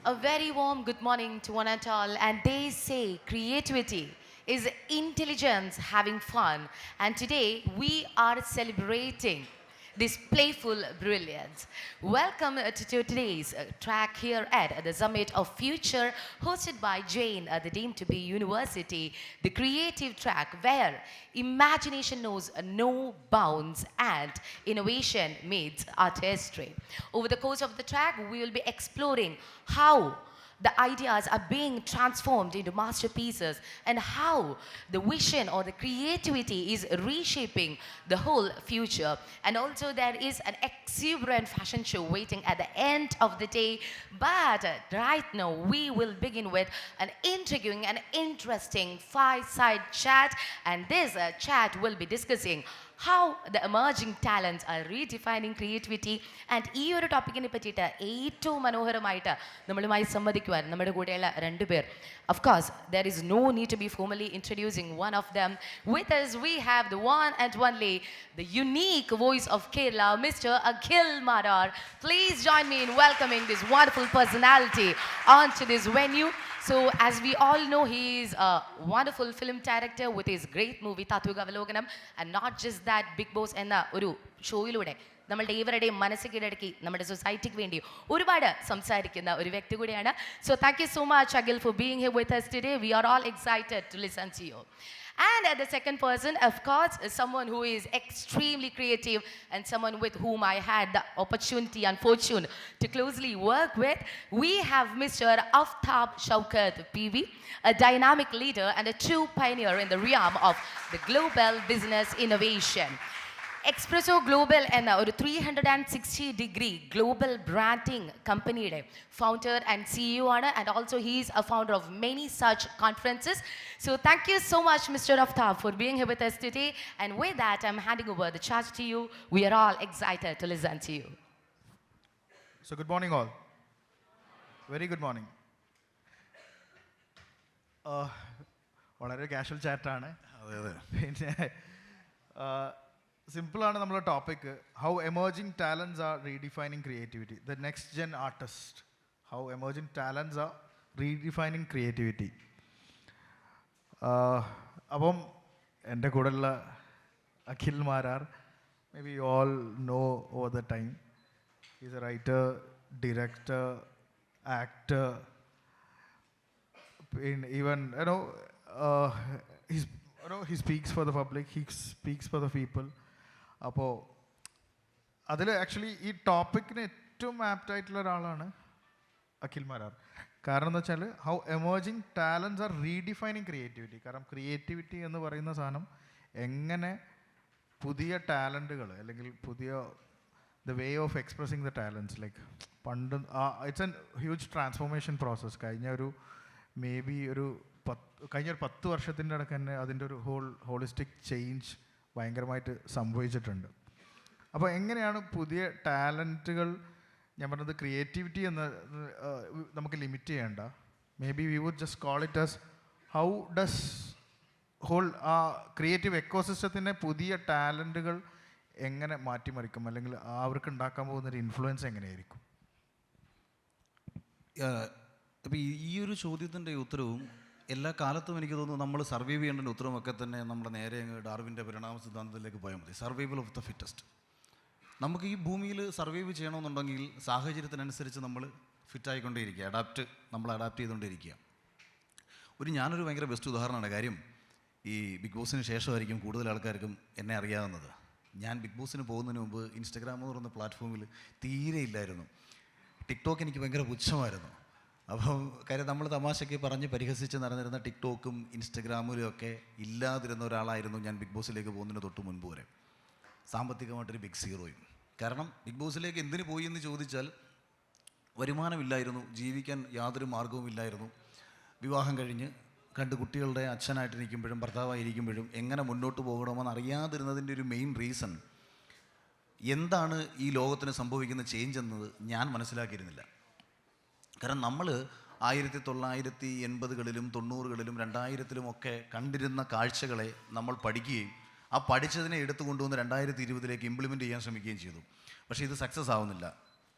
A very warm good morning to one and all. And they say creativity is intelligence having fun. And today we are celebrating this playful brilliance. Welcome to today's track here at the Summit of Future, hosted by Jane at the deemed to be University, the creative track where imagination knows no bounds and innovation meets artistry. Over the course of the track, we will be exploring how the ideas are being transformed into masterpieces and how the vision or the creativity is reshaping the whole future. And also there is an exuberant fashion show waiting at the end of the day. But right now we will begin with an intriguing and interesting fireside chat, and this chat will be discussing how the emerging talents are redefining creativity. And ഈ ഒരു ടോപ്പിക്കിനെ പറ്റിയിട്ട് ഏറ്റവും മനോഹരമായിട്ട് നമ്മളുമായി സംവദിക്കുവാൻ നമ്മുടെ കൂടെയുള്ള രണ്ടുപേർ. Of course, there is no need to be formally introducing one of them. With us, we have the one and only, the unique voice of Kerala, Mr. Akhil Marar. Please join me in welcoming this wonderful personality onto this venue. So, as we all know, he is a wonderful film director with his great movie Tathuga Avalokanam, and not just that, Big Boss എന്ന ഒരു ഷോയിലൂടെ നമ്മളുടെ ഇവരുടെയും മനസ്സ് കീഴടക്കി നമ്മുടെ സൊസൈറ്റിക്ക് വേണ്ടി ഒരുപാട് സംസാരിക്കുന്ന ഒരു വ്യക്തി കൂടിയാണ്. So thank you so much, Akhil, for being here with us today. We are all excited to listen to you. And the second person, of course, is someone who is extremely creative and someone with whom I had the opportunity and fortune to closely work with. We have Mr. Aftab Shaukat PV, a dynamic leader and a true pioneer in the realm of the global business innovation. Espresso global എന്ന ഒരു 360-degree global branding കമ്പനിയുടെ founder and CEO ആണ്. And also he is A founder of many such conferences. So thank you so much mister Aftab for being here with us today. And with that, I'm handing over the charge to you. We are all excited to listen to you. So good morning all. Very good morning. വളരെ casual ചാറ്റാണ്. പിന്നെ സിമ്പിളാണ് നമ്മുടെ topic. How emerging talents are redefining creativity, the next gen artist. How emerging talents are redefining creativity. അപ്പം എൻ്റെ കൂടെയുള്ള Akhil Marar, maybe you all know over the time. Is a writer, director, actor, even he speaks for the public, he speaks for the people. അപ്പോൾ അതിൽ actually ഈ ടോപ്പിക്കിന് ഏറ്റവും apt ആയിട്ടുള്ള ഒരാളാണ് അഖിൽ മാരാർ. കാരണം എന്ന് വെച്ചാൽ how emerging talents are redefining creativity. കാരണം ക്രിയേറ്റിവിറ്റി എന്ന് പറയുന്ന സാധനം എങ്ങനെ പുതിയ ടാലൻറ്റുകൾ അല്ലെങ്കിൽ പുതിയ the way of expressing the talents, like പണ്ട് it's a huge transformation process. കഴിഞ്ഞ ഒരു 10 വർഷത്തിൻ്റെ ഇടയ്ക്ക് തന്നെ അതിൻ്റെ ഒരു ഹോളിസ്റ്റിക് ചേഞ്ച് ഭയങ്കരമായിട്ട് സംഭവിച്ചിട്ടുണ്ട്. അപ്പോൾ എങ്ങനെയാണ് പുതിയ ടാലൻറ്റുകൾ, ഞാൻ പറഞ്ഞത് ക്രിയേറ്റിവിറ്റി എന്ന് നമുക്ക് ലിമിറ്റ് ചെയ്യേണ്ട. Maybe we would just call it as how does whole creative എക്കോസിസ്റ്റത്തിൻ്റെ പുതിയ ടാലൻറ്റുകൾ എങ്ങനെ മാറ്റിമറിക്കും, അല്ലെങ്കിൽ അവർക്ക് ഉണ്ടാക്കാൻ പോകുന്നൊരു ഇൻഫ്ലുവൻസ് എങ്ങനെയായിരിക്കും? അപ്പോൾ ഈ ഒരു ചോദ്യത്തിൻ്റെ ഉത്തരവും എല്ലാ കാലത്തും എനിക്ക് തോന്നുന്നു നമ്മൾ സർവൈവ് ചെയ്യേണ്ട ഉത്തരവൊക്കെ തന്നെ നമ്മുടെ നേരെ ഡാർവിൻ്റെ പരിണാമ സിദ്ധാന്തത്തിലേക്ക് പോയാൽ മതി. Survival of the fittest. നമുക്ക് ഈ ഭൂമിയിൽ സർവൈവ് ചെയ്യണമെന്നുണ്ടെങ്കിൽ സാഹചര്യത്തിനനുസരിച്ച് നമ്മൾ ഫിറ്റായിക്കൊണ്ടേയിരിക്കുക, നമ്മൾ അഡാപ്റ്റ് ചെയ്തുകൊണ്ടിരിക്കുക. ഞാനൊരു ഭയങ്കര ബെസ്റ്റ് ഉദാഹരണമാണ്. കാര്യം ഈ ബിഗ് ബോസിന് ശേഷമായിരിക്കും കൂടുതൽ ആൾക്കാർക്കും എന്നെ അറിയാവുന്നത്. ഞാൻ ബിഗ് ബോസിന് പോകുന്നതിന് മുമ്പ് ഇൻസ്റ്റഗ്രാം എന്ന് പറയുന്ന പ്ലാറ്റ്ഫോമിൽ തീരെ ഇല്ലായിരുന്നു. ടിക്ടോക്ക് എനിക്ക് ഭയങ്കര പുച്ഛമായിരുന്നു. അപ്പം കാര്യം നമ്മൾ തമാശയ്ക്ക് പറഞ്ഞ് പരിഹസിച്ച് നടന്നിരുന്ന ടിക്ടോക്കും ഇൻസ്റ്റഗ്രാമിലും ഒക്കെ ഇല്ലാതിരുന്ന ഒരാളായിരുന്നു ഞാൻ ബിഗ് ബോസിലേക്ക് പോകുന്നതിന് തൊട്ട് മുൻപ് വരെ. സാമ്പത്തികമായിട്ടൊരു ബിഗ് സീറോയും. കാരണം ബിഗ് ബോസിലേക്ക് എന്തിനു പോയി എന്ന് ചോദിച്ചാൽ വരുമാനമില്ലായിരുന്നു, ജീവിക്കാൻ യാതൊരു മാർഗവും ഇല്ലായിരുന്നു. വിവാഹം കഴിഞ്ഞ് 2 കുട്ടികളുടെ അച്ഛനായിട്ടിരിക്കുമ്പോഴും ഭർത്താവായിരിക്കുമ്പോഴും എങ്ങനെ മുന്നോട്ട് പോകണമെന്ന് അറിയാതിരുന്നതിൻ്റെ ഒരു മെയിൻ റീസൺ എന്താണ് ഈ ലോകത്തിന് സംഭവിക്കുന്ന ചേഞ്ച് എന്നത് ഞാൻ മനസ്സിലാക്കിയിരുന്നില്ല. കാരണം നമ്മൾ 1980-കളിലും 90-കളിലും 2000-ലും ഒക്കെ കണ്ടിരുന്ന കാഴ്ചകളെ നമ്മൾ പഠിക്കുകയും ആ പഠിച്ചതിനെ എടുത്തു കൊണ്ടുവന്ന് 2020-ലേക്ക് ഇംപ്ലിമെൻ്റ് ചെയ്യാൻ ശ്രമിക്കുകയും ചെയ്തു. പക്ഷേ ഇത് സക്സസ് ആവുന്നില്ല.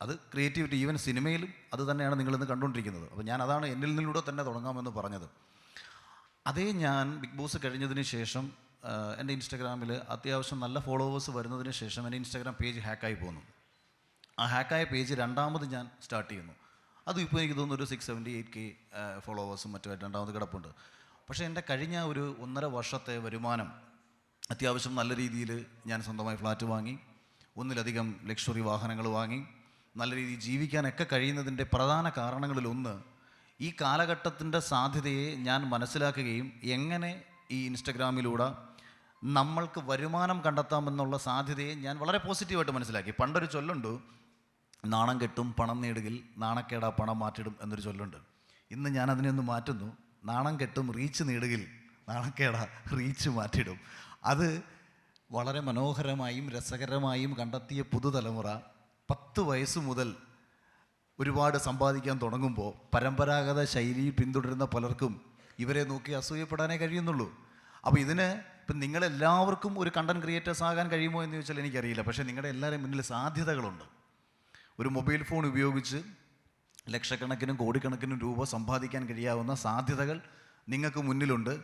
അത് ക്രിയേറ്റിവിറ്റി. ഈവൻ സിനിമയിലും അത് തന്നെയാണ് നിങ്ങളിന്ന് കണ്ടുകൊണ്ടിരിക്കുന്നത്. അപ്പോൾ ഞാൻ അതാണ് എന്നിൽ നിന്നിലൂടെ തന്നെ തുടങ്ങാമെന്ന് പറഞ്ഞത്. അതേ ഞാൻ ബിഗ് ബോസ് കഴിഞ്ഞതിന് ശേഷം എൻ്റെ ഇൻസ്റ്റാഗ്രാമിൽ അത്യാവശ്യം നല്ല ഫോളോവേഴ്സ് വരുന്നതിന് ശേഷം എൻ്റെ ഇൻസ്റ്റാഗ്രാം പേജ് ഹാക്കായി പോകുന്നു. ആ ഹാക്കായ പേജ് രണ്ടാമത് ഞാൻ സ്റ്റാർട്ട് ചെയ്യുന്നു. അതും ഇപ്പോൾ എനിക്ക് തോന്നുന്നു ഒരു 678K ഫോളോവേഴ്സും മറ്റുമായിട്ട് രണ്ടാമത് കിടപ്പുണ്ട്. പക്ഷേ എൻ്റെ കഴിഞ്ഞ ഒരു 1.5 വർഷത്തെ വരുമാനം അത്യാവശ്യം നല്ല രീതിയിൽ ഞാൻ സ്വന്തമായി ഫ്ലാറ്റ് വാങ്ങി, ഒന്നിലധികം ലക്ഷറി വാഹനങ്ങൾ വാങ്ങി, നല്ല രീതിയിൽ ജീവിക്കാനൊക്കെ കഴിയുന്നതിൻ്റെ പ്രധാന കാരണങ്ങളിലൊന്ന് ഈ കാലഘട്ടത്തിൻ്റെ സാധ്യതയെ ഞാൻ മനസ്സിലാക്കുകയും എങ്ങനെ ഈ ഇൻസ്റ്റഗ്രാമിലൂടെ നമ്മൾക്ക് വരുമാനം കണ്ടെത്താമെന്നുള്ള സാധ്യതയെ ഞാൻ വളരെ പോസിറ്റീവായിട്ട് മനസ്സിലാക്കി. പണ്ടൊരു ചൊല്ലുണ്ട്, നാണം കെട്ടും പണം നേടുകിൽ നാണക്കേടാ പണം മാറ്റിടും എന്നൊരു ചൊല്ലുണ്ട്. ഇന്ന് ഞാൻ അതിനെ ഒന്ന് മാറ്റുന്നു, നാണം കെട്ടും റീച്ച് നേടുകിൽ നാണക്കേടാ റീച്ച് മാറ്റിടും. അത് വളരെ മനോഹരമായും രസകരമായും കണ്ടെത്തിയ പുതുതലമുറ 10 വയസ്സ് മുതൽ ഒരുപാട് സമ്പാദിക്കാൻ തുടങ്ങുമ്പോൾ പരമ്പരാഗത ശൈലി പിന്തുടരുന്ന പലർക്കും ഇവരെ നോക്കി അസൂയപ്പെടാനേ കഴിയുന്നുള്ളൂ. അപ്പോൾ ഇതിന് ഇപ്പം നിങ്ങളെല്ലാവർക്കും ഒരു കണ്ടൻറ് ക്രിയേറ്റേഴ്സ് ആകാൻ കഴിയുമോ എന്ന് ചോദിച്ചാൽ എനിക്കറിയില്ല. പക്ഷേ നിങ്ങളുടെ എല്ലാവരുടെയും മുന്നിൽ സാധ്യതകളുണ്ട്. ഒരു മൊബൈൽ ഫോൺ ഉപയോഗിച്ച് ലക്ഷക്കണക്കിനും കോടിക്കണക്കിനും രൂപ സമ്പാദിക്കാൻ കഴിയാവുന്ന സാധ്യതകൾ നിങ്ങൾക്ക് മുന്നിലുണ്ട്.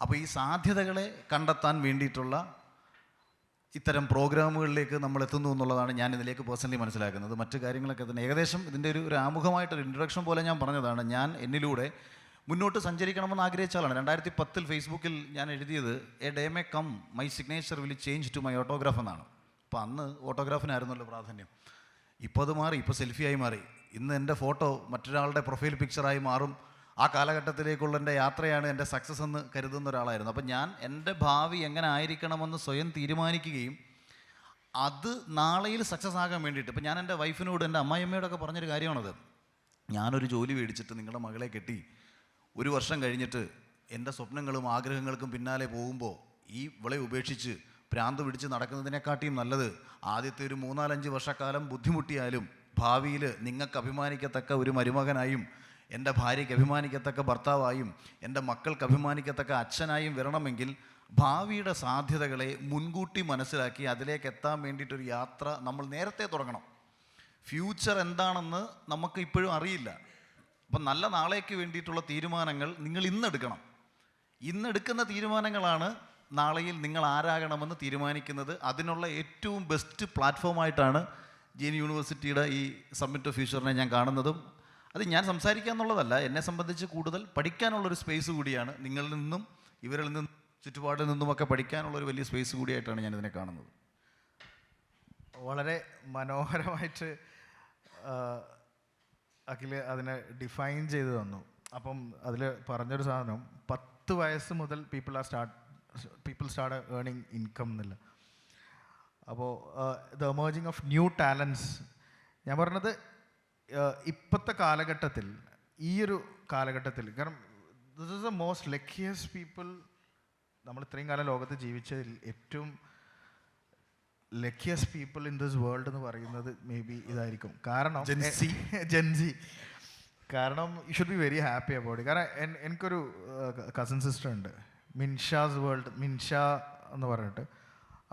അപ്പോൾ ഈ സാധ്യതകളെ കണ്ടെത്താൻ വേണ്ടിയിട്ടുള്ള ഇത്തരം പ്രോഗ്രാമുകളിലേക്ക് നമ്മൾ എത്തുന്നു എന്നുള്ളതാണ് ഞാൻ ഇതിലേക്ക് പേഴ്സണലി മനസ്സിലാക്കുന്നത്. മറ്റു കാര്യങ്ങളൊക്കെ തന്നെ ഏകദേശം ഇതിൻ്റെ ഒരു ആമുഖമായിട്ടൊരു ഇൻട്രൊഡക്ഷൻ പോലെ ഞാൻ പറഞ്ഞതാണ്. ഞാൻ എന്നിലൂടെ മുന്നോട്ട് സഞ്ചരിക്കണമെന്ന് ആഗ്രഹിച്ച ആളാണ്. 2010 ഫേസ്ബുക്കിൽ ഞാൻ എഴുതിയത് a day may come my signature will change to my autograph എന്നാണ്. അപ്പോൾ അന്ന് ഓട്ടോഗ്രാഫിനായിരുന്നല്ലോ പ്രാധാന്യം. ഇപ്പോൾ അത് മാറി, ഇപ്പോൾ സെൽഫിയായി മാറി. ഇന്ന് എൻ്റെ ഫോട്ടോ മറ്റൊരാളുടെ പ്രൊഫൈൽ പിക്ചറായി മാറും. ആ കാലഘട്ടത്തിലേക്കുള്ള എൻ്റെ യാത്രയാണ് എൻ്റെ സക്സസ് എന്ന് കരുതുന്ന ഒരാളായിരുന്നു. അപ്പം ഞാൻ എൻ്റെ ഭാവി എങ്ങനെ ആയിരിക്കണമെന്ന് സ്വയം തീരുമാനിക്കുകയും അത് നാളെയിൽ സക്സസ് ആകാൻ വേണ്ടിയിട്ട് ഇപ്പം ഞാൻ എൻ്റെ വൈഫിനോട് എൻ്റെ അമ്മായിയമ്മയോടൊക്കെ പറഞ്ഞൊരു കാര്യമാണത്. ഞാനൊരു ജോലി മേടിച്ചിട്ട് നിങ്ങളുടെ മകളെ കെട്ടി 1 വർഷം കഴിഞ്ഞിട്ട് എൻ്റെ സ്വപ്നങ്ങളും ആഗ്രഹങ്ങൾക്കും പിന്നാലെ പോകുമ്പോൾ ഈ ഇവളെ ഉപേക്ഷിച്ച് ഭ്രാന്ത് പിടിച്ച് നടക്കുന്നതിനെക്കാട്ടിയും നല്ലത് ആദ്യത്തെ ഒരു 3-4-5 വർഷക്കാലം ബുദ്ധിമുട്ടിയാലും ഭാവിയിൽ നിങ്ങൾക്ക് അഭിമാനിക്കത്തക്ക ഒരു മരുമകനായും എൻ്റെ ഭാര്യയ്ക്ക് അഭിമാനിക്കത്തക്ക ഭർത്താവായും എൻ്റെ മക്കൾക്ക് അഭിമാനിക്കത്തക്ക അച്ഛനായും വരണമെങ്കിൽ ഭാവിയുടെ സാധ്യതകളെ മുൻകൂട്ടി മനസ്സിലാക്കി അതിലേക്ക് എത്താൻ വേണ്ടിയിട്ടൊരു യാത്ര നമ്മൾ നേരത്തെ തുടങ്ങണം. ഫ്യൂച്ചർ എന്താണെന്ന് നമുക്ക് ഇപ്പോഴും അറിയില്ല. അപ്പം നല്ല നാളേക്ക് വേണ്ടിയിട്ടുള്ള തീരുമാനങ്ങൾ നിങ്ങൾ ഇന്നെടുക്കണം. ഇന്നെടുക്കുന്ന തീരുമാനങ്ങളാണ് നാളെയിൽ നിങ്ങൾ ആരാകണമെന്ന് തീരുമാനിക്കുന്നത്. അതിനുള്ള ഏറ്റവും ബെസ്റ്റ് പ്ലാറ്റ്ഫോമായിട്ടാണ് ജെയിൻ യൂണിവേഴ്സിറ്റിയുടെ ഈ സമ്മിറ്റ് ഓഫ് ഫ്യൂച്ചറിനെ ഞാൻ കാണുന്നതും. അത് ഞാൻ സംസാരിക്കുക എന്നുള്ളതല്ല, എന്നെ സംബന്ധിച്ച് കൂടുതൽ പഠിക്കാനുള്ളൊരു സ്പേസ് കൂടിയാണ്. നിങ്ങളിൽ നിന്നും ഇവരിൽ നിന്നും ചുറ്റുപാടിൽ നിന്നുമൊക്കെ പഠിക്കാനുള്ളൊരു വലിയ സ്പേസ് കൂടിയായിട്ടാണ് ഞാനിതിനെ കാണുന്നത്. വളരെ മനോഹരമായിട്ട് അഖിൽ അതിനെ ഡിഫൈൻ ചെയ്ത് തന്നു. അപ്പം അതിൽ പറഞ്ഞൊരു സാധനം 10 വയസ്സ് മുതൽ പീപ്പിൾ സ്റ്റാർട്ട് ഏർണിങ് ഇൻകം എന്നില്ല. അപ്പോൾ the emerging of new talents, ഞാൻ പറഞ്ഞത് ഇപ്പോഴത്തെ കാലഘട്ടത്തിൽ, ഈ ഒരു കാലഘട്ടത്തിൽ, കാരണം this is the most luckiest people. നമ്മൾ ഇത്രയും കാലം ലോകത്ത് ജീവിച്ചതിൽ ഏറ്റവും luckiest people in this world എന്ന് പറയുന്നത് മേ ബി ഇതായിരിക്കും. കാരണം ജെൻസി. കാരണം you should be very happy about. കാരണം എനിക്കൊരു കസിൻ സിസ്റ്റർ ഉണ്ട്, മിൻഷാസ് വേൾഡ്, മിൻഷ എന്ന് പറഞ്ഞിട്ട്.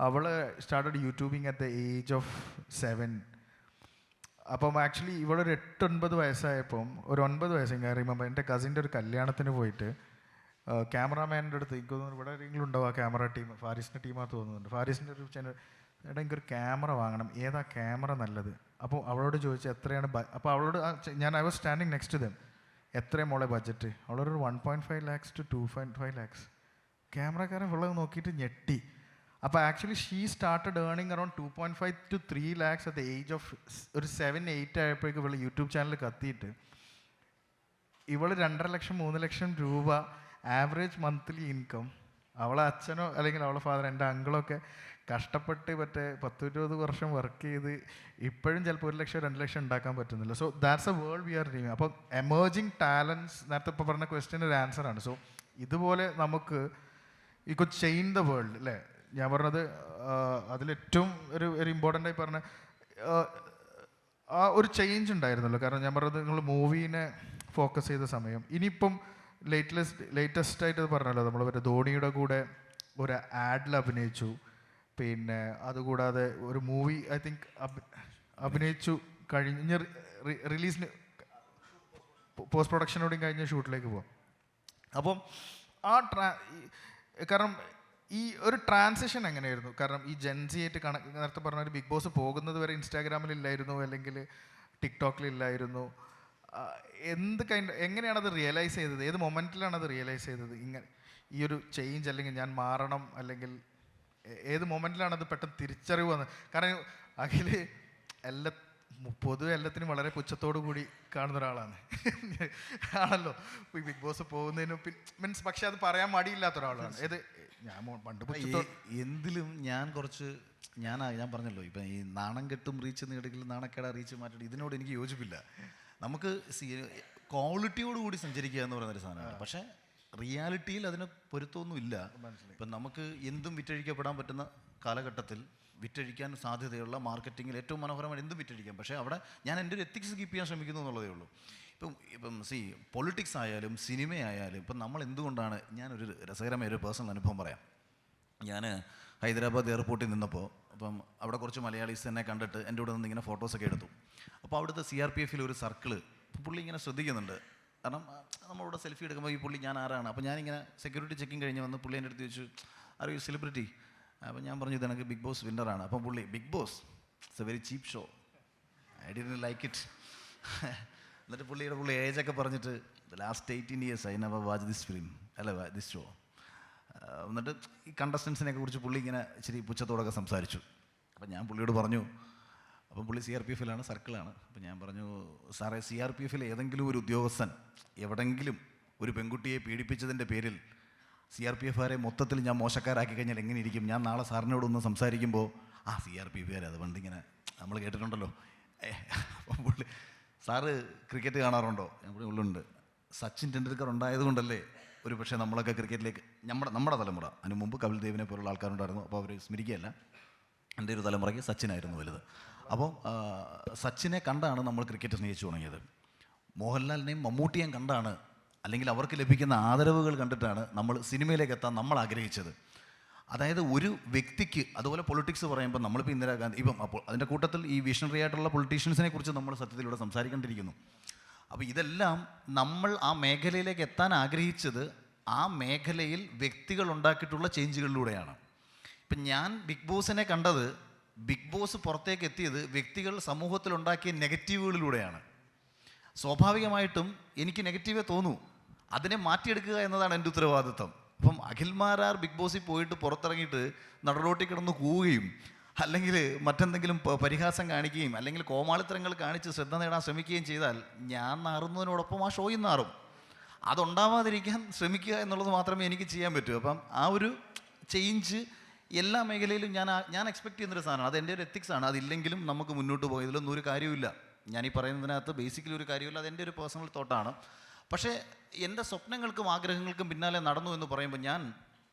അവൾ started youtubing at the age of 7. അപ്പം ആക്ച്വലി ഇവിടെ ഒരു 8-9 വയസ്സായപ്പം, ഒരു 9 വയസ്സ് ഞാൻ റിമെമ്പർ, എൻ്റെ കസിൻ്റെ ഒരു കല്യാണത്തിന് പോയിട്ട് ക്യാമറാമാൻ്റെ അടുത്ത്, എനിക്ക് തോന്നുന്നു ഇവിടെ ആരെങ്കിലും ഉണ്ടാവും ആ ക്യാമറ ടീം, ഫാരിസിൻ്റെ ടീമാണെന്ന് തോന്നുന്നുണ്ട്. ഫാരിസിൻ്റെ ഒരു ചാനൽ, എടാ എനിക്കൊരു ക്യാമറ വാങ്ങണം, ഏതാ ക്യാമറ നല്ലത്? അപ്പോൾ അവളോട് ചോദിച്ചു എത്രയാണ്. അപ്പോൾ അവളോട് I was standing next to them, എത്രയാണ് മോളെ ബഡ്ജറ്റ്? അവളൊരു 1.5 lakhs to 2.5 lakhs. ക്യാമറക്കാരൻ വെള്ളം നോക്കിയിട്ട് ഞെട്ടി. അപ്പോൾ actually she started earning around 2.5 to 3 lakhs at the age of ഒരു 7-8 ആയപ്പോഴേക്കും ഇവൾ യൂട്യൂബ് ചാനൽ കത്തിയിട്ട് ഇവൾ 2.5 ലക്ഷം 3 ലക്ഷം രൂപ ആവറേജ് മന്ത്ലി ഇൻകം. അവളെ അച്ഛനോ അല്ലെങ്കിൽ അവളെ ഫാദർ, എൻ്റെ അങ്കിളൊക്കെ കഷ്ടപ്പെട്ട് മറ്റേ 10-20 വർഷം വർക്ക് ചെയ്ത് ഇപ്പോഴും ചിലപ്പോൾ 1 ലക്ഷം 2 ലക്ഷം ഉണ്ടാക്കാൻ പറ്റുന്നില്ല. So that's a world we are dreaming. അപ്പോൾ എമേർജിങ് ടാലൻസ്, നേരത്തെ ഇപ്പോൾ പറഞ്ഞ ക്വസ്റ്റ്യൻ ഒരു ആൻസറാണ്. സോ ഇതുപോലെ നമുക്ക് ഈ കുഡ് ചേഞ്ച് ദ വേൾഡ് അല്ലേ. ഞാൻ പറഞ്ഞത് അതിലേറ്റവും ഒരു ഇമ്പോർട്ടൻ്റ് ആയി പറഞ്ഞ ആ ഒരു ചേഞ്ച് ഉണ്ടായിരുന്നല്ലോ. കാരണം ഞാൻ പറഞ്ഞത് നിങ്ങൾ മൂവീനെ ഫോക്കസ് ചെയ്ത സമയം, ഇനിയിപ്പം ലേറ്റസ്റ്റ് ആയിട്ട് പറഞ്ഞല്ലോ, നമ്മൾ മറ്റേ ധോണിയുടെ കൂടെ ഒരു ആഡിൽ അഭിനയിച്ചു. പിന്നെ അതുകൂടാതെ ഒരു മൂവി ഐ തിങ്ക് അഭിനയിച്ചു കഴിഞ്ഞ് റിലീസിന് പോസ്റ്റ് പ്രൊഡക്ഷനോടെയും കഴിഞ്ഞ ഷൂട്ടിലേക്ക് പോവാം. അപ്പം കാരണം ഈ ഒരു ട്രാൻസിഷൻ എങ്ങനെയായിരുന്നു? കാരണം ഈ ജെൻസി ആയിട്ട് നേരത്തെ പറഞ്ഞ ഒരു ബിഗ് ബോസ് പോകുന്നത് വരെ ഇൻസ്റ്റാഗ്രാമിലില്ലായിരുന്നു, അല്ലെങ്കിൽ ടിക്ടോക്കിലില്ലായിരുന്നു. എങ്ങനെയാണത് റിയലൈസ് ചെയ്തത്? ഏത് മൊമെൻറ്റിലാണ് അത് റിയലൈസ് ചെയ്തത്? ഇങ്ങനെ ഈ ഒരു ചേഞ്ച്, അല്ലെങ്കിൽ ഞാൻ മാറണം, അല്ലെങ്കിൽ ഏത് മൊമെൻറ്റിലാണ് അത് പെട്ടെന്ന് തിരിച്ചറിവ് വന്നത്? കാരണം അഖിൽ പൊതുവെ എല്ലാത്തിനും വളരെ പുച്ഛത്തോടു കൂടി കാണുന്ന ഒരാളാണ് ആണല്ലോ. ഈ ബിഗ് ബോസ് പോകുന്നതിന് മീൻസ്, പക്ഷെ അത് പറയാൻ മടിയില്ലാത്ത ഒരാളാണ്. ഏത് ഞാൻ പണ്ട് എന്തിലും ഞാൻ പറഞ്ഞല്ലോ, ഇപ്പം ഈ നാണം കെട്ടും റീച്ച് നേടുകയിൽ നാണക്കേട റീച്ച് മാറ്റം, ഇതിനോട് എനിക്ക് യോജിപ്പില്ല. നമുക്ക് ക്വാളിറ്റിയോട് കൂടി സഞ്ചരിക്കുക എന്ന് പറയുന്നൊരു സാധനമാണ്. പക്ഷേ റിയാലിറ്റിയിൽ അതിന് പൊരുത്തമൊന്നുമില്ല. ഇപ്പം നമുക്ക് എന്തും വിറ്റഴിക്കപ്പെടാൻ പറ്റുന്ന കാലഘട്ടത്തിൽ വിറ്റഴിക്കാൻ സാധ്യതയുള്ള മാർക്കറ്റിങ്ങിൽ ഏറ്റവും മനോഹരമായി എന്തും വിറ്റഴിക്കാം. പക്ഷേ അവിടെ ഞാൻ എൻ്റെ ഒരു എത്തിക്സ് കീപ്പ് ചെയ്യാൻ ശ്രമിക്കുന്നു എന്നുള്ളതേ ഉള്ളൂ. ഇപ്പം പൊളിറ്റിക്സ് ആയാലും സിനിമയായാലും ഇപ്പം നമ്മൾ എന്തുകൊണ്ടാണ്, ഞാനൊരു രസകരമായ ഒരു പേഴ്സണൽ അനുഭവം പറയാം. ഞാൻ ഹൈദരാബാദ് എയർപോർട്ടിൽ നിന്നപ്പോൾ അപ്പം അവിടെ കുറച്ച് മലയാളീസ് എന്നെ കണ്ടിട്ട് എൻ്റെ കൂടെ നിന്ന് ഇങ്ങനെ ഫോട്ടോസൊക്കെ എടുത്തു. അപ്പോൾ അവിടുത്തെ CRPF ഒരു സർക്കിള് പുള്ളി ഇങ്ങനെ ശ്രദ്ധിക്കുന്നുണ്ട്. കാരണം നമ്മളിവിടെ സെൽഫി എടുക്കുമ്പോൾ ഈ പുള്ളി ഞാൻ ആരാണ്. അപ്പോൾ ഞാനിങ്ങനെ സെക്യൂരിറ്റി ചെക്കിങ് കഴിഞ്ഞ് വന്ന് പുള്ളി എൻ്റെ അടുത്ത് ചോദിച്ചു, ആർ യു സെലിബ്രിറ്റി? അപ്പോൾ ഞാൻ പറഞ്ഞു, ഇതെനിക്ക് ബിഗ് ബോസ് വിന്നറാണ്. അപ്പം പുള്ളി, Bigg Boss it's a very cheap show, I didn't like it. എന്നിട്ട് പുള്ളി ഏജൊക്കെ പറഞ്ഞിട്ട്, the last 18 years I never watch this film, അല്ല ദിസ് ഷോ. എന്നിട്ട് ഈ കണ്ടസ്റ്റൻസിനെ കുറിച്ച് പുള്ളി ഇങ്ങനെ ഇച്ചിരി പുച്ഛത്തോടൊക്കെ സംസാരിച്ചു. അപ്പം ഞാൻ പുള്ളിയോട് പറഞ്ഞു, അപ്പം പുള്ളി CRPF സർക്കിളാണ്. അപ്പം ഞാൻ പറഞ്ഞു, സാറേ CRPF ഏതെങ്കിലും ഒരു ഉദ്യോഗസ്ഥൻ എവിടെങ്കിലും ഒരു പെൺകുട്ടിയെ പീഡിപ്പിച്ചതിൻ്റെ പേരിൽ CRPF മൊത്തത്തിൽ ഞാൻ മോശക്കാരാക്കി കഴിഞ്ഞാൽ എങ്ങനെ ഇരിക്കും? ഞാൻ നാളെ സാറിനോടൊന്ന് സംസാരിക്കുമ്പോൾ CRPF അത് പണ്ടിങ്ങനെ നമ്മൾ കേട്ടിട്ടുണ്ടല്ലോ. അപ്പം പുള്ളി, സാറ് ക്രിക്കറ്റ് കാണാറുണ്ടോ? ഞാൻ പുള്ളി ഉള്ളുണ്ട്. സച്ചിൻ ടെണ്ടുൽക്കർ ഉണ്ടായതുകൊണ്ടല്ലേ ഒരു പക്ഷേ നമ്മളൊക്കെ ക്രിക്കറ്റിലേക്ക് നമ്മുടെ തലമുറ, അതിന് മുമ്പ് കപിൽ ദേവിനെ പോലുള്ള ആൾക്കാരുണ്ടായിരുന്നു. അപ്പോൾ അവർ സ്മരിക്കുകയല്ല, എൻ്റെ ഒരു തലമുറയ്ക്ക് സച്ചിനായിരുന്നു വലുത്. അപ്പോൾ സച്ചിനെ കണ്ടാണ് നമ്മൾ ക്രിക്കറ്റ് സ്നേഹിച്ചു തുടങ്ങിയത്. മോഹൻലാലിനെയും മമ്മൂട്ടിയെയും കണ്ടാണ്, അല്ലെങ്കിൽ അവർക്ക് ലഭിക്കുന്ന ആദരവുകൾ കണ്ടിട്ടാണ് നമ്മൾ സിനിമയിലേക്ക് എത്താൻ നമ്മൾ ആഗ്രഹിച്ചത്. അതായത് ഒരു വ്യക്തിക്ക്, അതുപോലെ പൊളിറ്റിക്സ് പറയുമ്പോൾ നമ്മളിപ്പോൾ ഇന്ദിരാഗാന്ധി, ഇപ്പം അപ്പോൾ അതിൻ്റെ കൂട്ടത്തിൽ ഈ വിഷണറി ആയിട്ടുള്ള പൊളിറ്റീഷ്യൻസിനെ കുറിച്ച് നമ്മൾ സത്യത്തിലൂടെ സംസാരിക്കേണ്ടിയിരിക്കുന്നു. അപ്പോൾ ഇതെല്ലാം നമ്മൾ ആ മേഖലയിലേക്ക് എത്താൻ ആഗ്രഹിച്ചത് ആ മേഖലയിൽ വ്യക്തികൾ ഉണ്ടാക്കിയിട്ടുള്ള ചേഞ്ചുകളിലൂടെയാണ്. ഇപ്പം ഞാൻ ബിഗ് ബോസിനെ കണ്ടത്, ബിഗ് ബോസ് പുറത്തേക്ക് എത്തിയത് വ്യക്തികൾ സമൂഹത്തിലുണ്ടാക്കിയ നെഗറ്റീവുകളിലൂടെയാണ്. സ്വാഭാവികമായിട്ടും എനിക്ക് നെഗറ്റീവേ തോന്നൂ, അതിനെ മാറ്റിയെടുക്കുക എന്നതാണ് എൻ്റെ ഉത്തരവാദിത്വം. അപ്പം അഖിൽമാരാർ ബിഗ് ബോസിൽ പോയിട്ട് പുറത്തിറങ്ങിയിട്ട് നടറോട്ടി കിടന്ന് കൂവുകയും അല്ലെങ്കിൽ മറ്റെന്തെങ്കിലും പരിഹാസം കാണിക്കുകയും അല്ലെങ്കിൽ കോമാളിത്തരങ്ങൾ കാണിച്ച് ശ്രദ്ധ നേടാൻ ശ്രമിക്കുകയും ചെയ്താൽ ഞാൻ നാറുന്നതിനോടൊപ്പം ആ ഷോയും നാറും. അതുണ്ടാവാതിരിക്കാൻ ശ്രമിക്കുക എന്നുള്ളത് മാത്രമേ എനിക്ക് ചെയ്യാൻ പറ്റൂ. അപ്പം ആ ഒരു ചേഞ്ച് എല്ലാ മേഖലയിലും ഞാൻ എക്സ്പെക്ട് ചെയ്യുന്നൊരു സാധനമാണ്. അത് എൻ്റെ ഒരു എത്തിക്സാണ്. അതില്ലെങ്കിലും നമുക്ക് മുന്നോട്ട് പോയതിലൊന്നും ഒരു കാര്യമില്ല. ഞാനീ പറയുന്നതിനകത്ത് ബേസിക്കലി ഒരു കാര്യമില്ല, അതെൻ്റെ ഒരു പേഴ്സണൽ തോട്ടാണ്. പക്ഷേ എൻ്റെ സ്വപ്നങ്ങൾക്കും ആഗ്രഹങ്ങൾക്കും പിന്നാലെ നടന്നു എന്ന് പറയുമ്പോൾ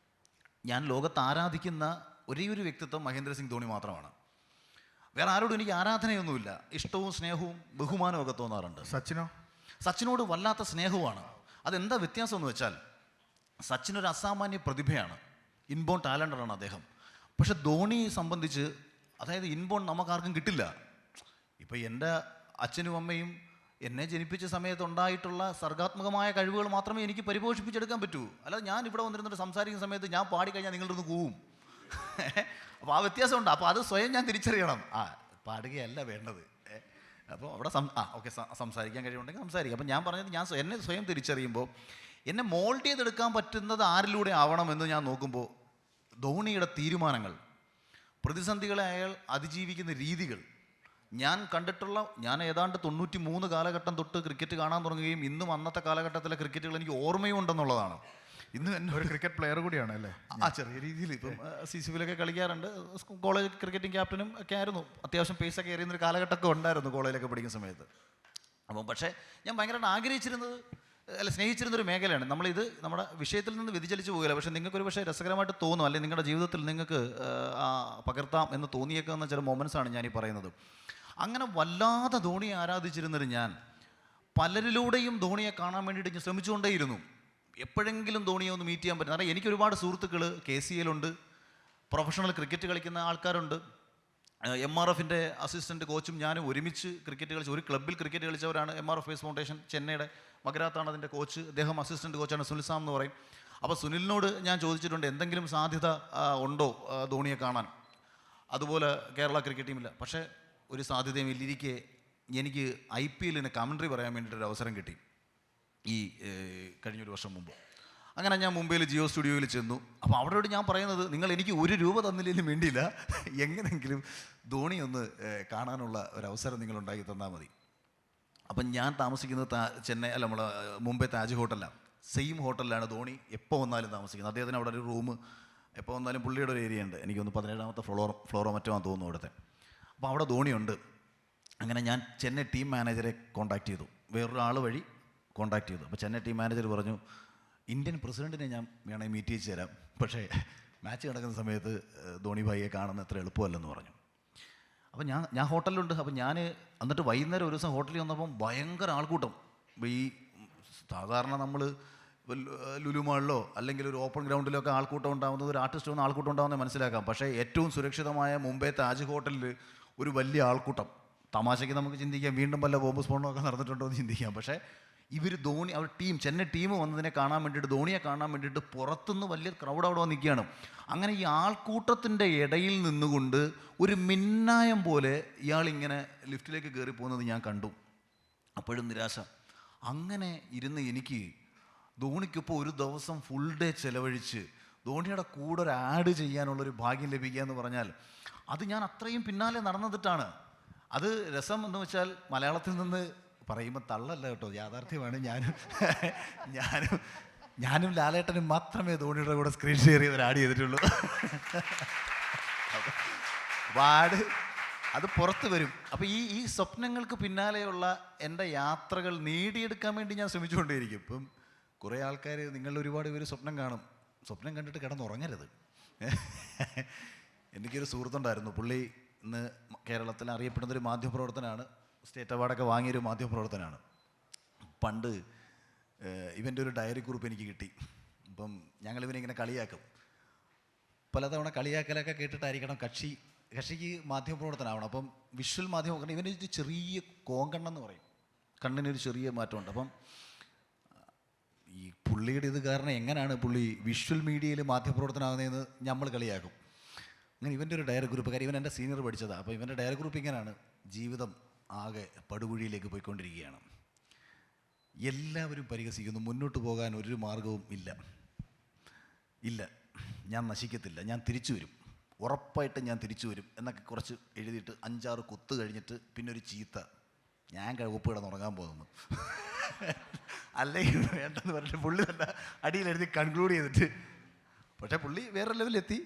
ഞാൻ ലോകത്ത് ആരാധിക്കുന്ന ഒരേ ഒരു വ്യക്തിത്വം മഹേന്ദ്ര സിംഗ് ധോണി മാത്രമാണ്. വേറെ ആരോടും എനിക്ക് ആരാധനയൊന്നുമില്ല. ഇഷ്ടവും സ്നേഹവും ബഹുമാനവും ഒക്കെ തോന്നാറുണ്ട്. സച്ചിനോട് വല്ലാത്ത സ്നേഹവുമാണ്. അതെന്താ വ്യത്യാസം എന്ന് വെച്ചാൽ, സച്ചിനൊരു അസാമാന്യ പ്രതിഭയാണ്, ഇൻബോൺ ടാലൻ്റാണ് അദ്ദേഹം. പക്ഷെ ധോണിയെ സംബന്ധിച്ച്, അതായത് ഇൻബോൺ നമുക്കാർക്കും കിട്ടില്ല. ഇപ്പം എൻ്റെ അച്ഛനും അമ്മയും എന്നെ ജനിപ്പിച്ച സമയത്ത് ഉണ്ടായിട്ടുള്ള സർഗാത്മകമായ കഴിവുകൾ മാത്രമേ എനിക്ക് പരിപോഷിപ്പിച്ചെടുക്കാൻ പറ്റൂ. അല്ലാതെ ഞാൻ ഇവിടെ വന്നിരുന്നിട്ട് സംസാരിക്കുന്ന സമയത്ത് ഞാൻ പാടിക്കഴിഞ്ഞാൽ നിങ്ങളുടെ ഒന്ന് കൂവും. അപ്പോൾ ആ വ്യത്യാസമുണ്ട്. അപ്പോൾ അത് സ്വയം ഞാൻ തിരിച്ചറിയണം. പാടുകയല്ല വേണ്ടത്. അപ്പോൾ അവിടെ ഓക്കെ, സംസാരിക്കാൻ കഴിവുണ്ടെങ്കിൽ സംസാരിക്കാം. അപ്പം ഞാൻ പറഞ്ഞത്, എന്നെ സ്വയം തിരിച്ചറിയുമ്പോൾ എന്നെ മോൾഡ് ചെയ്തെടുക്കാൻ പറ്റുന്നത് ആരിലൂടെ ആവണമെന്ന് ഞാൻ നോക്കുമ്പോൾ, ധോണിയുടെ തീരുമാനങ്ങൾ, പ്രതിസന്ധികളെ അയാൾ അതിജീവിക്കുന്ന രീതികൾ, ഞാൻ ഏതാണ്ട് 93 കാലഘട്ടം തൊട്ട് ക്രിക്കറ്റ് കാണാൻ തുടങ്ങുകയും ഇന്നും അന്നത്തെ കാലഘട്ടത്തിലെ ക്രിക്കറ്റുകൾ എനിക്ക് ഓർമ്മയും ഉണ്ടെന്നുള്ളതാണ്. ഇന്ന് എന്നെ ഒരു ക്രിക്കറ്റ് പ്ലെയർ കൂടിയാണ് അല്ലേ? ചെറിയ രീതിയിൽ ഇപ്പം CCBയിലൊക്കെ കളിക്കാറുണ്ട്. കോളേജ് ക്രിക്കറ്റിംഗ് ക്യാപ്റ്റനും ഒക്കെ ആയിരുന്നു. അത്യാവശ്യം പേസൊക്കെ എറിയുന്നൊരു കാലഘട്ടമൊക്കെ ഉണ്ടായിരുന്നു കോളേജിലൊക്കെ പഠിക്കുന്ന സമയത്ത്. അപ്പം പക്ഷേ ഞാൻ ഭയങ്കരമായിട്ട് സ്നേഹിച്ചിരുന്നൊരു മേഖലയാണ്. നമ്മളിത് നമ്മുടെ വിഷയത്തിൽ നിന്ന് വ്യതിചലിച്ച് പോകില്ല. പക്ഷേ നിങ്ങൾക്കൊരു പക്ഷേ രസകരമായിട്ട് തോന്നും, അല്ലെങ്കിൽ നിങ്ങളുടെ ജീവിതത്തിൽ നിങ്ങൾക്ക് പകർത്താം എന്ന് തോന്നിയേക്കുന്ന ചില മൊമെൻറ്റ്സാണ് ഞാനീ പറയുന്നത്. അങ്ങനെ വല്ലാതെ ധോണിയെ ആരാധിച്ചിരുന്നൊരു ഞാൻ പലരിലൂടെയും ധോണിയെ കാണാൻ വേണ്ടിയിട്ട് ഞാൻ ശ്രമിച്ചുകൊണ്ടേയിരുന്നു. എപ്പോഴെങ്കിലും ധോണിയെ ഒന്ന് മീറ്റ് ചെയ്യാൻ പറ്റും. കാരണം എനിക്ക് ഒരുപാട് സുഹൃത്തുക്കൾ KCL ഉണ്ട്, പ്രൊഫഷണൽ ക്രിക്കറ്റ് കളിക്കുന്ന ആൾക്കാരുണ്ട്, MRFിൻ്റെ അസിസ്റ്റൻറ്റ് കോച്ചും ഞാനും ഒരുമിച്ച് ക്രിക്കറ്റ് കളിച്ച് ഒരു ക്ലബ്ബിൽ ക്രിക്കറ്റ് കളിച്ചവരാണ്. MRF ബേസ് ഫൗണ്ടേഷൻ ചെന്നൈയുടെ മകരാത്താണ് അതിൻ്റെ കോച്ച്. അദ്ദേഹം അസിസ്റ്റൻറ്റ് കോച്ചാണ്, സുനിൽ സാം എന്ന് പറയും. അപ്പോൾ സുനിലിനോട് ഞാൻ ചോദിച്ചിട്ടുണ്ട് എന്തെങ്കിലും സാധ്യത ഉണ്ടോ ധോണിയെ കാണാൻ. അതുപോലെ കേരള ക്രിക്കറ്റ് ടീമില്ല. പക്ഷേ ഒരു സാധ്യതയും ഇല്ലിരിക്കെ എനിക്ക് IPL കമൻട്രി പറയാൻ വേണ്ടിയിട്ടൊരു അവസരം കിട്ടി ഈ കഴിഞ്ഞൊരു വർഷം മുമ്പ്. അങ്ങനെ ഞാൻ മുംബൈയിൽ ജിയോ സ്റ്റുഡിയോയിൽ ചെന്നു. അപ്പോൾ അവിടെയോട് ഞാൻ പറയുന്നത്, നിങ്ങൾ എനിക്ക് ₹1 തന്നില്ലെങ്കിലും വേണ്ടിയില്ല, എങ്ങനെയെങ്കിലും ധോണി ഒന്ന് കാണാനുള്ള ഒരവസരം നിങ്ങൾ ഉണ്ടാക്കി തന്നാൽ മതി. അപ്പം ഞാൻ താമസിക്കുന്നത് ചെന്നൈ അല്ല നമ്മളെ മുംബൈ താജ് ഹോട്ടലാണ്. സെയിം ഹോട്ടലിലാണ് ധോണി എപ്പോൾ വന്നാലും താമസിക്കുന്നത്. അദ്ദേഹത്തിന് അവിടെ ഒരു റൂം എപ്പോൾ വന്നാലും പുള്ളിയുടെ ഒരു ഏരിയ ഉണ്ട്. എനിക്കൊന്ന് 17ാമത്തെ ഫ്ലോറോ മറ്റോ ആണെന്ന് തോന്നുന്നു അവിടുത്തെ. അപ്പോൾ അവിടെ ധോണിയുണ്ട്. അങ്ങനെ ഞാൻ ചെന്നൈ ടീം മാനേജറെ കോൺടാക്ട് ചെയ്തു, വേറൊരാൾ വഴി കോൺടാക്ട് ചെയ്തു. അപ്പോൾ ചെന്നൈ ടീം മാനേജർ പറഞ്ഞു, ഇന്ത്യൻ പ്രസിഡൻറ്റിനെ ഞാൻ വേണമെങ്കിൽ മീറ്റ് ചെയ്ത് തരാം, പക്ഷേ മാച്ച് നടക്കുന്ന സമയത്ത് ധോണി ഭായിയെ കാണുന്ന അത്ര എളുപ്പമല്ലെന്ന് പറഞ്ഞു. അപ്പോൾ ഞാൻ ഹോട്ടലിലുണ്ട്. അപ്പോൾ ഞാൻ എന്നിട്ട് വൈകുന്നേരം ഒരു ദിവസം ഹോട്ടലിൽ വന്നപ്പം ഭയങ്കര ആൾക്കൂട്ടം. ഈ സാധാരണ നമ്മൾ ലുലു മാളിലോ അല്ലെങ്കിൽ ഒരു ഓപ്പൺ ഗ്രൗണ്ടിലോ ഒക്കെ ആൾക്കൂട്ടം ഉണ്ടാകുന്നത്, ഒരു ആർട്ടിസ്റ്റ് വന്ന് ആൾക്കൂട്ടം ഉണ്ടാകുന്നത് മനസ്സിലാക്കാം. പക്ഷേ ഏറ്റവും സുരക്ഷിതമായ മുംബൈ താജ് ഹോട്ടലിൽ ഒരു വലിയ ആൾക്കൂട്ടം. തമാശയ്ക്ക് നമുക്ക് ചിന്തിക്കാം, വീണ്ടും വല്ല ബോംബ് സ്ഫോടനമോ ഒക്കെ നടന്നിട്ടുണ്ടോ എന്ന് ചിന്തിക്കാം. പക്ഷേ ഇവർ ധോണി, അവർ ചെന്നൈ ടീം വന്നതിനെ കാണാൻ വേണ്ടിയിട്ട്, ധോണിയെ കാണാൻ വേണ്ടിയിട്ട് പുറത്തുനിന്ന് വലിയ ക്രൗഡ് അവിടെ വന്ന് നിൽക്കുകയാണ്. അങ്ങനെ ഈ ആൾക്കൂട്ടത്തിൻ്റെ ഇടയിൽ നിന്നുകൊണ്ട് ഒരു മിന്നായം പോലെ ഇയാളിങ്ങനെ ലിഫ്റ്റിലേക്ക് കയറി പോകുന്നത് ഞാൻ കണ്ടു. അപ്പോഴും നിരാശ. അങ്ങനെ ഇരുന്ന് എനിക്ക് ധോണിക്കൊപ്പം ഒരു ദിവസം ഫുൾ ഡേ ചിലവഴിച്ച് ധോണിയുടെ കൂടെ ഒരു ആഡ് ചെയ്യാനുള്ളൊരു ഭാഗ്യം ലഭിക്കുക എന്ന് പറഞ്ഞാൽ അത് ഞാൻ അത്രയും പിന്നാലെ നടന്നിട്ടാണ്. അത് രസം എന്ന് വെച്ചാൽ മലയാളത്തിൽ നിന്ന് പറയുമ്പോൾ തള്ളല്ല കേട്ടോ, യാഥാർത്ഥ്യമാണ്. ഞാനും ലാലേട്ടനും മാത്രമേ ധോണിയുടെ കൂടെ സ്ക്രീൻ ഷെയർ ചെയ്ത് ആഡ് ചെയ്തിട്ടുള്ളൂ. അപ്പോൾ അത് പുറത്ത് വരും. അപ്പോൾ ഈ സ്വപ്നങ്ങൾക്ക് പിന്നാലെയുള്ള എൻ്റെ യാത്രകൾ നേടിയെടുക്കാൻ വേണ്ടി ഞാൻ ശ്രമിച്ചുകൊണ്ടേയിരിക്കും. ഇപ്പം കുറേ ആൾക്കാർ, നിങ്ങൾ ഒരുപാട് പേര് സ്വപ്നം കാണും, സ്വപ്നം കണ്ടിട്ട് കിടന്നുറങ്ങരുത്. എനിക്കൊരു സുഹൃത്തുണ്ടായിരുന്നു, പുള്ളി ഇന്ന് കേരളത്തിൽ അറിയപ്പെടുന്നൊരു മാധ്യമപ്രവർത്തനാണ്, സ്റ്റേറ്റ് അവാർഡൊക്കെ വാങ്ങിയൊരു മാധ്യമപ്രവർത്തനാണ്. പണ്ട് ഇവൻ്റെ ഒരു ഡയറി കുറിപ്പ് എനിക്ക് കിട്ടി. അപ്പം ഞങ്ങളിവനെ ഇങ്ങനെ കളിയാക്കും, പലതവണ കളിയാക്കലൊക്കെ കേട്ടിട്ടായിരിക്കണം കക്ഷിക്ക് മാധ്യമപ്രവർത്തനമാവണം. അപ്പം വിഷ്വൽ മാധ്യമം, ഇവനൊരു ചെറിയ കോങ്കണ്ണെന്ന് പറയും, കണ്ണിനൊരു ചെറിയ മാറ്റമുണ്ട്. അപ്പം ഈ പുള്ളിയുടെ ഇത് കാരണം എങ്ങനെയാണ് പുള്ളി വിഷ്വൽ മീഡിയയിൽ മാധ്യമപ്രവർത്തനമാകുന്നതെന്ന് നമ്മൾ കളിയാക്കും. അങ്ങനെ ഇവൻ്റെ ഒരു ഡയറി ഗ്രൂപ്പ്, കാര്യം ഇവൻ എൻ്റെ സീനിയർ പഠിച്ചതാണ്. അപ്പോൾ ഇവൻ്റെ ഡയറി ഗ്രൂപ്പ് ഇങ്ങനെയാണ്: ജീവിതം ആകെ പടുകുഴിയിലേക്ക് പോയിക്കൊണ്ടിരിക്കുകയാണ്, എല്ലാവരും പരിഹസിക്കുന്നു, മുന്നോട്ട് പോകാൻ ഒരു മാർഗവും ഇല്ല, ഞാൻ നശിക്കത്തില്ല, ഞാൻ തിരിച്ചു വരും, ഉറപ്പായിട്ട് ഞാൻ തിരിച്ചു വരും എന്നൊക്കെ കുറച്ച് എഴുതിയിട്ട് 5-6 കുത്ത് കഴിഞ്ഞിട്ട് പിന്നെ ഒരു ചീത്ത, ഞാൻ ഉപ്പ് കിടന്നുറങ്ങാൻ പോകുന്നു, അല്ലെങ്കിൽ വേണ്ടെന്ന് പറഞ്ഞിട്ട് പുള്ളി തന്നെ അടിയിലെഴുതി കൺക്ലൂഡ് ചെയ്തിട്ട്. പക്ഷേ പുള്ളി വേറെ ലെവലിലെത്തി.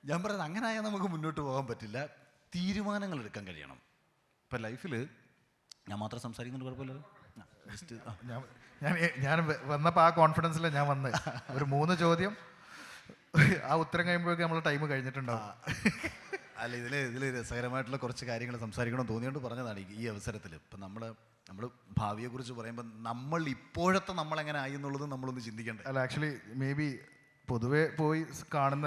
ഞാൻ പറയുന്നത് അങ്ങനെ ആയാൽ നമുക്ക് മുന്നോട്ട് പോകാൻ പറ്റില്ല, തീരുമാനങ്ങൾ എടുക്കാൻ കഴിയണം. ഇപ്പം ലൈഫിൽ ഞാൻ മാത്രം സംസാരിക്കുന്നുണ്ട്, കുഴപ്പമില്ലല്ലോ. ഞാൻ വന്നപ്പോൾ ആ കോൺഫിഡൻസിലാണ് ഞാൻ വന്നത്. ഒരു 3 ചോദ്യം, ആ ഉത്തരം കഴിയുമ്പോഴേക്കും നമ്മൾ ടൈം കഴിഞ്ഞിട്ടുണ്ടാവും. അല്ല, ഇതിൽ രസകരമായിട്ടുള്ള കുറച്ച് കാര്യങ്ങൾ സംസാരിക്കണം തോന്നിയോണ്ട് പറഞ്ഞതാണ് ഈ അവസരത്തിൽ. ഇപ്പം നമ്മൾ ഭാവിയെക്കുറിച്ച് പറയുമ്പോൾ നമ്മൾ ഇപ്പോഴത്തെ നമ്മളെങ്ങനെ ആയി എന്നുള്ളത് നമ്മളൊന്ന് ചിന്തിക്കേണ്ടത്. അല്ല, ആക്ച്വലി മേ ബി പൊതുവെ പോയി കാണുന്ന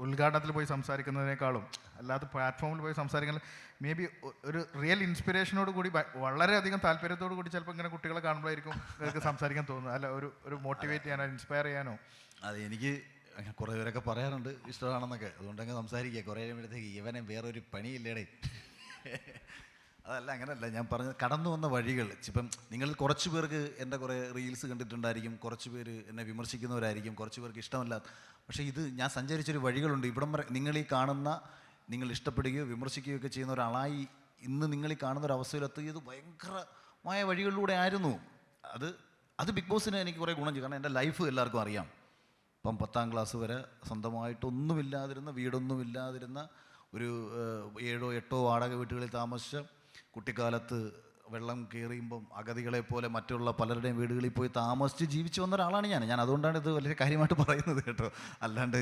ഉദ്ഘാടനത്തിൽ പോയി സംസാരിക്കുന്നതിനേക്കാളും അല്ലാത്ത പ്ലാറ്റ്ഫോമിൽ പോയി സംസാരിക്കുന്നത് മേ ബി ഒരു റിയൽ ഇൻസ്പിറേഷനോട് കൂടി വളരെയധികം താല്പര്യത്തോടു കൂടി ചിലപ്പോൾ ഇങ്ങനെ കുട്ടികളെ കാണുമ്പോഴായിരിക്കും നിങ്ങൾക്ക് സംസാരിക്കാൻ തോന്നുന്നത്. അല്ല, ഒരു മോട്ടിവേറ്റ് ചെയ്യാനോ ഇൻസ്പയർ ചെയ്യാനോ. അത് എനിക്ക് കുറേ പേരൊക്കെ പറയാറുണ്ട് ഇഷ്ടമാണെന്നൊക്കെ, അതുകൊണ്ടങ്ങ് സംസാരിക്കുക. കുറേ കഴിയുമ്പോഴത്തേക്ക് ഇവനെ വേറൊരു പണിയില്ലേടേ. അതല്ല, അങ്ങനെയല്ല ഞാൻ പറഞ്ഞത്. കടന്നു വന്ന വഴികൾ, ഇപ്പം നിങ്ങൾ കുറച്ച് പേർക്ക് എൻ്റെ കുറേ റീൽസ് കണ്ടിട്ടുണ്ടായിരിക്കും, കുറച്ച് പേര് എന്നെ വിമർശിക്കുന്നവരായിരിക്കും, കുറച്ച് പേർക്ക് ഇഷ്ടമല്ല. പക്ഷേ ഇത് ഞാൻ സഞ്ചരിച്ചൊരു വഴികളുണ്ട്. ഇവിടം വരെ നിങ്ങൾ ഈ കാണുന്ന, നിങ്ങൾ ഇഷ്ടപ്പെടുകയോ വിമർശിക്കുകയോ ഒക്കെ ചെയ്യുന്ന ഒരാളായി ഇന്ന് നിങ്ങൾ ഈ കാണുന്ന ഒരു അവസ്ഥയിലെത്തിയത് ഭയങ്കരമായ വഴികളിലൂടെ ആയിരുന്നു. അത് ബിഗ് ബോസിന് എനിക്ക് കുറേ ഗുണം ചെയ്യും. കാരണം എൻ്റെ ലൈഫ് എല്ലാവർക്കും അറിയാം. ഇപ്പം 10ാം ക്ലാസ് വരെ സ്വന്തമായിട്ടൊന്നുമില്ലാതിരുന്ന, വീടൊന്നുമില്ലാതിരുന്ന, ഒരു 7-8 വാടക വീട്ടുകളിൽ താമസിച്ച, കുട്ടിക്കാലത്ത് വെള്ളം കയറിയുമ്പം അഗതികളെ പോലെ മറ്റുള്ള പലരുടെയും വീടുകളിൽ പോയി താമസിച്ച് ജീവിച്ചു വന്ന ഒരാളാണ് ഞാൻ. അതുകൊണ്ടാണ് ഇത് വലിയ കാര്യമായിട്ട് പറയുന്നത് കേട്ടോ. അല്ലാണ്ട്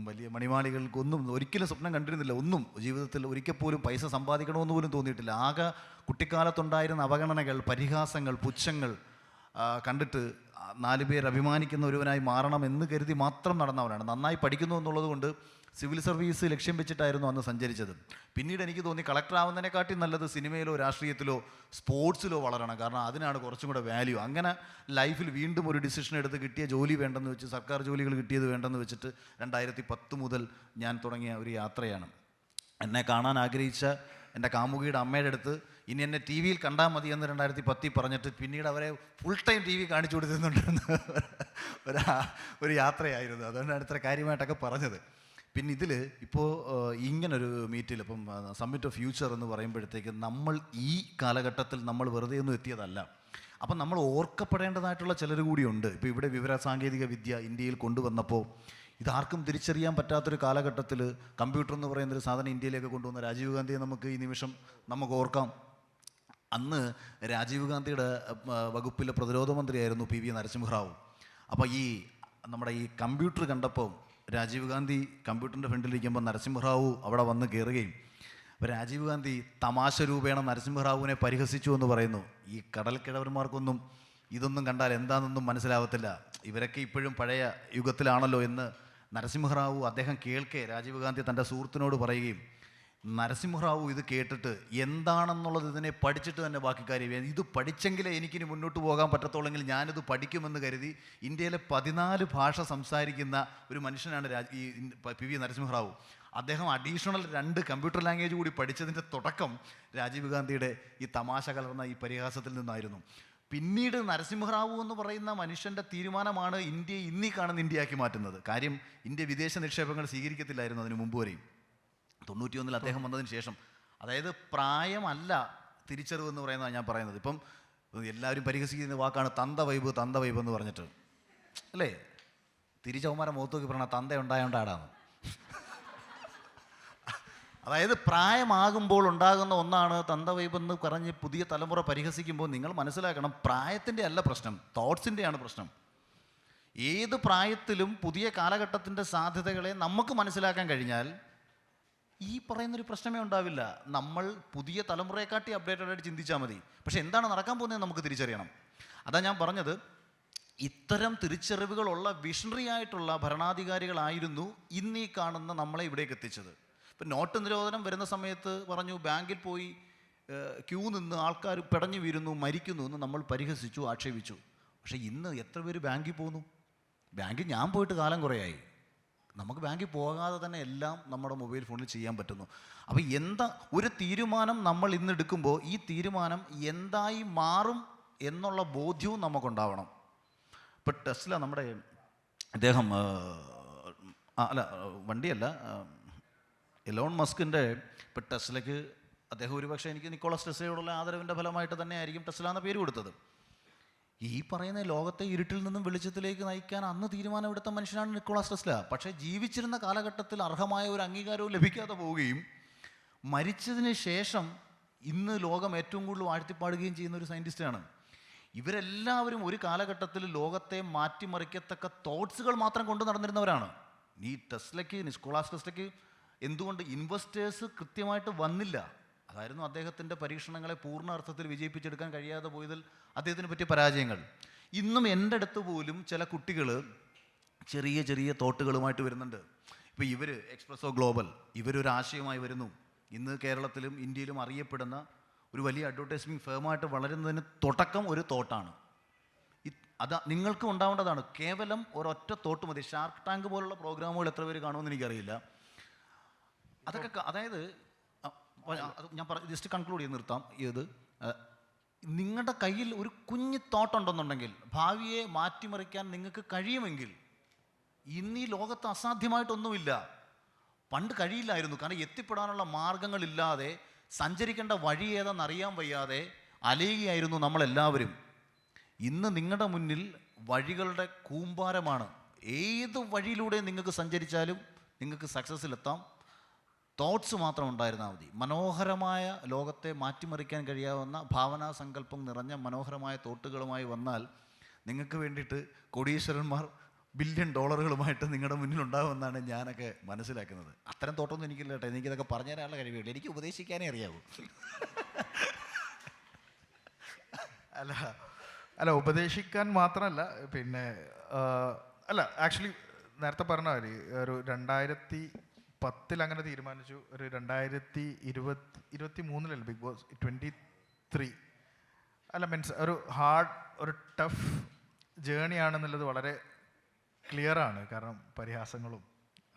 വലിയ മണിമാളികൾക്കൊന്നും ഒരിക്കലും സ്വപ്നം കണ്ടിരുന്നില്ല. ഒന്നും ജീവിതത്തിൽ ഒരിക്കൽ പോലും പൈസ സമ്പാദിക്കണമെന്ന് പോലും തോന്നിയിട്ടില്ല. ആകെ കുട്ടിക്കാലത്തുണ്ടായിരുന്ന അവഗണനകൾ, പരിഹാസങ്ങൾ, പുച്ഛങ്ങൾ കണ്ടിട്ട് 4 പേർ അഭിമാനിക്കുന്ന ഒരുവനായി മാറണം എന്ന് കരുതി മാത്രം നടന്നവനാണ്. നന്നായി പഠിക്കുന്നു എന്നുള്ളത് കൊണ്ട് സിവിൽ സർവീസ് ലക്ഷ്യം വെച്ചിട്ടായിരുന്നു അന്ന് സഞ്ചരിച്ചത്. പിന്നീട് എനിക്ക് തോന്നി കളക്ടർ ആവുന്നതിനെക്കാട്ടി നല്ലത് സിനിമയിലോ രാഷ്ട്രീയത്തിലോ സ്പോർട്സിലോ വളരണം, കാരണം അതിനാണ് കുറച്ചും കൂടെ വാല്യൂ. അങ്ങനെ ലൈഫിൽ വീണ്ടും ഒരു ഡിസിഷൻ എടുത്ത് കിട്ടിയ ജോലി വേണ്ടെന്ന് വെച്ച്, സർക്കാർ ജോലികൾ കിട്ടിയത് വേണ്ടെന്ന് വെച്ചിട്ട് 2010 മുതൽ ഞാൻ തുടങ്ങിയ ഒരു യാത്രയാണ്. എന്നെ കാണാൻ ആഗ്രഹിച്ച എൻ്റെ കാമുകിയുടെ അമ്മയുടെ അടുത്ത് ഇനി എന്നെ ടി വിയിൽ കണ്ടാൽ മതി എന്ന് 2010 പറഞ്ഞിട്ട് പിന്നീട് അവരെ ഫുൾ ടൈം ടി വി കാണിച്ചു കൊടുത്തിരുന്നുണ്ടെന്ന് ഒരു യാത്രയായിരുന്നു. അതുകൊണ്ടാണ് ഇത്ര കാര്യമായിട്ടൊക്കെ പറഞ്ഞത്. പിന്നെ ഇതിൽ ഇപ്പോൾ ഇങ്ങനൊരു മീറ്റിൽ ഇപ്പം സമ്മിറ്റ് ഓഫ് ഫ്യൂച്ചർ എന്ന് പറയുമ്പോഴത്തേക്ക് നമ്മൾ ഈ കാലഘട്ടത്തിൽ നമ്മൾ വെറുതെ ഒന്നും എത്തിയതല്ല. അപ്പം നമ്മൾ ഓർക്കപ്പെടേണ്ടതായിട്ടുള്ള ചിലർ കൂടിയുണ്ട്. ഇപ്പോൾ ഇവിടെ വിവരസാങ്കേതിക വിദ്യ ഇന്ത്യയിൽ കൊണ്ടുവന്നപ്പോൾ ഇതാർക്കും തിരിച്ചറിയാൻ പറ്റാത്തൊരു കാലഘട്ടത്തിൽ കമ്പ്യൂട്ടർ എന്ന് പറയുന്നൊരു സാധനം ഇന്ത്യയിലേക്ക് കൊണ്ടുവന്ന രാജീവ് ഗാന്ധിയെ നമുക്ക് ഈ നിമിഷം നമുക്ക് ഓർക്കാം. അന്ന് രാജീവ് ഗാന്ധിയുടെ വകുപ്പിലെ പ്രതിരോധ മന്ത്രിയായിരുന്നു PV നരസിംഹറാവു. അപ്പോൾ നമ്മുടെ ഈ കമ്പ്യൂട്ടർ കണ്ടപ്പോൾ രാജീവ് ഗാന്ധി കമ്പ്യൂട്ടറിൻ്റെ ഫ്രണ്ടിലിരിക്കുമ്പോൾ നരസിംഹറാവു അവിടെ വന്ന് കയറുകയും, അപ്പോൾ രാജീവ് ഗാന്ധി തമാശ രൂപേണ നരസിംഹറാവുവിനെ പരിഹസിച്ചു എന്ന് പറയുന്നു. ഈ കടൽക്കിഴവന്മാർക്കൊന്നും ഇതൊന്നും കണ്ടാൽ എന്താണെന്നൊന്നും മനസ്സിലാവത്തില്ല, ഇവരൊക്കെ ഇപ്പോഴും പഴയ യുഗത്തിലാണല്ലോ എന്ന് നരസിംഹറാവു അദ്ദേഹം കേൾക്കെ രാജീവ് ഗാന്ധി തൻ്റെ സുഹൃത്തിനോട് പറയുകയും, നരസിംഹറാവു ഇത് കേട്ടിട്ട് എന്താണെന്നുള്ളത് ഇതിനെ പഠിച്ചിട്ട് തന്നെ ബാക്കി കാര്യം, ഇത് പഠിച്ചെങ്കിലേ എനിക്കിനി മുന്നോട്ട് പോകാൻ പറ്റത്തുള്ളെങ്കിൽ ഞാനിത് പഠിക്കുമെന്ന് കരുതി ഇന്ത്യയിലെ 14 ഭാഷ സംസാരിക്കുന്ന ഒരു മനുഷ്യനാണ് ഈ PV നരസിംഹറാവു. അദ്ദേഹം അഡീഷണൽ 2 കമ്പ്യൂട്ടർ ലാംഗ്വേജ് കൂടി പഠിച്ചതിൻ്റെ തുടക്കം രാജീവ് ഗാന്ധിയുടെ ഈ തമാശ കലർന്ന ഈ പരിഹാസത്തിൽ നിന്നായിരുന്നു. പിന്നീട് നരസിംഹറാവു എന്ന് പറയുന്ന മനുഷ്യൻ്റെ തീരുമാനമാണ് ഇന്ത്യയെ ഇന്നീ കാണുന്ന ഇന്ത്യയാക്കി മാറ്റുന്നത്. കാര്യം ഇന്ത്യ വിദേശ നിക്ഷേപങ്ങൾ സ്വീകരിക്കത്തില്ലായിരുന്നു അതിന് മുമ്പ് വരെയും. 91 അദ്ദേഹം വന്നതിന് ശേഷം, അതായത് പ്രായമല്ല തിരിച്ചറിവ് എന്ന് പറയുന്നതാണ് ഞാൻ പറയുന്നത്. ഇപ്പം എല്ലാവരും പരിഹസിക്കുന്ന വാക്കാണ് തന്ത വൈബ് എന്ന് പറഞ്ഞിട്ട്, അല്ലേ? തിരിച്ചവന്മാരെ മുഖത്ത് നോക്കി പറയണ തന്ത ഉണ്ടായോണ്ടാടാന്ന്. അതായത് പ്രായമാകുമ്പോൾ ഉണ്ടാകുന്ന ഒന്നാണ് തന്ത വൈബ് എന്ന് പറഞ്ഞ് പുതിയ തലമുറ പരിഹസിക്കുമ്പോൾ നിങ്ങൾ മനസ്സിലാക്കണം, പ്രായത്തിൻ്റെ അല്ല പ്രശ്നം, തോട്ട്സിൻ്റെയാണ് പ്രശ്നം. ഏത് പ്രായത്തിലും പുതിയ കാലഘട്ടത്തിൻ്റെ സാധ്യതകളെ നമുക്ക് മനസ്സിലാക്കാൻ കഴിഞ്ഞാൽ ഈ പറയുന്നൊരു പ്രശ്നമേ ഉണ്ടാവില്ല. നമ്മൾ പുതിയ തലമുറയെക്കാട്ടി അപ്ഡേറ്റഡ് ആയിട്ട് ചിന്തിച്ചാൽ മതി. പക്ഷെ എന്താണ് നടക്കാൻ പോകുന്നത് നമുക്ക് തിരിച്ചറിയണം. അതാ ഞാൻ പറഞ്ഞത്, ഇത്തരം തിരിച്ചറിവുകളുള്ള വിഷണറി ആയിട്ടുള്ള ഭരണാധികാരികളായിരുന്നു ഇന്നീ കാണുന്ന നമ്മളെ ഇവിടേക്ക് എത്തിച്ചത്. ഇപ്പം നോട്ട് നിരോധനം വരുന്ന സമയത്ത് പറഞ്ഞു ബാങ്കിൽ പോയി ക്യൂ നിന്ന് ആൾക്കാർ പിടഞ്ഞു വീഴുന്നു, മരിക്കുന്നു എന്ന് നമ്മൾ പരിഹസിച്ചു, ആക്ഷേപിച്ചു. പക്ഷേ ഇന്ന് എത്ര പേര് ബാങ്കിൽ പോകുന്നു? ബാങ്കിൽ ഞാൻ പോയിട്ട് കാലം കുറേയായി. നമുക്ക് ബാങ്കിൽ പോകാതെ തന്നെ എല്ലാം നമ്മുടെ മൊബൈൽ ഫോണിൽ ചെയ്യാൻ പറ്റുന്നു. അപ്പോൾ ഒരു തീരുമാനം നമ്മൾ ഇന്ന് എടുക്കുമ്പോൾ ഈ തീരുമാനം എന്തായി മാറും എന്നുള്ള ബോധ്യവും നമുക്കുണ്ടാവണം. ഇപ്പോൾ ടെസ്ല നമ്മുടെ അദ്ദേഹം വണ്ടിയല്ല, എലോൺ മസ്കിൻ്റെ ഇപ്പോൾ ടെസ്ലയ്ക്ക് അദ്ദേഹം ഒരുപക്ഷെ എനിക്ക് നിക്കോളാസ് ടെസ്ലയോടുള്ള ആദരവിൻ്റെ ഫലമായിട്ട് തന്നെ ആയിരിക്കും ടെസ്ല എന്ന പേര് കൊടുത്തത്. ഈ പറയുന്ന ലോകത്തെ ഇരുട്ടിൽ നിന്നും വെളിച്ചത്തിലേക്ക് നയിക്കാൻ അന്ന് തീരുമാനമെടുത്ത മനുഷ്യനാണ് നിക്കോളാസ് ടെസ്ല. പക്ഷേ ജീവിച്ചിരുന്ന കാലഘട്ടത്തിൽ അർഹമായ ഒരു അംഗീകാരവും ലഭിക്കാതെ പോവുകയും മരിച്ചതിന് ശേഷം ഇന്ന് ലോകം ഏറ്റവും കൂടുതൽ വാഴ്ത്തിപ്പാടുകയും ചെയ്യുന്ന ഒരു സയൻറ്റിസ്റ്റാണ്. ഇവരെല്ലാവരും ഒരു കാലഘട്ടത്തിൽ ലോകത്തെ മാറ്റിമറിക്കത്തക്ക തോട്ട്സുകൾ മാത്രം കൊണ്ടു നടന്നിരുന്നവരാണ്. ഈ നിക്കോളാസ് ടെസ്ലയ്ക്ക് എന്തുകൊണ്ട് ഇൻവെസ്റ്റേഴ്സ് കൃത്യമായിട്ട് വന്നില്ല? അതായിരുന്നു അദ്ദേഹത്തിൻ്റെ പരീക്ഷണങ്ങളെ പൂർണ്ണ അർത്ഥത്തിൽ വിജയിപ്പിച്ചെടുക്കാൻ കഴിയാതെ പോയതിൽ അദ്ദേഹത്തിന് പറ്റിയ പരാജയങ്ങൾ. ഇന്നും എൻ്റെ അടുത്ത് പോലും ചില കുട്ടികൾ ചെറിയ ചെറിയ തോട്ടുകളുമായിട്ട് വരുന്നുണ്ട്. ഇപ്പോൾ ഇവർ എക്സ്പ്രസോ ഗ്ലോബൽ ഇവരൊരു ആശയമായി വരുന്നു. ഇന്ന് കേരളത്തിലും ഇന്ത്യയിലും അറിയപ്പെടുന്ന ഒരു വലിയ അഡ്വർടൈസ്മെൻറ്റ് ഫേമായിട്ട് വളരുന്നതിന് തുടക്കം ഒരു തോട്ടാണ്. അത് നിങ്ങൾക്ക് ഉണ്ടാവേണ്ടതാണ്. കേവലം ഒരൊറ്റ തോട്ട് മതി. ഷാർക്ക് ടാങ്ക് പോലുള്ള പ്രോഗ്രാമുകൾ എത്ര പേര് കാണുമെന്ന് എനിക്കറിയില്ല. അതൊക്കെ അതായത് ഞാൻ ജസ്റ്റ് കൺക്ലൂഡ് ചെയ്ത് നിർത്താം. നിങ്ങളുടെ കയ്യിൽ ഒരു കുഞ്ഞ് തോട്ടുണ്ടെന്നുണ്ടെങ്കിൽ, ഭാവിയെ മാറ്റിമറിക്കാൻ നിങ്ങൾക്ക് കഴിയുമെങ്കിൽ, ഇന്ന് ഈ ലോകത്ത് അസാധ്യമായിട്ടൊന്നുമില്ല. പണ്ട് കഴിയില്ലായിരുന്നു. കാരണം എത്തിപ്പെടാനുള്ള മാർഗങ്ങളില്ലാതെ, സഞ്ചരിക്കേണ്ട വഴി ഏതെന്നറിയാൻ വയ്യാതെ അലയുകയായിരുന്നു നമ്മളെല്ലാവരും. ഇന്ന് നിങ്ങളുടെ മുന്നിൽ വഴികളുടെ കൂമ്പാരമാണ്. ഏത് വഴിയിലൂടെ നിങ്ങൾക്ക് സഞ്ചരിച്ചാലും നിങ്ങൾക്ക് സക്സസ്സിലെത്താം. തോട്ട്സ് മാത്രം ഉണ്ടായിരുന്നാൽ മതി. മനോഹരമായ ലോകത്തെ മാറ്റിമറിക്കാൻ കഴിയാവുന്ന ഭാവനാ സങ്കല്പം നിറഞ്ഞ മനോഹരമായ തോട്ടുകളുമായി വന്നാൽ നിങ്ങൾക്ക് വേണ്ടിയിട്ട് കോടീശ്വരന്മാർ $ബില്യൺ നിങ്ങളുടെ മുന്നിലുണ്ടാകുമെന്നാണ് ഞാനൊക്കെ മനസ്സിലാക്കുന്നത്. അത്തരം തോട്ടമൊന്നും എനിക്കില്ല കേട്ടോ. എനിക്കിതൊക്കെ പറഞ്ഞു തരാനുള്ള കഴിവുകൾ, എനിക്ക് ഉപദേശിക്കാനേ അറിയാവൂ. അല്ല ഉപദേശിക്കാൻ മാത്രമല്ല, പിന്നെ ആക്ച്വലി നേരത്തെ പറഞ്ഞ മാതിരി ഒരു 2010 അങ്ങനെ തീരുമാനിച്ചു. ഒരു 2023 ബിഗ് ബോസ് 23 അല്ല മീൻസ് ഒരു ടഫ് ജേണി ആണെന്നുള്ളത് വളരെ ക്ലിയർ ആണ്. കാരണം പരിഹാസങ്ങളും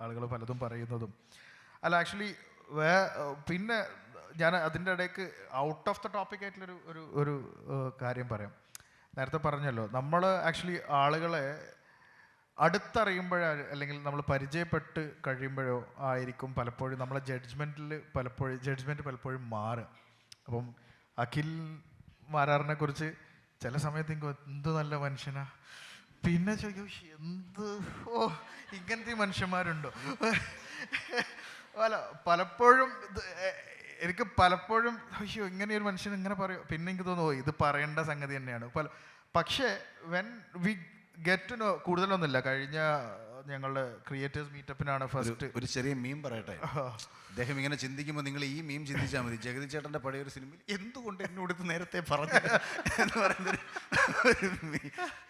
ആളുകൾ പലതും പറയുന്നതും അല്ല ആക്ച്വലി പിന്നെ ഞാൻ അതിൻ്റെ ഇടയ്ക്ക് ഔട്ട് ഓഫ് ദ ടോപ്പിക് ആയിട്ടുള്ളൊരു ഒരു ഒരു കാര്യം പറയാം. നേരത്തെ പറഞ്ഞല്ലോ, നമ്മൾ ആക്ച്വലി ആളുകളെ അടുത്തറിയുമ്പോഴോ അല്ലെങ്കിൽ നമ്മൾ പരിചയപ്പെട്ട് കഴിയുമ്പോഴോ ആയിരിക്കും പലപ്പോഴും നമ്മളെ ജഡ്ജ്മെൻറ്റ് പലപ്പോഴും മാറുക. അപ്പം അഖിൽ മാരാറിനെ കുറിച്ച് ചില സമയത്ത് എന്ത് നല്ല മനുഷ്യനാ, പിന്നെ ചോദിക്കും ഇങ്ങനത്തെ മനുഷ്യന്മാരുണ്ടോ. അല്ല പലപ്പോഴും എനിക്ക് പലപ്പോഴും അയ്യോ ഇങ്ങനെ ഒരു മനുഷ്യൻ ഇങ്ങനെ പറയും. പിന്നെ എനിക്ക് തോന്നുന്നു ഇത് പറയേണ്ട സംഗതി തന്നെയാണ്. പക്ഷേ when we get to know, കൂടുതലൊന്നുമില്ല. കഴിഞ്ഞ ഞങ്ങളുടെ ക്രിയേറ്റേഴ്സ് മീറ്റപ്പിനാണ് ഫസ്റ്റ് ഒരു ചെറിയ മീം പറയട്ടെ. അദ്ദേഹം ഇങ്ങനെ ചിന്തിക്കുമ്പോൾ നിങ്ങൾ ഈ മീം ചിന്തിച്ചാൽ മതി. ജഗതി ചേട്ടൻ്റെ പഴയ ഒരു സിനിമയിൽ എന്തുകൊണ്ട് എന്നോട് ഇത് നേരത്തെ പറഞ്ഞു എന്ന് പറയുന്നൊരു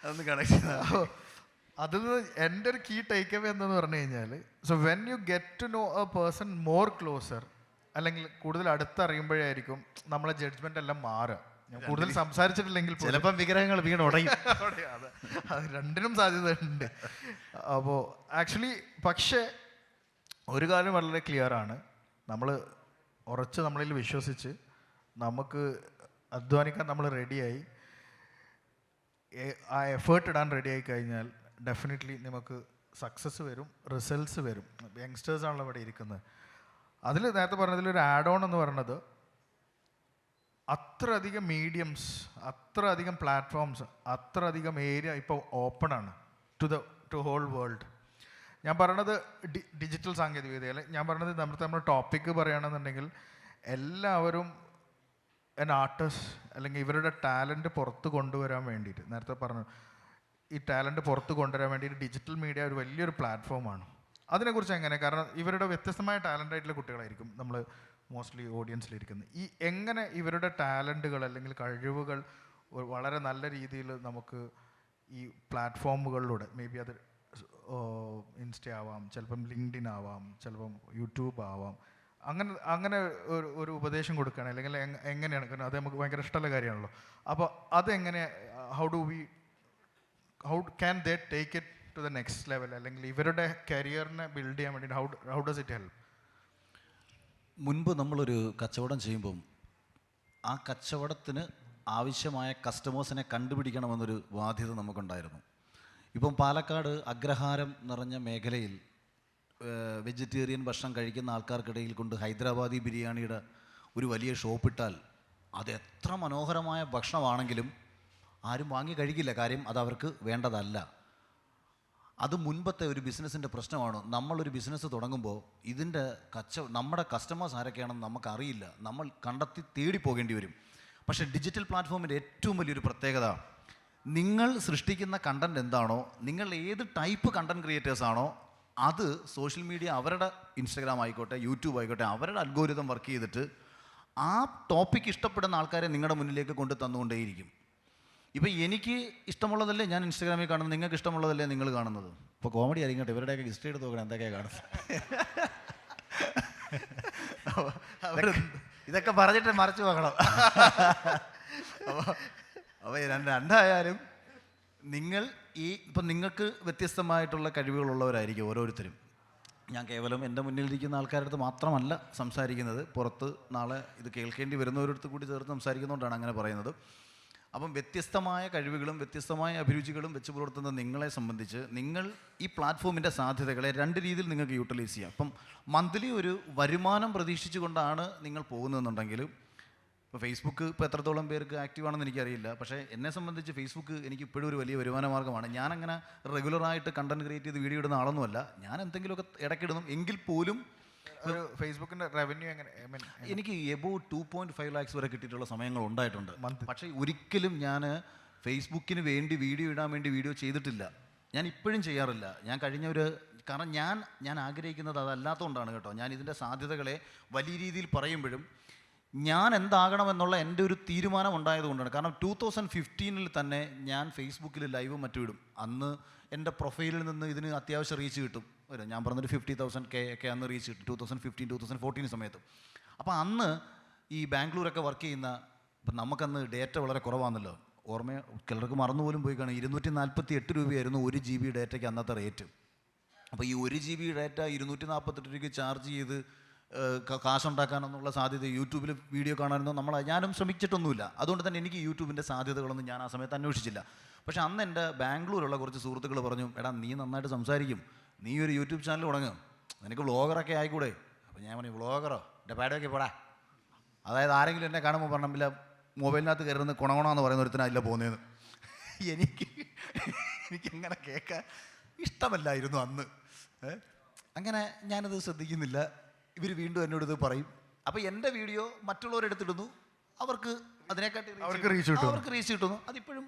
അതൊന്ന് കണക്ട്. അത് എൻ്റെ ഒരു കീ ടേക്ക് അവേ എന്തെന്ന് പറഞ്ഞു കഴിഞ്ഞാൽ, so when you get to know a person more closer, അല്ലെങ്കിൽ കൂടുതൽ അടുത്തറിയുമ്പോഴായിരിക്കും നമ്മളെ ജഡ്ജ്മെൻ്റ് എല്ലാം മാറുക. ഞാൻ കൂടുതൽ സംസാരിച്ചിട്ടില്ലെങ്കിൽ ചിലപ്പം വിഗ്രഹങ്ങൾ വീണ് ഉടയും. അത് രണ്ടിനും സാധ്യതയുണ്ട്. അപ്പോൾ ആക്ച്വലി പക്ഷേ ഒരു കാര്യം വളരെ ക്ലിയർ ആണ്, നമ്മൾ ഉറച്ച് നമ്മളിൽ വിശ്വസിച്ച് നമുക്ക് അധ്വാനിക്കാൻ നമ്മൾ റെഡിയായി, ആ എഫേർട്ട് ഇടാൻ റെഡിയായി കഴിഞ്ഞാൽ ഡെഫിനറ്റ്ലി നമുക്ക് സക്സസ് വരും, റിസൾട്ട്സ് വരും. യങ്സ്റ്റേഴ്സാണല്ലോ ഇവിടെ ഇരിക്കുന്നത്. അതിൽ നേരത്തെ പറഞ്ഞതിലൊരു ആഡ് ഓൺ എന്ന് പറയുന്നത്, അത്ര അധികം മീഡിയംസ്, അത്ര അധികം പ്ലാറ്റ്ഫോംസ്, അത്ര അധികം ഏരിയ ഇപ്പോൾ ഓപ്പൺ ആണ് ടു ഹോൾ വേൾഡ്. ഞാൻ പറയണത് ഡിജിറ്റൽ സാങ്കേതികവിദ്യ, ഞാൻ പറയണത് നമ്മുടെ ടോപ്പിക്ക് പറയുകയാണെന്നുണ്ടെങ്കിൽ എല്ലാവരും ആർട്ടിസ്റ്റ് അല്ലെങ്കിൽ ഇവരുടെ ടാലൻറ്റ് പുറത്ത് കൊണ്ടുവരാൻ വേണ്ടിയിട്ട്, നേരത്തെ പറഞ്ഞു ഈ ടാലൻറ്റ് പുറത്ത് കൊണ്ടുവരാൻ വേണ്ടിയിട്ട് ഡിജിറ്റൽ മീഡിയ ഒരു വലിയൊരു പ്ലാറ്റ്ഫോമാണ്. അതിനെക്കുറിച്ച് എങ്ങനെ, കാരണം ഇവരുടെ വ്യത്യസ്തമായ ടാലൻ്റ് ആയിട്ടുള്ള കുട്ടികളായിരിക്കും നമ്മൾ മോസ്റ്റ്ലി ഓഡിയൻസിലിരിക്കുന്നത്. ഈ എങ്ങനെ ഇവരുടെ ടാലൻറ്റുകൾ അല്ലെങ്കിൽ കഴിവുകൾ വളരെ നല്ല രീതിയിൽ നമുക്ക് ഈ പ്ലാറ്റ്ഫോമുകളിലൂടെ, മേ ബി അത് ഇൻസ്റ്റ ആവാം, ചിലപ്പം ലിങ്ക്ഡിൻ ആവാം, ചിലപ്പം യൂട്യൂബ് ആവാം, അങ്ങനെ ഒരു ഉപദേശം കൊടുക്കുകയാണ് അല്ലെങ്കിൽ എങ്ങനെയാണ്, കാരണം അത് നമുക്ക് ഭയങ്കര ഇഷ്ടമുള്ള കാര്യമാണല്ലോ. അപ്പോൾ അതെങ്ങനെ, how can they take it to the next level, അല്ലെങ്കിൽ ഇവരുടെ കരിയറിനെ ബിൽഡ് ചെയ്യാൻ വേണ്ടിയിട്ട് ഹൗ ഡസ് ഇറ്റ് ഹെൽപ്പ്? മുൻപ് നമ്മളൊരു കച്ചവടം ചെയ്യുമ്പം ആ കച്ചവടത്തിന് ആവശ്യമായ കസ്റ്റമേഴ്സിനെ കണ്ടുപിടിക്കണമെന്നൊരു ബാധ്യത നമുക്കുണ്ടായിരുന്നു. ഇപ്പം പാലക്കാട് അഗ്രഹാരം നിറഞ്ഞ മേഖലയിൽ വെജിറ്റേറിയൻ ഭക്ഷണം കഴിക്കുന്ന ആൾക്കാർക്കിടയിൽ കൊണ്ട് ഹൈദരാബാദി ബിരിയാണിയുടെ ഒരു വലിയ ഷോപ്പിട്ടാൽ അത് എത്ര മനോഹരമായ ഭക്ഷണമാണെങ്കിലും ആരും വാങ്ങി കഴിക്കില്ല. കാര്യം അത് അവർക്ക് വേണ്ടതല്ല. അത് മുൻപത്തെ ഒരു ബിസിനസ്സിൻ്റെ പ്രശ്നമാണ്. നമ്മളൊരു ബിസിനസ് തുടങ്ങുമ്പോൾ ഇതിൻ്റെ നമ്മുടെ കസ്റ്റമേഴ്സ് ആരൊക്കെയാണെന്ന് നമുക്കറിയില്ല. നമ്മൾ കണ്ടെത്തി തേടി പോകേണ്ടി വരും. പക്ഷേ ഡിജിറ്റൽ പ്ലാറ്റ്ഫോമിൻ്റെ ഏറ്റവും വലിയൊരു പ്രത്യേകത, നിങ്ങൾ സൃഷ്ടിക്കുന്ന കണ്ടൻറ് എന്താണോ, നിങ്ങൾ ഏത് ടൈപ്പ് കണ്ടൻറ് ക്രിയേറ്റേഴ്സാണോ, അത് സോഷ്യൽ മീഡിയ അവരുടെ ഇൻസ്റ്റാഗ്രാം ആയിക്കോട്ടെ, യൂട്യൂബ് ആയിക്കോട്ടെ, അവരുടെ അൽഗോരിതം വർക്ക് ചെയ്തിട്ട് ആ ടോപ്പിക്ക് ഇഷ്ടപ്പെടുന്ന ആൾക്കാരെ നിങ്ങളുടെ മുന്നിലേക്ക് കൊണ്ട് തന്നുകൊണ്ടേയിരിക്കും. ഇപ്പം എനിക്ക് ഇഷ്ടമുള്ളതല്ലേ ഞാൻ ഇൻസ്റ്റാഗ്രാമിൽ കാണുന്നത്, നിങ്ങൾക്ക് ഇഷ്ടമുള്ളതല്ലേ നിങ്ങൾ കാണുന്നത്. ഇപ്പോൾ കോമഡി ആയിരിക്കട്ടെ, ഇവരുടെയൊക്കെ ഹിസ്റ്ററി എടുത്ത് നോക്കണം എന്തൊക്കെയാണ് കാണുന്നത്. ഇതൊക്കെ പറഞ്ഞിട്ട് മറച്ചു പോകണം. അപ്പോൾ രണ്ടായാലും നിങ്ങൾ ഇപ്പം നിങ്ങൾക്ക് വ്യത്യസ്തമായിട്ടുള്ള കഴിവുകളുള്ളവരായിരിക്കും ഓരോരുത്തരും. ഞാൻ കേവലം എൻ്റെ മുന്നിലിരിക്കുന്ന ആൾക്കാരുടെ അടുത്ത് മാത്രമല്ല സംസാരിക്കുന്നത്, പുറത്ത് നാളെ ഇത് കേൾക്കേണ്ടി വരുന്നവരടുത്ത് കൂടി ചേർത്ത് സംസാരിക്കുന്നതുകൊണ്ടാണ് അങ്ങനെ പറയുന്നത്. അപ്പം വ്യത്യസ്തമായ കഴിവുകളും വ്യത്യസ്തമായ അഭിരുചികളും വെച്ച് പുലർത്തുന്ന നിങ്ങളെ സംബന്ധിച്ച് നിങ്ങൾ ഈ പ്ലാറ്റ്ഫോമിൻ്റെ സാധ്യതകളെ രണ്ട് രീതിയിൽ നിങ്ങൾക്ക് യൂട്ടിലൈസ് ചെയ്യാം. അപ്പം മന്ത്ലി ഒരു വരുമാനം പ്രതീക്ഷിച്ചുകൊണ്ടാണ് നിങ്ങൾ പോകുന്നതെന്നുണ്ടെങ്കിൽ, ഇപ്പോൾ ഫേസ്ബുക്ക് ഇപ്പോൾ എത്രത്തോളം പേർക്ക് ആക്റ്റീവ് ആണെന്ന് എനിക്കറിയില്ല, പക്ഷേ എന്നെ സംബന്ധിച്ച് ഫേസ്ബുക്ക് എനിക്ക് ഇപ്പോഴും ഒരു വലിയ വരുമാന മാർഗ്ഗമാണ്. ഞാനങ്ങനെ റെഗുലറായിട്ട് കണ്ടൻറ് ക്രിയേറ്റ് ചെയ്ത് വീഡിയോ ഇടുന്ന ആളൊന്നുമല്ല. ഞാൻ എന്തെങ്കിലുമൊക്കെ ഇടയ്ക്കിടുന്നു എങ്കിൽ പോലും ഒരു ഫേസ്ബുക്കിൻ്റെ റവന്യൂ എങ്ങനെ, എനിക്ക് എബോവ് 2.5 lakhs വരെ കിട്ടിയിട്ടുള്ള സമയങ്ങൾ ഉണ്ടായിട്ടുണ്ട്. പക്ഷേ ഒരിക്കലും ഞാൻ ഫേസ്ബുക്കിന് വേണ്ടി വീഡിയോ ഇടാൻ വേണ്ടി വീഡിയോ ചെയ്തിട്ടില്ല. ഞാൻ ഇപ്പോഴും ചെയ്യാറില്ല. കാരണം ഞാൻ ആഗ്രഹിക്കുന്നത് അതല്ലാത്തതുകൊണ്ടാണ് കേട്ടോ. ഞാൻ ഇതിൻ്റെ സാധ്യതകളെ വലിയ രീതിയിൽ പറയുമ്പോഴും ഞാൻ എന്താകണമെന്നുള്ള എൻ്റെ ഒരു തീരുമാനം ഉണ്ടായതുകൊണ്ടാണ്. കാരണം 2015 തന്നെ ഞാൻ ഫേസ്ബുക്കിൽ ലൈവും മറ്റും ഇടും. അന്ന് എൻ്റെ പ്രൊഫൈലിൽ നിന്ന് ഇതിന് അത്യാവശ്യം റീച്ച് കിട്ടും. ഞാൻ പറഞ്ഞൊരു 50,000 ഒക്കെ അന്ന് റീച്ച് കിട്ടും 2014 സമയത്ത്. അപ്പോൾ അന്ന് ഈ ബാംഗ്ലൂരൊക്കെ വർക്ക് ചെയ്യുന്ന, ഇപ്പം നമുക്കന്ന് ഡേറ്റ വളരെ കുറവാണല്ലോ, ചിലർക്ക് മറന്നുപോലും പോയി കാണും. 248 രൂപയായിരുന്നു 1 GB ഡേറ്റയ്ക്ക് അന്നത്തെ റേറ്റ്. അപ്പോൾ ഈ 1 GB ഡേറ്റ 248 രൂപയ്ക്ക് ചാർജ് ചെയ്ത് കാശുണ്ടാക്കാനെന്നുള്ള സാധ്യത, യൂട്യൂബിൽ വീഡിയോ കാണാനൊന്നും ഞാനും ശ്രമിച്ചിട്ടൊന്നുമില്ല. അതുകൊണ്ട് തന്നെ എനിക്ക് യൂട്യൂബിൻ്റെ സാധ്യതകളൊന്നും ഞാൻ ആ സമയത്ത് അന്വേഷിച്ചില്ല. പക്ഷേ അന്ന് എൻ്റെ ബാംഗ്ലൂരുള്ള കുറച്ച് സുഹൃത്തുക്കൾ പറഞ്ഞു, എടാ നീ നന്നായിട്ട് സംസാരിക്കും, നീ ഒരു യൂട്യൂബ് ചാനൽ തുടങ്ങും, നിനക്ക് വ്ളോഗറൊക്കെ ആയിക്കൂടെ? അപ്പോൾ ഞാൻ പറഞ്ഞു, വ്ളോഗറോ, എൻ്റെ പാടൊക്കെ പോടാ. അതായത് ആരെങ്കിലും എന്നെ കാണുമ്പോൾ പറഞ്ഞില്ല, മൊബൈലിനകത്ത് കയറുന്ന കുണകുണമെന്ന് പറയുന്ന ഒരുത്തനല്ല പോകുന്നതെന്ന്. എനിക്കങ്ങനെ കേൾക്കാൻ ഇഷ്ടമല്ലായിരുന്നു അന്ന്. അങ്ങനെ ഞാനത് ശ്രദ്ധിക്കുന്നില്ല. ഇവർ വീണ്ടും എന്നോട് ഇത് പറയും. അപ്പോൾ എൻ്റെ വീഡിയോ മറ്റുള്ളവരെടുത്തിടുന്നു, അവർക്ക് അതിനെക്കാട്ടി റീച്ച് കിട്ടുന്നു. അതിപ്പോഴും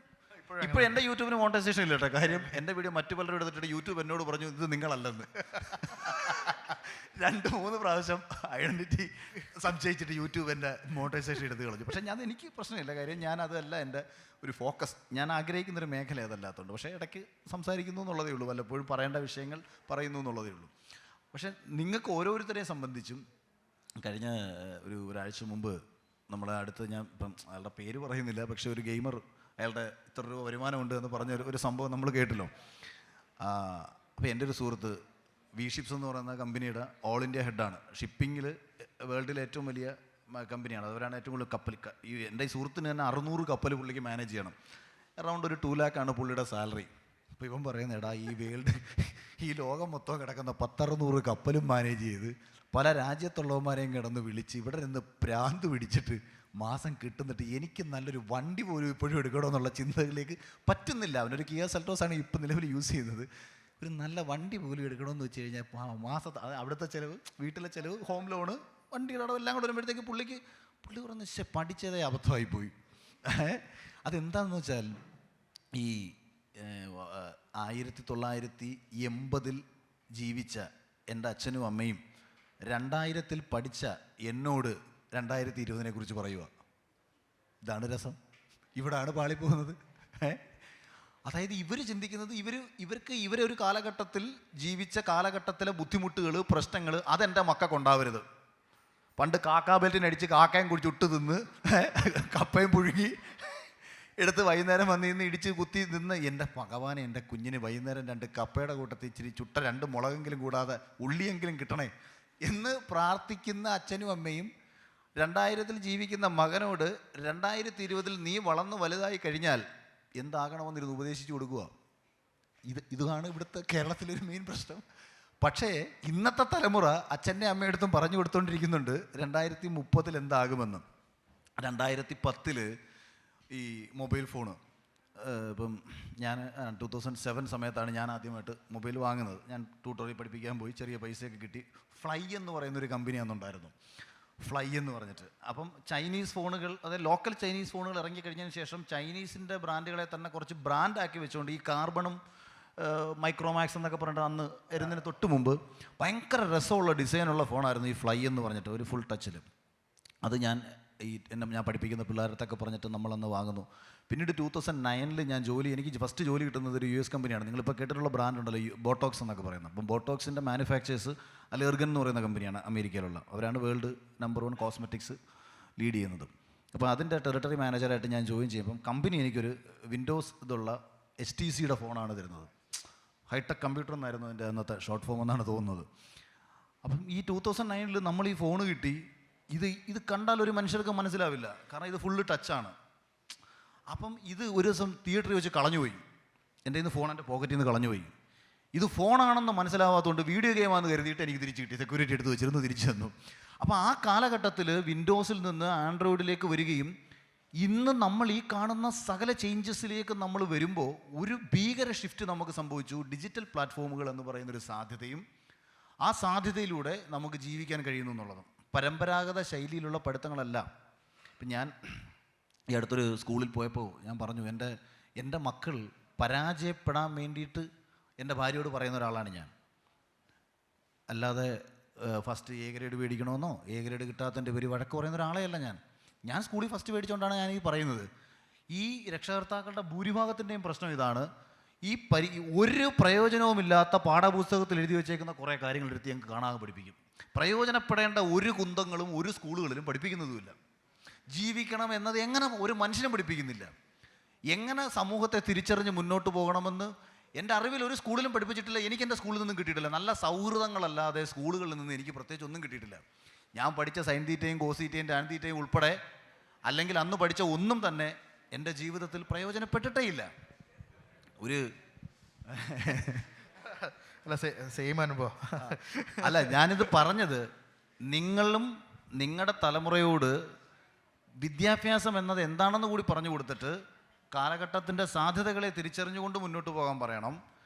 ഇപ്പോൾ എൻ്റെ യൂട്യൂബിന് മോണിറ്റൈസേഷൻ ഇല്ല കേട്ടോ. കാര്യം എൻ്റെ വീഡിയോ മറ്റു പലരും എടുത്തിട്ട് യൂട്യൂബ് എന്നോട് പറഞ്ഞു ഇത് നിങ്ങളല്ലെന്ന്. 2-3 പ്രാവശ്യം ഐഡൻറ്റിറ്റി സംശയിച്ചിട്ട് യൂട്യൂബ് എൻ്റെ മോണിറ്റൈസേഷൻ എടുത്ത് കളഞ്ഞു. പക്ഷേ എനിക്ക് പ്രശ്നമില്ല. കാര്യം അതല്ല എൻ്റെ ഒരു ഫോക്കസ്. ഞാൻ ആഗ്രഹിക്കുന്നൊരു മേഖല അതല്ലാത്തതുകൊണ്ട്. പക്ഷേ ഇടയ്ക്ക് സംസാരിക്കുന്നു എന്നുള്ളതേ ഉള്ളൂ, വല്ലപ്പോഴും പറയേണ്ട വിഷയങ്ങൾ പറയുന്നു എന്നുള്ളതേ ഉള്ളൂ. പക്ഷേ നിങ്ങൾക്ക് ഓരോരുത്തരെയും സംബന്ധിച്ചും കഴിഞ്ഞ ഒരാഴ്ച മുമ്പ് നമ്മളെ അടുത്ത്, ഞാൻ ഇപ്പം അയാളുടെ പേര് പറയുന്നില്ല, പക്ഷേ ഒരു ഗെയിമർ, അയാളുടെ ഇത്ര രൂപ വരുമാനമുണ്ട് എന്ന് പറഞ്ഞ ഒരു സംഭവം നമ്മൾ കേട്ടല്ലോ. അപ്പോൾ എൻ്റെ ഒരു സുഹൃത്ത് V-Ships എന്ന് പറയുന്ന കമ്പനിയുടെ ഓൾ ഇന്ത്യ ഹെഡാണ്. ഷിപ്പിങ്ങിൽ വേൾഡിലെ ഏറ്റവും വലിയ കമ്പനിയാണ്. അവരാണ് ഏറ്റവും കൂടുതൽ കപ്പൽ. എൻ്റെ ഈ സുഹൃത്തിന് തന്നെ 600 കപ്പൽ പുള്ളിക്ക് മാനേജ് ചെയ്യണം. അറൗണ്ട് ഒരു 2 lakh പുള്ളിയുടെ സാലറി. അപ്പോൾ ഇവൻ പറയുന്നത്, എടാ ഈ ലോകം മൊത്തം കിടക്കുന്ന 10-600 കപ്പലും മാനേജ് ചെയ്ത് പല രാജ്യത്തുള്ളവന്മാരെയും കിടന്ന് വിളിച്ച് ഇവിടെ നിന്ന് പ്രാന്ത് പിടിച്ചിട്ട് മാസം കിട്ടുന്നിട്ട് എനിക്ക് നല്ലൊരു വണ്ടി പോലും ഇപ്പോഴും എടുക്കണമെന്നുള്ള ചിന്തകളിലേക്ക് പറ്റുന്നില്ല. അവനൊരു കിയ സെൽറ്റോസാണ് ഇപ്പം നിലവിൽ യൂസ് ചെയ്യുന്നത്. ഒരു നല്ല വണ്ടി പോലും എടുക്കണമെന്ന് വെച്ച് കഴിഞ്ഞാൽ മാസത്തെ അവിടുത്തെ ചിലവ്, വീട്ടിലെ ചിലവ്, ഹോം ലോണ്, വണ്ടിയുടെ അടവ് എല്ലാം കൂടെ വരുമ്പോഴത്തേക്ക് പുള്ളി പറഞ്ഞ് പഠിച്ചതേ അബദ്ധമായിപ്പോയി. അതെന്താണെന്ന് വെച്ചാൽ ഈ 1980 ജീവിച്ച എൻ്റെ അച്ഛനും അമ്മയും 2000 പഠിച്ച എന്നോട് 2020 കുറിച്ച് പറയുക. ഇതാണ് രസം. ഇവിടാണ് പാളിപ്പോകുന്നത്. അതായത് ഇവർ ചിന്തിക്കുന്നത് ഇവരെ ഒരു കാലഘട്ടത്തിൽ ജീവിച്ച കാലഘട്ടത്തിലെ ബുദ്ധിമുട്ടുകൾ, പ്രശ്നങ്ങൾ അതെൻ്റെ മക്കൾക്കുണ്ടാവരുത്. പണ്ട് കാക്കാ ബെൽറ്റിനടിച്ച് കാക്കയും കുടിച്ച് ഇട്ട് തിന്ന് കപ്പയും പുഴുങ്ങി എടുത്ത് വൈകുന്നേരം വന്നിരുന്ന് ഇടിച്ച് കുത്തി നിന്ന്, എൻ്റെ ഭഗവാനെ എൻ്റെ കുഞ്ഞിന് വൈകുന്നേരം 2 കപ്പയുടെ കൂട്ടത്തിൽ ഇച്ചിരി ചുട്ട 2 മുളകെങ്കിലും കൂടാതെ ഉള്ളിയെങ്കിലും കിട്ടണേ എന്ന് പ്രാർത്ഥിക്കുന്ന അച്ഛനും അമ്മയും 2000 ജീവിക്കുന്ന മകനോട് 2020 നീ വളർന്ന് വലുതായി കഴിഞ്ഞാൽ എന്താകണമെന്നിരുന്ന് ഉപദേശിച്ചു കൊടുക്കുക. ഇതാണ് ഇവിടുത്തെ കേരളത്തിലൊരു മെയിൻ പ്രശ്നം. പക്ഷേ ഇന്നത്തെ തലമുറ അച്ഛൻ്റെ അമ്മയടുത്തും പറഞ്ഞു കൊടുത്തുകൊണ്ടിരിക്കുന്നുണ്ട് 2030 എന്താകുമെന്ന്. 2010 ഈ മൊബൈൽ ഫോണ്, ഇപ്പം ഞാൻ 2007 സമയത്താണ് ഞാൻ ആദ്യമായിട്ട് മൊബൈൽ വാങ്ങുന്നത്. ഞാൻ ട്യൂട്ടോറിയൽ പഠിപ്പിക്കാൻ പോയി, ചെറിയ പൈസയൊക്കെ കിട്ടി. ഫ്ലൈ എന്ന് പറയുന്നൊരു കമ്പനി അന്നുണ്ടായിരുന്നു, ഫ്ലൈ എന്ന് പറഞ്ഞിട്ട്. അപ്പം ചൈനീസ് ഫോണുകൾ, അതായത് ലോക്കൽ ചൈനീസ് ഫോണുകൾ ഇറങ്ങിക്കഴിഞ്ഞതിന് ശേഷം ചൈനീസിൻ്റെ ബ്രാൻഡുകളെ തന്നെ കുറച്ച് ബ്രാൻഡാക്കി വെച്ചുകൊണ്ട് ഈ കാർബണും മൈക്രോമാക്സ് എന്നൊക്കെ പറഞ്ഞിട്ട് അന്ന് വരുന്നതിന് തൊട്ട് മുമ്പ് ഭയങ്കര രസമുള്ള ഡിസൈനുള്ള ഫോണായിരുന്നു ഈ ഫ്ലൈ എന്ന് പറഞ്ഞിട്ട്, ഒരു ഫുൾ ടച്ചിൽ. അത് ഞാൻ പഠിപ്പിക്കുന്ന പിള്ളേരത്തൊക്കെ പറഞ്ഞിട്ട് നമ്മളന്ന് വാങ്ങുന്നു. പിന്നീട് 2009 ഞാൻ എനിക്ക് ഫസ്റ്റ് ജോലി കിട്ടുന്നത് ഒരു US കമ്പനിയാണ്. നിങ്ങളിപ്പോൾ കേട്ടിട്ടുള്ള ബ്രാൻഡ് ഉണ്ടല്ലോ, ബോട്ടോക്സ് എന്നൊക്കെ പറയുന്നത്. അപ്പം ബോട്ടോക്സിൻ്റെ മാനുഫാക്ചേഴ്സ് അലെർഗൻ എന്ന് പറയുന്ന കമ്പനിയാണ് അമേരിക്കയിലുള്ള. അവരാണ് വേൾഡ് നമ്പർ 1 കോസ്മെറ്റിക്സ് ലീഡ് ചെയ്യുന്നത്. അപ്പോൾ അതിൻ്റെ ടെറിട്ടറി മാനേജറായിട്ട് ഞാൻ ജോയിൻ ചെയ്യുമ്പം കമ്പനി എനിക്കൊരു വിൻഡോസ് ഇതുള്ള HTCയുടെ ഫോണാണ് തരുന്നത്. ഹൈടെക് കമ്പ്യൂട്ടർ എന്നായിരുന്നു അതിൻ്റെ അന്നത്തെ ഷോർട്ട് ഫോം എന്നാണ് തോന്നുന്നത്. അപ്പം ഈ 2009 നമ്മൾ ഈ ഫോണ് കിട്ടി. ഇത് കണ്ടാൽ ഒരു മനുഷ്യർക്ക് മനസ്സിലാവില്ല, കാരണം ഇത് ഫുള്ള് ടച്ചാണ്. അപ്പം ഇത് ഒരു ദിവസം തിയേറ്ററിൽ വെച്ച് കളഞ്ഞുപോയി. എൻ്റെ ഇന്ന് ഫോൺ എൻ്റെ പോക്കറ്റിൽ നിന്ന് കളഞ്ഞുപോയി. ഇത് ഫോണാണെന്ന് മനസ്സിലാവാത്തതുകൊണ്ട് വീഡിയോ ഗെയിമാണെന്ന് കരുതിയിട്ട് എനിക്ക് തിരിച്ച് കിട്ടി. സെക്യൂരിറ്റി എടുത്ത് വെച്ചിരുന്നു, തിരിച്ചു തന്നു. അപ്പോൾ ആ കാലഘട്ടത്തിൽ വിൻഡോസിൽ നിന്ന് ആൻഡ്രോയിഡിലേക്ക് വരികയും ഇന്ന് നമ്മൾ ഈ കാണുന്ന സകല ചേഞ്ചസിലേക്ക് നമ്മൾ വരുമ്പോൾ ഒരു ഭീകര ഷിഫ്റ്റ് നമുക്ക് സംഭവിച്ചു. ഡിജിറ്റൽ പ്ലാറ്റ്ഫോമുകൾ എന്ന് പറയുന്നൊരു സാധ്യതയും ആ സാധ്യതയിലൂടെ നമുക്ക് ജീവിക്കാൻ കഴിയുന്നു എന്നുള്ളതും. പരമ്പരാഗത ശൈലിയിലുള്ള പഠിത്തങ്ങളല്ല. ഇപ്പം ഞാൻ ഈ അടുത്തൊരു സ്കൂളിൽ പോയപ്പോൾ ഞാൻ പറഞ്ഞു, എൻ്റെ മക്കൾ പരാജയപ്പെടാൻ വേണ്ടിയിട്ട് എൻ്റെ ഭാര്യയോട് പറയുന്ന ഒരാളാണ് ഞാൻ. അല്ലാതെ ഫസ്റ്റ് എ ഗ്രേഡ് മേടിക്കണമെന്നോ എ ഗ്രേഡ് കിട്ടാത്തതിൻ്റെ പേര് വഴക്ക് പറയുന്ന ഒരാളെ അല്ല ഞാൻ സ്കൂളിൽ ഫസ്റ്റ് മേടിച്ചുകൊണ്ടാണ് ഞാൻ ഈ പറയുന്നത്. ഈ രക്ഷകർത്താക്കളുടെ ഭൂരിഭാഗത്തിൻ്റെയും പ്രശ്നം ഇതാണ്. ഈ ഒരു പ്രയോജനവുമില്ലാത്ത പാഠപുസ്തകത്തിൽ എഴുതി വെച്ചേക്കുന്ന കുറേ കാര്യങ്ങൾ എടുത്ത് ഞങ്ങൾക്ക് കാണാതെ പഠിപ്പിക്കും. പ്രയോജനപ്പെടേണ്ട ഒരു കുന്തങ്ങളും ഒരു സ്കൂളുകളിലും പഠിപ്പിക്കുന്നതുമില്ല. ജീവിക്കണം എന്നത് എങ്ങനെ ഒരു മനുഷ്യനും പഠിപ്പിക്കുന്നില്ല. എങ്ങനെ സമൂഹത്തെ തിരിച്ചറിഞ്ഞ് മുന്നോട്ട് പോകണമെന്ന് എൻ്റെ അറിവിൽ ഒരു സ്കൂളിലും പഠിപ്പിച്ചിട്ടില്ല. എനിക്ക് എൻ്റെ സ്കൂളിൽ നിന്നും കിട്ടിയിട്ടില്ല. നല്ല സൗഹൃദങ്ങളല്ലാതെ സ്കൂളുകളിൽ നിന്ന് എനിക്ക് പ്രത്യേകിച്ച് ഒന്നും കിട്ടിയിട്ടില്ല. ഞാൻ പഠിച്ച സൈൻ തീറ്റയും കോസീറ്റയും ടാൻ തീറ്റയും ഉൾപ്പെടെ അല്ലെങ്കിൽ അന്ന് പഠിച്ച ഒന്നും തന്നെ എൻ്റെ ജീവിതത്തിൽ പ്രയോജനപ്പെട്ടിട്ടേ ഇല്ല. ഒരു അല്ല, സെയിം അനുഭവം. അല്ല, ഞാനിത് പറഞ്ഞത് നിങ്ങളും നിങ്ങളുടെ തലമുറയോട് വിദ്യാഭ്യാസം എന്നത് എന്താണെന്ന് കൂടി പറഞ്ഞു കൊടുത്തിട്ട് കാലഘട്ടത്തിൻ്റെ സാധ്യതകളെ തിരിച്ചറിഞ്ഞുകൊണ്ട് മുന്നോട്ട് പോകാൻ പറയണം.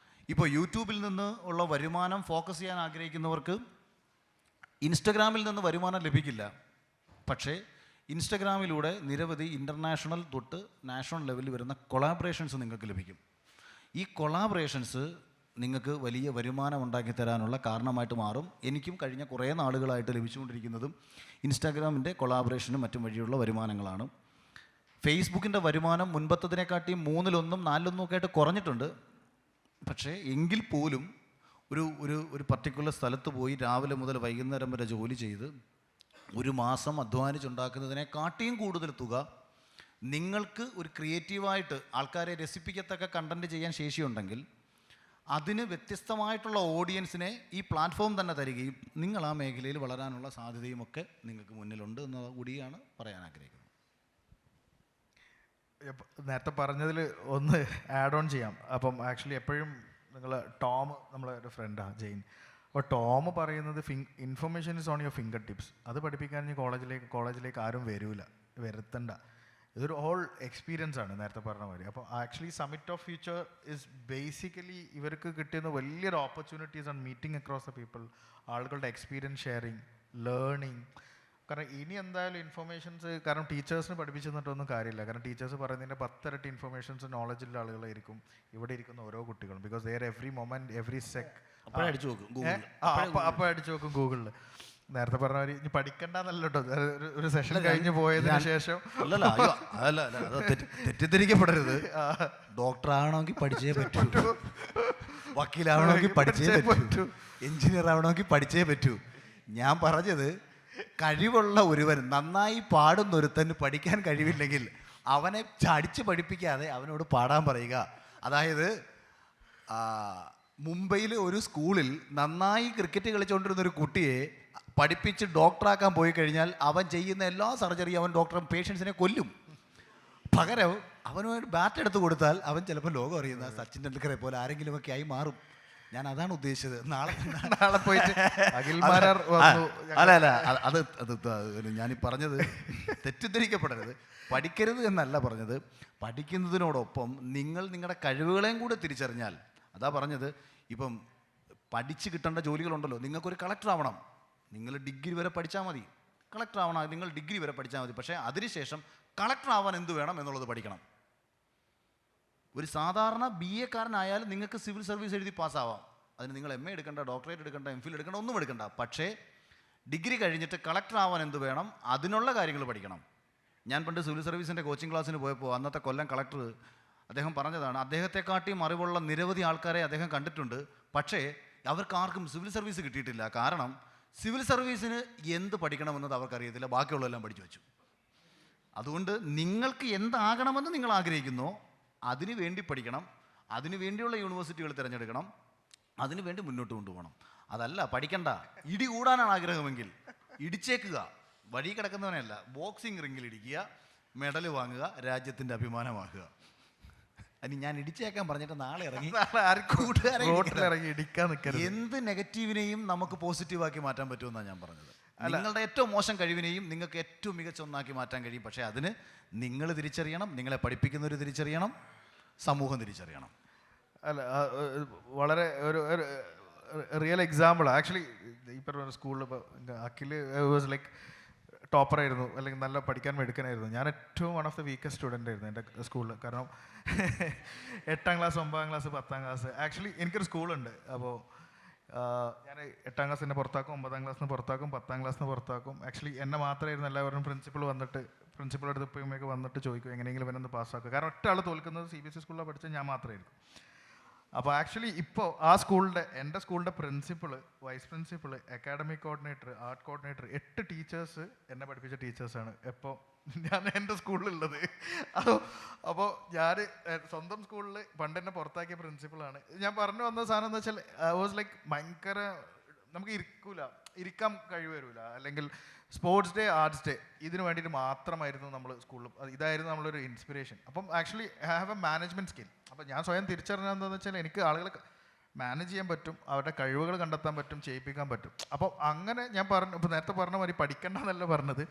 ഇപ്പോൾ യൂട്യൂബിൽ നിന്ന് ഉള്ള വരുമാനം ഫോക്കസ് ചെയ്യാൻ ആഗ്രഹിക്കുന്നവർക്ക് ഇൻസ്റ്റഗ്രാമിൽ നിന്ന് വരുമാനം ലഭിക്കില്ല. പക്ഷേ ഇൻസ്റ്റഗ്രാമിലൂടെ നിരവധി ഇൻ്റർനാഷണൽ തൊട്ട് നാഷണൽ ലെവലിൽ വരുന്ന കൊളാബറേഷൻസ് നിങ്ങൾക്ക് ലഭിക്കും. ഈ കൊളാബറേഷൻസ് നിങ്ങൾക്ക് വലിയ വരുമാനം ഉണ്ടാക്കി തരാനുള്ള കാരണമായിട്ട് മാറും. എനിക്കും കഴിഞ്ഞ കുറേ നാളുകളായിട്ട് ലഭിച്ചുകൊണ്ടിരിക്കുന്നതും ഇൻസ്റ്റാഗ്രാമിൻ്റെ കൊളാബറേഷനും മറ്റും വഴിയുള്ള വരുമാനങ്ങളാണ്. ഫേസ്ബുക്കിൻ്റെ വരുമാനം മുൻപത്തതിനെക്കാട്ടിയും 3-1, 4-1 ഒക്കെ ആയിട്ട് കുറഞ്ഞിട്ടുണ്ട്. പക്ഷേ എങ്കിൽ പോലും ഒരു പർട്ടിക്കുലർ സ്ഥലത്ത് പോയി രാവിലെ മുതൽ വൈകുന്നേരം വരെ ജോലി ചെയ്ത് ഒരു മാസം അധ്വാനിച്ചുണ്ടാക്കുന്നതിനെക്കാട്ടിയും കൂടുതൽ തുക നിങ്ങൾക്ക് ഒരു ക്രിയേറ്റീവായിട്ട് ആൾക്കാരെ രസിപ്പിക്കത്തക്ക കണ്ടൻറ്റ് ചെയ്യാൻ ശേഷിയുണ്ടെങ്കിൽ അതിന് വ്യത്യസ്തമായിട്ടുള്ള ഓഡിയൻസിനെ ഈ പ്ലാറ്റ്ഫോം തന്നെ തരികയും നിങ്ങൾ ആ മേഖലയിൽ വളരാനുള്ള സാധ്യതയും ഒക്കെ നിങ്ങൾക്ക് മുന്നിലുണ്ട് എന്നത് കൂടിയാണ് പറയാൻ ആഗ്രഹിക്കുന്നത്. നേരത്തെ പറഞ്ഞതിൽ ഒന്ന് ആഡ് ഓൺ ചെയ്യാം. അപ്പം ആക്ച്വലി എപ്പോഴും നിങ്ങൾ ടോം നമ്മളെ ഒരു ഫ്രണ്ടാണ് ജെയിൻ. അപ്പോൾ ടോം പറയുന്നത് information is on your finger tips. അത് പഠിപ്പിക്കാൻ കോളേജിലേക്ക് ആരും വരുത്തണ്ട. ഇതൊരു ഹോൾ എക്സ്പീരിയൻസ് ആണ് നേരത്തെ പറഞ്ഞ മാതിരി. അപ്പോൾ actually summit of future is basically ഇവർക്ക് കിട്ടുന്ന വലിയൊരു ഓപ്പർച്യൂണിറ്റീസ് ആണ് മീറ്റിംഗ് അക്രോസ് ദ പീപ്പിൾ, ആളുകളുടെ എക്സ്പീരിയൻസ് ഷെയറിങ്, ലേണിങ്. കാരണം ഇനി എന്തായാലും ഇൻഫർമേഷൻസ്, കാരണം ടീച്ചേഴ്സിന് പഠിപ്പിച്ചു തന്നിട്ടൊന്നും കാര്യമില്ല. കാരണം ടീച്ചേഴ്സ് പറയുന്നതിൻ്റെ 10 ഇരട്ടി ഇൻഫർമേഷൻസ് നോളജുള്ള ആളുകളായിരിക്കും ഇവിടെ ഇരിക്കുന്ന ഓരോ കുട്ടികളും. Because there every moment every sec അപ്പോൾ അടിച്ചു നോക്കും ഗൂഗിളിൽ. നേരത്തെ പറഞ്ഞ മാതിരി ഇനി പഠിക്കണ്ടെന്നല്ല കേട്ടോ, ഒരു സെഷൻ കഴിഞ്ഞ് പോയതിനു ശേഷം തെറ്റിദ്ധരിക്കപ്പെടരുത്. ഡോക്ടർ ആവണമെങ്കിൽ പഠിച്ചേ പറ്റൂ, വക്കീലാവണമെങ്കിൽ പഠിച്ചേ പറ്റൂ, എഞ്ചിനീയർ ആവണമെങ്കിൽ പഠിച്ചേ പറ്റൂ. ഞാൻ പറഞ്ഞത് കഴിവുള്ള ഒരുവൻ, നന്നായി പാടുന്നൊരുത്തന് പഠിക്കാൻ കഴിവില്ലെങ്കിൽ അവനെ ചടിച്ച് പഠിപ്പിക്കാതെ അവനോട് പാടാൻ പറയുക. അതായത് മുംബൈയിൽ ഒരു സ്കൂളിൽ നന്നായി ക്രിക്കറ്റ് കളിച്ചുകൊണ്ടിരുന്നൊരു കുട്ടിയെ പഠിപ്പിച്ച് ഡോക്ടറാക്കാൻ പോയി കഴിഞ്ഞാൽ അവൻ ചെയ്യുന്ന എല്ലാ സർജറിയും അവൻ പേഷ്യൻസിനെ കൊല്ലും. പകരം അവനുമായിട്ട് ബാറ്റ് എടുത്ത് കൊടുത്താൽ അവൻ ചിലപ്പോൾ ലോകം അറിയുന്ന സച്ചിൻ ടെണ്ടുൽക്കറെ പോലെ ആരെങ്കിലുമൊക്കെ ആയി മാറും. ഞാൻ അതാണ് ഉദ്ദേശിച്ചത്. നാളെ പോയിട്ട് അല്ല അത് ഞാനീ പറഞ്ഞത് തെറ്റിദ്ധരിക്കപ്പെടരുത്. പഠിക്കരുത് എന്നല്ല പറഞ്ഞത്. പഠിക്കുന്നതിനോടൊപ്പം നിങ്ങൾ നിങ്ങളുടെ കഴിവുകളെയും കൂടെ തിരിച്ചറിഞ്ഞാൽ, അതാ പറഞ്ഞത്. ഇപ്പം പഠിച്ച് കിട്ടേണ്ട ജോലികളുണ്ടല്ലോ. നിങ്ങൾക്കൊരു കളക്ടർ ആവണം, നിങ്ങൾ ഡിഗ്രി വരെ പഠിച്ചാൽ മതി. കളക്ടർ ആവണം, നിങ്ങൾ ഡിഗ്രി വരെ പഠിച്ചാൽ മതി. പക്ഷേ അതിനുശേഷം കളക്ടർ ആവാൻ എന്ത് വേണം എന്നുള്ളത് പഠിക്കണം. ഒരു സാധാരണ BA കാരനായാലും നിങ്ങൾക്ക് സിവിൽ സർവീസ് എഴുതി പാസ്സാവാം. അതിന് നിങ്ങൾ MA എടുക്കേണ്ട, ഡോക്ടറേറ്റ് എടുക്കേണ്ട, MPhil എടുക്കേണ്ട, ഒന്നും എടുക്കണ്ട. പക്ഷേ ഡിഗ്രി കഴിഞ്ഞിട്ട് കളക്ടർ ആവാൻ എന്ത് വേണം, അതിനുള്ള കാര്യങ്ങൾ പഠിക്കണം. ഞാൻ പണ്ട് സിവിൽ സർവീസിൻ്റെ കോച്ചിങ് ക്ലാസ്സിന് പോയപ്പോൾ അന്നത്തെ കൊല്ലം കളക്ടർ അദ്ദേഹം പറഞ്ഞതാണ്, അദ്ദേഹത്തെക്കാട്ടിയും അറിവുള്ള നിരവധി ആൾക്കാരെ അദ്ദേഹം കണ്ടിട്ടുണ്ട്. പക്ഷേ അവർക്കാർക്കും സിവിൽ സർവീസ് കിട്ടിയിട്ടില്ല. കാരണം സിവിൽ സർവീസിന് എന്ത് പഠിക്കണമെന്നത് അവർക്കറിയത്തില്ല, ബാക്കിയുള്ളതെല്ലാം പഠിച്ചു വെച്ചു. അതുകൊണ്ട് നിങ്ങൾക്ക് എന്താകണമെന്ന് നിങ്ങൾ ആഗ്രഹിക്കുന്നോ അതിനു വേണ്ടി പഠിക്കണം, അതിനു വേണ്ടിയുള്ള യൂണിവേഴ്സിറ്റികൾ തിരഞ്ഞെടുക്കണം, അതിനു വേണ്ടി മുന്നോട്ട് കൊണ്ടുപോകണം. അതല്ല പഠിക്കണ്ട, ഇടി കൂടാനാണ് ആഗ്രഹമെങ്കിൽ ഇടിച്ചേക്കുക, വഴി കിടക്കുന്നവനെയല്ല. ബോക്സിംഗ് റിങ്ങിൽ ഇടിക്കുക, മെഡൽ വാങ്ങുക, രാജ്യത്തിൻ്റെ അഭിമാനമാക്കുക. അനി ഞാൻ ഇടിച്ചേക്കാൻ പറഞ്ഞിട്ട് നാളെ ഇറങ്ങി ഇടിക്കാൻ നിൽക്കരുത്. എന്ത് നെഗറ്റീവിനെയും നമുക്ക് പോസിറ്റീവാക്കി മാറ്റാൻ പറ്റുമെന്നാണ് ഞാൻ പറഞ്ഞത്. നിങ്ങളുടെ ഏറ്റവും മോശം കഴിവിനെയും നിങ്ങൾക്ക് ഏറ്റവും മികച്ച ഒന്നാക്കി മാറ്റാൻ കഴിയും. പക്ഷേ അതിന് നിങ്ങൾ തിരിച്ചറിയണം, നിങ്ങളെ പഠിപ്പിക്കുന്നവർ തിരിച്ചറിയണം, സമൂഹം തിരിച്ചറിയണം. അല്ല, വളരെ ഒരു റിയൽ എക്സാമ്പിൾ ആക്ച്വലി ഈ പറഞ്ഞ സ്കൂളിൽ ഇപ്പോൾ അഖിൽ വാസ് ലൈക്ക് ടോപ്പറായിരുന്നു, അല്ലെങ്കിൽ നല്ല പഠിക്കാൻ എടുക്കാനായിരുന്നു. ഞാൻ ഏറ്റവും one of the weakest student ആയിരുന്നു എൻ്റെ സ്കൂളിൽ. കാരണം 8ാം ക്ലാസ്, 9ാം ക്ലാസ്, 10ാം ക്ലാസ്. ആക്ച്വലി എനിക്കൊരു സ്കൂളുണ്ട്. അപ്പോൾ ഞാൻ 8ാം ക്ലാസ്സിന് പുറത്താക്കും, 9ാം ക്ലാസ്സിന് പുറത്താക്കും, 10ാം ക്ലാസ്സിന് പുറത്താക്കും. ആക്ച്വലി എന്നെ മാത്രമായിരുന്നു എല്ലാവരും പ്രിൻസിപ്പൾ അടുത്ത് ഇപ്പോഴേക്ക് വന്നിട്ട് ചോദിക്കും എങ്ങനെയെങ്കിലും ഇവനൊന്ന് പാസ്സാക്കുക. കാരണം ഒറ്റ ആൾ തോൽക്കുന്നത് CBSE സ്കൂളിലാണ് പഠിച്ചത് ഞാൻ മാത്രമായിരുന്നു. അപ്പോൾ ആക്ച്വലി ഇപ്പോൾ ആ എൻ്റെ സ്കൂളിൻ്റെ principal, vice principal, academic coordinator, art coordinator 8 teachers എന്നെ പഠിപ്പിച്ച ടീച്ചേഴ്സാണ് എപ്പോൾ ഞാൻ എൻ്റെ സ്കൂളിലുള്ളത്. അപ്പോൾ ഞാൻ സ്വന്തം സ്കൂളിൽ പണ്ട് എന്നെ പുറത്താക്കിയ പ്രിൻസിപ്പളാണ്. ഞാൻ പറഞ്ഞു വന്ന സാധനം എന്ന് വെച്ചാൽ വാസ് ലൈക്ക് ഭയങ്കര നമുക്ക് ഇരിക്കാൻ കഴിവരൂല. അല്ലെങ്കിൽ സ്പോർട്സ് ഡേ, ആർട്സ് ഡേ ഇതിന് വേണ്ടിയിട്ട് മാത്രമായിരുന്നു നമ്മൾ സ്കൂളിൽ, ഇതായിരുന്നു നമ്മളൊരു ഇൻസ്പിറേഷൻ. അപ്പം actually I have A management skill. അപ്പം ഞാൻ സ്വയം തിരിച്ചറിഞ്ഞതെന്ന് വെച്ചാൽ എനിക്ക് ആളുകളെ മാനേജ് ചെയ്യാൻ പറ്റും, അവരുടെ കഴിവുകൾ കണ്ടെത്താൻ പറ്റും, ചെയ്യിപ്പിക്കാൻ പറ്റും. അപ്പോൾ അങ്ങനെ ഞാൻ ഇപ്പോൾ നേരത്തെ പറഞ്ഞ മാതിരി പഠിക്കണ്ടെന്നല്ല പറഞ്ഞത്,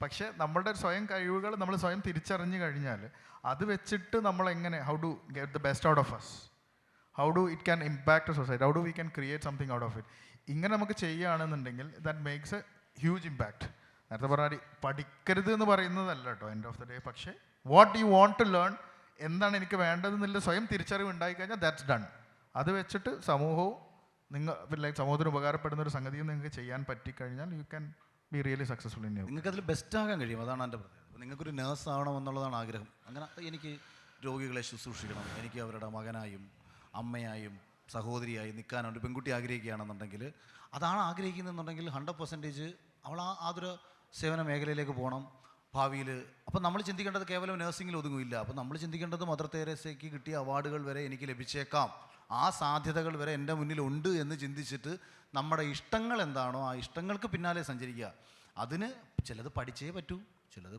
പക്ഷേ നമ്മളുടെ സ്വയം കഴിവുകൾ നമ്മൾ സ്വയം തിരിച്ചറിഞ്ഞു കഴിഞ്ഞാൽ അത് വെച്ചിട്ട് നമ്മൾ എങ്ങനെ how do get the best out of us, how do it can impact society, how do we can create something out of it. ഇങ്ങനെ നമുക്ക് ചെയ്യുകയാണെന്നുണ്ടെങ്കിൽ that makes a huge impact. നേരത്തെ പറഞ്ഞാൽ പഠിക്കരുത് എന്ന് പറയുന്നതല്ല കേട്ടോ എൻഡ് ഓഫ് ദ ഡേ, പക്ഷേ what you want to learn, എന്താണ് എനിക്ക് വേണ്ടതെന്നുള്ള സ്വയം തിരിച്ചറിവ് ഉണ്ടായിക്കഴിഞ്ഞാൽ ദാറ്റ്സ് ഡൺ. അത് വെച്ചിട്ട് സമൂഹത്തിന് ഉപകാരപ്പെടുന്ന ഒരു സംഗതിയും നിങ്ങൾക്ക് ചെയ്യാൻ പറ്റിക്കഴിഞ്ഞാൽ you can be really successful in you. നിങ്ങൾക്ക് അതിൽ ബെസ്റ്റ് ആകാൻ കഴിയും, അതാണ് എൻ്റെ പ്രത്യേകത. നിങ്ങൾക്കൊരു നേഴ്സ് ആവണം എന്നുള്ളതാണ് ആഗ്രഹം. അങ്ങനെ എനിക്ക് രോഗികളെ ശുശ്രൂഷിക്കണം, എനിക്ക് അവരുടെ മകനായും അമ്മയായും സഹോദരിയായി നിൽക്കാനുണ്ട് പെൺകുട്ടി ആഗ്രഹിക്കുകയാണെന്നുണ്ടെങ്കിൽ, അതാണ് ആഗ്രഹിക്കുന്നതെന്നുണ്ടെങ്കിൽ 100% അവൾ ആതുര സേവന മേഖലയിലേക്ക് പോകണം ഭാവിയിൽ. അപ്പം നമ്മൾ ചിന്തിക്കേണ്ടത് കേവലം നഴ്സിംഗിൽ ഒതുങ്ങില്ല. അപ്പം നമ്മൾ ചിന്തിക്കേണ്ടത് മദർ തെരേസയ്ക്ക് കിട്ടിയ അവാർഡുകൾ വരെ എനിക്ക് ലഭിച്ചേക്കാം, ആ സാധ്യതകൾ വരെ എൻ്റെ മുന്നിലുണ്ട് എന്ന് ചിന്തിച്ചിട്ട് നമ്മുടെ ഇഷ്ടങ്ങൾ എന്താണോ ആ ഇഷ്ടങ്ങൾക്ക് പിന്നാലെ സഞ്ചരിക്കുക. അതിന് ചിലത് പഠിച്ചേ പറ്റൂ, ചിലത്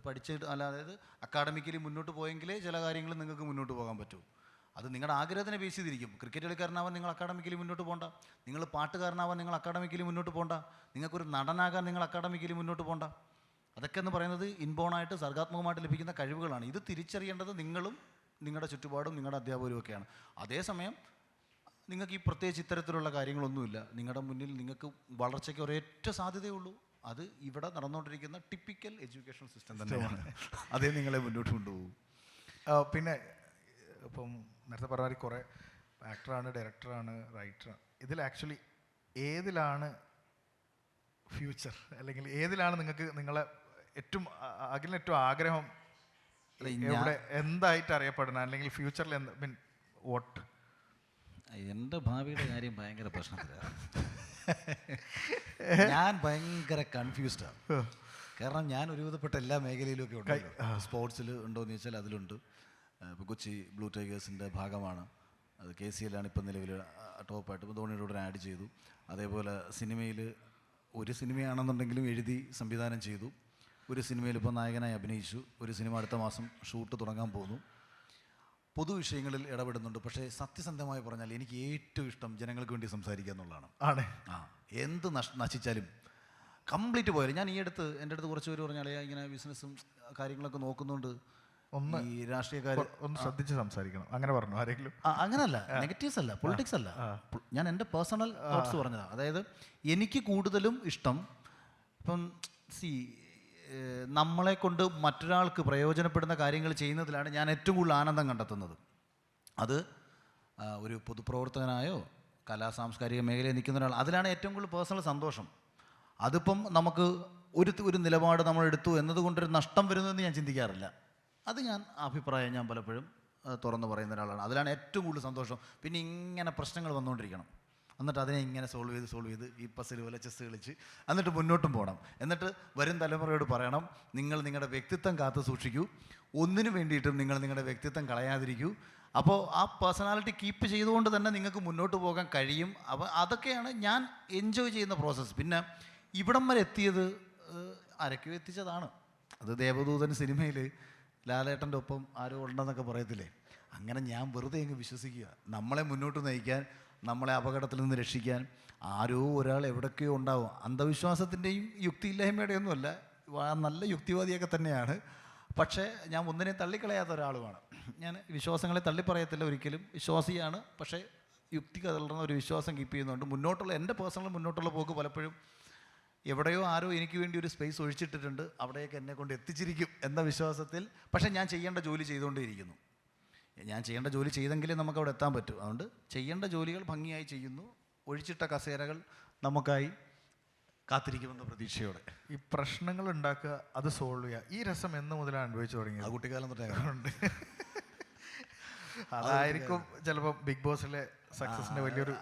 അതായത് അക്കാഡമിക്കലി മുന്നോട്ട് പോയെങ്കിലേ ചില കാര്യങ്ങൾ നിങ്ങൾക്ക് മുന്നോട്ട് പോകാൻ പറ്റൂ. അത് നിങ്ങളുടെ ആഗ്രഹത്തിനെ ബേസ് ചെയ്തിരിക്കും. ക്രിക്കറ്റ് കളിക്കാരനാവാൻ നിങ്ങൾ അക്കാഡമിക്കലി മുന്നോട്ട് പോകണ്ട, നിങ്ങൾ പാട്ടുകാരനാവാൻ നിങ്ങൾ അക്കാഡമിക്കലി മുന്നോട്ട് പോകണ്ട, നിങ്ങൾക്കൊരു നടനാകാൻ നിങ്ങൾ അക്കാഡമിക്കലി മുന്നോട്ട് പോകണ്ട. അതൊക്കെ എന്ന് പറയുന്നത് ഇൻബോണായിട്ട് സർഗാത്മകമായിട്ട് ലഭിക്കുന്ന കഴിവുകളാണ്. ഇത് തിരിച്ചറിയേണ്ടത് നിങ്ങളും നിങ്ങളുടെ ചുറ്റുപാടും നിങ്ങളുടെ അധ്യാപകരും ഒക്കെയാണ്. അതേസമയം നിങ്ങൾക്ക് ഈ പ്രത്യേകിച്ച് ഇത്തരത്തിലുള്ള കാര്യങ്ങളൊന്നുമില്ല. നിങ്ങളുടെ മുന്നിൽ നിങ്ങൾക്ക് വളർച്ചയ്ക്ക് ഒരേറ്റ സാധ്യതയുള്ളൂ. അത് ഇവിടെ നടന്നുകൊണ്ടിരിക്കുന്ന ടിപ്പിക്കൽ എഡ്യൂക്കേഷൻ സിസ്റ്റം തന്നെയാണ്. അതേ നിങ്ങളെ മുന്നോട്ട് കൊണ്ടുപോകും. പിന്നെ ഇപ്പം നേരത്തെ പറഞ്ഞ കുറേ ആക്ടറാണ്, ഡയറക്ടറാണ്, റൈറ്ററാണ്. ഇതിൽ ആക്ച്വലി ഏതിലാണ് ഫ്യൂച്ചർ, അല്ലെങ്കിൽ ഏതിലാണ് നിങ്ങളെ ഏറ്റവും ഏറ്റവും ആഗ്രഹം, എവിടെ എന്തായിട്ട് അറിയപ്പെടണം, അല്ലെങ്കിൽ ഫ്യൂച്ചറിൽ വോട്ട്? എൻ്റെ ഭാവിയുടെ കാര്യം ഭയങ്കര പ്രശ്നത്തിലാണ്. ഞാൻ ഭയങ്കര കൺഫ്യൂസ്ഡാണ്. കാരണം ഞാൻ ഒരുവിധപ്പെട്ട എല്ലാ മേഖലയിലും ഒക്കെ ഉണ്ട്. സ്പോർട്സിൽ ഉണ്ടോയെന്ന് ചോദിച്ചാൽ അതിലുണ്ട്. ഇപ്പോൾ കൊച്ചി ബ്ലൂ ടൈഗേഴ്സിൻ്റെ ഭാഗമാണ്. അത് KCL ഇപ്പം നിലവിൽ ടോപ്പായിട്ട്. ഇപ്പോൾ ധോണിയുടെ കൂടെ ആഡ് ചെയ്തു. അതേപോലെ സിനിമയിൽ ഒരു സിനിമയാണെന്നുണ്ടെങ്കിലും എഴുതി സംവിധാനം ചെയ്തു. ഒരു സിനിമയിൽ ഇപ്പോൾ നായകനായി അഭിനയിച്ചു. ഒരു സിനിമ അടുത്ത മാസം ഷൂട്ട് തുടങ്ങാൻ പോകുന്നു. പൊതുവിഷയങ്ങളിൽ ഇടപെടുന്നുണ്ട്. പക്ഷേ സത്യസന്ധമായി പറഞ്ഞാൽ എനിക്ക് ഏറ്റവും ഇഷ്ടം ജനങ്ങൾക്ക് വേണ്ടി സംസാരിക്കുക എന്നുള്ളതാണ്. എന്ത് നശിച്ചാലും കംപ്ലീറ്റ് പോയാലും. ഞാൻ എൻ്റെ അടുത്ത് കുറച്ച് പേര് പറഞ്ഞാൽ ഇങ്ങനെ ബിസിനസ്സും കാര്യങ്ങളൊക്കെ നോക്കുന്നുണ്ട്, ഈ രാഷ്ട്രീയക്കാർ ഒന്ന് ശ്രദ്ധിച്ച് സംസാരിക്കണം അങ്ങനെ പറഞ്ഞു ആരെങ്കിലും? അങ്ങനല്ല, നെഗറ്റീവ്സ് അല്ല, പൊളിറ്റിക്സ് അല്ല. ഞാൻ എൻ്റെ പേഴ്സണൽ തോട്ട്സ് പറഞ്ഞതാണ്. അതായത് എനിക്ക് കൂടുതലും ഇഷ്ടം ഇപ്പം നമ്മളെ കൊണ്ട് മറ്റൊരാൾക്ക് പ്രയോജനപ്പെടുന്ന കാര്യങ്ങൾ ചെയ്യുന്നതിലാണ് ഞാൻ ഏറ്റവും കൂടുതൽ ആനന്ദം കണ്ടെത്തുന്നത്. അത് ഒരു പൊതുപ്രവർത്തകനായോ സാംസ്കാരിക മേഖലയിൽ നിൽക്കുന്ന ഒരാൾ, അതിലാണ് ഏറ്റവും കൂടുതൽ പേഴ്സണൽ സന്തോഷം. അതിപ്പം നമുക്ക് ഒരു നിലപാട് നമ്മൾ എടുത്തു എന്നതുകൊണ്ടൊരു നഷ്ടം വരുന്നതെന്ന് ഞാൻ ചിന്തിക്കാറില്ല. അത് ഞാൻ പലപ്പോഴും തുറന്നു പറയുന്ന ഒരാളാണ്. അതിലാണ് ഏറ്റവും കൂടുതൽ സന്തോഷം. പിന്നെ ഇങ്ങനെ പ്രശ്നങ്ങൾ വന്നുകൊണ്ടിരിക്കണം, എന്നിട്ട് അതിനെ ഇങ്ങനെ സോൾവ് ചെയ്ത് ഈ പസിൽ പോലെ ചെസ് കളിച്ച് എന്നിട്ട് മുന്നോട്ടും പോകണം. എന്നിട്ട് വരും തലമുറയോട് പറയണം, നിങ്ങൾ നിങ്ങളുടെ വ്യക്തിത്വം കാത്തു സൂക്ഷിക്കൂ, ഒന്നിനു വേണ്ടിയിട്ടും നിങ്ങൾ നിങ്ങളുടെ വ്യക്തിത്വം കളയാതിരിക്കൂ. അപ്പോൾ ആ പേഴ്സണാലിറ്റി കീപ്പ് ചെയ്തുകൊണ്ട് തന്നെ നിങ്ങൾക്ക് മുന്നോട്ട് പോകാൻ കഴിയും. അപ്പോൾ അതൊക്കെയാണ് ഞാൻ എൻജോയ് ചെയ്യുന്ന പ്രോസസ്സ്. പിന്നെ ഇവിടം വരെ എത്തിയത് ആരൊക്കെയോ എത്തിച്ചതാണ്. അത് ദേവദൂതൻ സിനിമയിൽ ലാലേട്ടൻ്റെ ഒപ്പം ആരോ ഉണ്ടെന്നൊക്കെ പറയത്തില്ലേ, അങ്ങനെ ഞാൻ വെറുതെ അങ്ങ് വിശ്വസിക്കുക. നമ്മളെ മുന്നോട്ട് നയിക്കാൻ, നമ്മളെ അപകടത്തിൽ നിന്ന് രക്ഷിക്കാൻ ആരോ ഒരാൾ എവിടൊക്കെയോ ഉണ്ടാവും. അന്ധവിശ്വാസത്തിൻ്റെയും യുക്തിയില്ലായ്മയുടെയും ഒന്നുമല്ല, നല്ല യുക്തിവാദിയൊക്കെ തന്നെയാണ്. പക്ഷേ ഞാൻ ഒന്നിനെ തള്ളിക്കളയാത്ത ഒരാളുമാണ്. ഞാൻ വിശ്വാസങ്ങളെ തള്ളിപ്പറയത്തില്ല ഒരിക്കലും, വിശ്വാസിയാണ്. പക്ഷേ യുക്തി കലർന്ന ഒരു വിശ്വാസം കീപ്പ് ചെയ്യുന്നുണ്ട്. എൻ്റെ പേഴ്സണൽ മുന്നോട്ടുള്ള പോക്ക് പലപ്പോഴും എവിടെയോ ആരോ എനിക്ക് വേണ്ടി ഒരു സ്പേസ് ഒഴിച്ചിട്ടിട്ടുണ്ട്, അവിടേക്ക് എന്നെ കൊണ്ട് എത്തിച്ചിരിക്കും എന്ന വിശ്വാസത്തിൽ. പക്ഷേ ഞാൻ ചെയ്യേണ്ട ജോലി ചെയ്തുകൊണ്ടേയിരിക്കുന്നു. ഞാൻ ചെയ്യേണ്ട ജോലി ചെയ്തെങ്കിലേ നമുക്ക് അവിടെ എത്താൻ പറ്റൂ. അതുകൊണ്ട് ചെയ്യേണ്ട ജോലികൾ ഭംഗിയായി ചെയ്യുന്നു. ഒഴിച്ചിട്ട കസേരകൾ നമുക്കായി കാത്തിരിക്കുമെന്ന പ്രതീക്ഷയോടെ. ഈ പ്രശ്നങ്ങൾ ഉണ്ടാക്കുക, അത് സോൾവ് ചെയ്യുക, ഈ രസം എന്ന് മുതലാണ് അനുഭവിച്ചു ആ തുടങ്ങിയത്? കുട്ടിക്കാലം തൊട്ടേ ഉണ്ട്. അതായിരിക്കും ചിലപ്പോൾ ബിഗ് ബോസിലെ സക്സസിന്റെ വലിയൊരു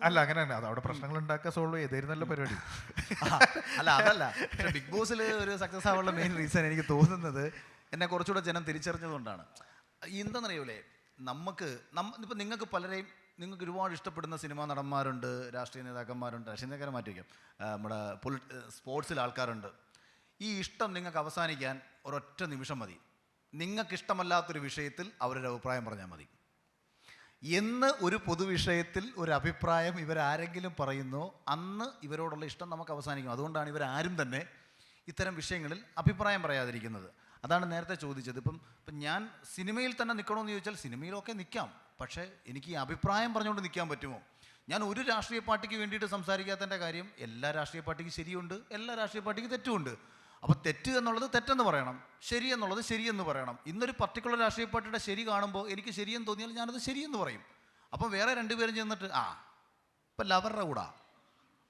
അല്ല, അങ്ങനെ തന്നെ. അത് അവിടെ പ്രശ്നങ്ങൾ ഉണ്ടാക്കുക, സോൾവ് ചെയ്തായിരുന്നല്ലോ പരിപാടി. അല്ല അതല്ല, പക്ഷെ ബിഗ് ബോസിൽ ഒരു സക്സസ് ആവാനുള്ള മെയിൻ റീസൺ എനിക്ക് തോന്നുന്നത് എന്നെ കുറച്ചുകൂടെ ജനം തിരിച്ചറിഞ്ഞതുകൊണ്ടാണ്. എന്താണെന്നറിയൂലേ, ഇപ്പം നിങ്ങൾക്ക് ഒരുപാട് ഇഷ്ടപ്പെടുന്ന സിനിമാ നടന്മാരുണ്ട്, രാഷ്ട്രീയ നേതാക്കന്മാരുണ്ട്. രാഷ്ട്രീയ നേതാക്കന്മാരെ മാറ്റി വയ്ക്കാം, നമ്മുടെ സ്പോർട്സിൽ ആൾക്കാരുണ്ട്. ഈ ഇഷ്ടം നിങ്ങൾക്ക് അവസാനിക്കാൻ ഒരൊറ്റ നിമിഷം മതി. നിങ്ങൾക്ക് ഇഷ്ടമല്ലാത്തൊരു വിഷയത്തിൽ അവരൊരു അഭിപ്രായം പറഞ്ഞാൽ മതി. എന്ന് ഒരു പൊതുവിഷയത്തിൽ ഒരു അഭിപ്രായം ഇവരാരെങ്കിലും പറയുന്നോ അന്ന് ഇവരോടുള്ള ഇഷ്ടം നമുക്ക് അവസാനിക്കും. അതുകൊണ്ടാണ് ഇവരാരും തന്നെ ഇത്തരം വിഷയങ്ങളിൽ അഭിപ്രായം പറയാതിരിക്കുന്നത്. അതാണ് നേരത്തെ ചോദിച്ചത്. ഇപ്പം ഞാൻ സിനിമയിൽ തന്നെ നിൽക്കണമെന്ന് ചോദിച്ചാൽ സിനിമയിലൊക്കെ നിൽക്കാം, പക്ഷേ എനിക്ക് ഈ അഭിപ്രായം പറഞ്ഞുകൊണ്ട് നിൽക്കാൻ പറ്റുമോ? ഞാൻ ഒരു രാഷ്ട്രീയ പാർട്ടിക്ക് വേണ്ടിയിട്ട് സംസാരിക്കാത്തതിൻ്റെ കാര്യം, എല്ലാ രാഷ്ട്രീയ പാർട്ടിക്കും ശരിയുണ്ട്, എല്ലാ രാഷ്ട്രീയ പാർട്ടിക്കും തെറ്റുമുണ്ട്. അപ്പോൾ തെറ്റ് എന്നുള്ളത് തെറ്റെന്ന് പറയണം, ശരി എന്നുള്ളത് ശരിയെന്ന് പറയണം. ഇന്നൊരു പർട്ടിക്കുലർ രാഷ്ട്രീയ പാർട്ടിയുടെ ശരി കാണുമ്പോൾ എനിക്ക് ശരിയെന്ന് തോന്നിയാൽ ഞാനത് ശരിയെന്ന് പറയും. അപ്പം വേറെ രണ്ടുപേരും ചെന്നിട്ട് ഇപ്പം ലവറുടെ കൂടാ,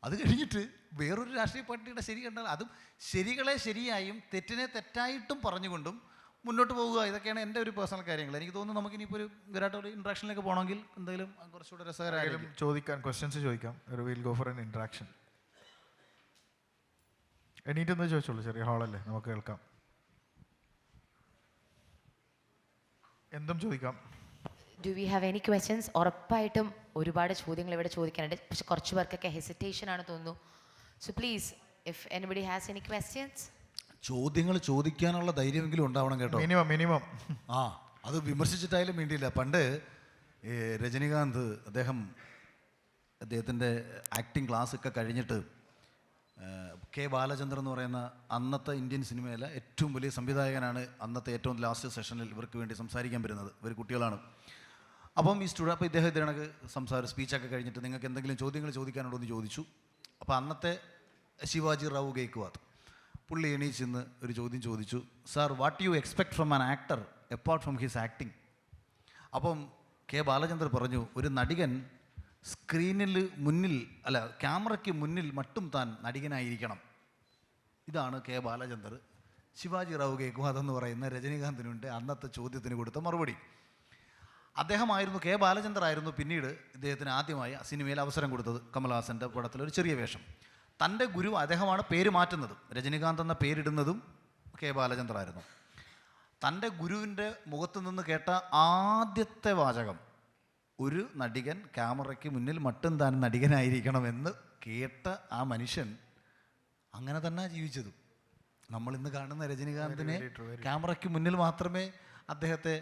അത് കഴിഞ്ഞിട്ട് വേറൊരു രാഷ്ട്രീയ പാർട്ടിയുടെ ശരി കണ്ടാൽ അതും ശരികളെ ശരിയായും തെറ്റിനെ തെറ്റായിട്ടും പറഞ്ഞുകൊണ്ടും മുന്നോട്ട് പോകുക. ഇതൊക്കെയാണ് എൻ്റെ ഒരു പേഴ്സണൽ കാര്യങ്ങൾ. എനിക്ക് തോന്നുന്നു നമുക്കിനിപ്പോൾ ഒരു വിരാട്ടൊരു ഇൻട്രാക്ഷനിലേക്ക് പോകണമെങ്കിൽ എന്തെങ്കിലും കുറച്ചുകൂടെ രസകരമായാലും ചോദിക്കാൻ, ക്വസ്റ്റ്യൻസ് ചോദിക്കാം. ഒരു will go for an interaction. എണീറ്റൊന്ന് ചോദിച്ചോളൂ, ചെറിയ ഹാളല്ലേ, നമുക്ക് കേൾക്കാം. എന്തും ചോദിക്കാം. Do we have any questions? ഉറപ്പായിട്ടും ഒരുപാട് ചോദ്യങ്ങൾ ഇവിടെ ചോദിക്കാനുണ്ട്, പക്ഷെ കുറച്ച് പേർക്കൊക്കെ ഹെസിറ്റേഷൻ ആണ് തോന്നുന്നു. So please, if anybody has any questions. ചോദ്യങ്ങൾ ചോദിക്കാനുള്ള ധൈര്യമെങ്കിലും ഉണ്ടാവണം കേട്ടോ. മിനിമം. അത് വിമർശിച്ചിട്ടായാലും വേണ്ടിയില്ല. പണ്ട് രജനികാന്ത് അദ്ദേഹത്തിൻ്റെ ആക്ടിങ് ക്ലാസ് ഒക്കെ കഴിഞ്ഞിട്ട് കെ ബാലചന്ദ്രൻ എന്ന് പറയുന്ന അന്നത്തെ ഇന്ത്യൻ സിനിമയിലെ ഏറ്റവും വലിയ സംവിധായകനാണ് അന്നത്തെ ഏറ്റവും ലാസ്റ്റ് സെഷനിൽ ഇവർക്ക് വേണ്ടി സംസാരിക്കാൻ വരുന്നത്. ഇവർ കുട്ടികളാണ്. അപ്പം ഈ അപ്പോൾ ഇദ്ദേഹം ഇതിനൊക്കെ സ്പീച്ചൊക്കെ കഴിഞ്ഞിട്ട് നിങ്ങൾക്ക് എന്തെങ്കിലും ചോദ്യങ്ങൾ ചോദിക്കാനുണ്ടോ എന്ന് ചോദിച്ചു. അപ്പോൾ അന്നത്തെ ശിവാജി റാവു ഗേക്വാദ് പുള്ളി എണീച്ചെന്ന് ഒരു ചോദ്യം ചോദിച്ചു. Sir, what you expect from an actor apart from his acting? അപ്പം കെ ബാലചന്ദ്രൻ പറഞ്ഞു, ഒരു നടികൻ സ്ക്രീനിൽ മുന്നിൽ ക്യാമറയ്ക്ക് മുന്നിൽ മട്ടും താൻ നടികനായിരിക്കണം. ഇതാണ് കെ ബാലചന്ദ്രൻ ശിവാജി റാവു ഗേക്വാദ് എന്ന് പറയുന്ന രജനീകാന്തിനുണ്ട് അന്നത്തെ ചോദ്യത്തിന് കൊടുത്ത മറുപടി. അദ്ദേഹമായിരുന്നു, കെ ബാലചന്ദ്രൻ ആയിരുന്നു പിന്നീട് ഇദ്ദേഹത്തിന് ആദ്യമായി സിനിമയിൽ അവസരം കൊടുത്തത്. കമൽഹാസൻ്റെ പടത്തിലൊരു ചെറിയ വേഷം. തൻ്റെ ഗുരു അദ്ദേഹമാണ് പേര് മാറ്റുന്നതും, രജനീകാന്ത് എന്ന പേരിടുന്നതും കെ ബാലചന്ദ്രൻ ആയിരുന്നു. തൻ്റെ ഗുരുവിൻ്റെ മുഖത്ത് നിന്ന് കേട്ട ആദ്യത്തെ വാചകം, ഒരു നടികൻ ക്യാമറയ്ക്ക് മുന്നിൽ മട്ടും താൻ നടികനായിരിക്കണമെന്ന് കേട്ട ആ മനുഷ്യൻ അങ്ങനെ തന്നെ ജീവിച്ചതും. നമ്മളിന്ന് കാണുന്ന രജനീകാന്തിനെ ക്യാമറയ്ക്ക് മുന്നിൽ മാത്രമേ അദ്ദേഹത്തെ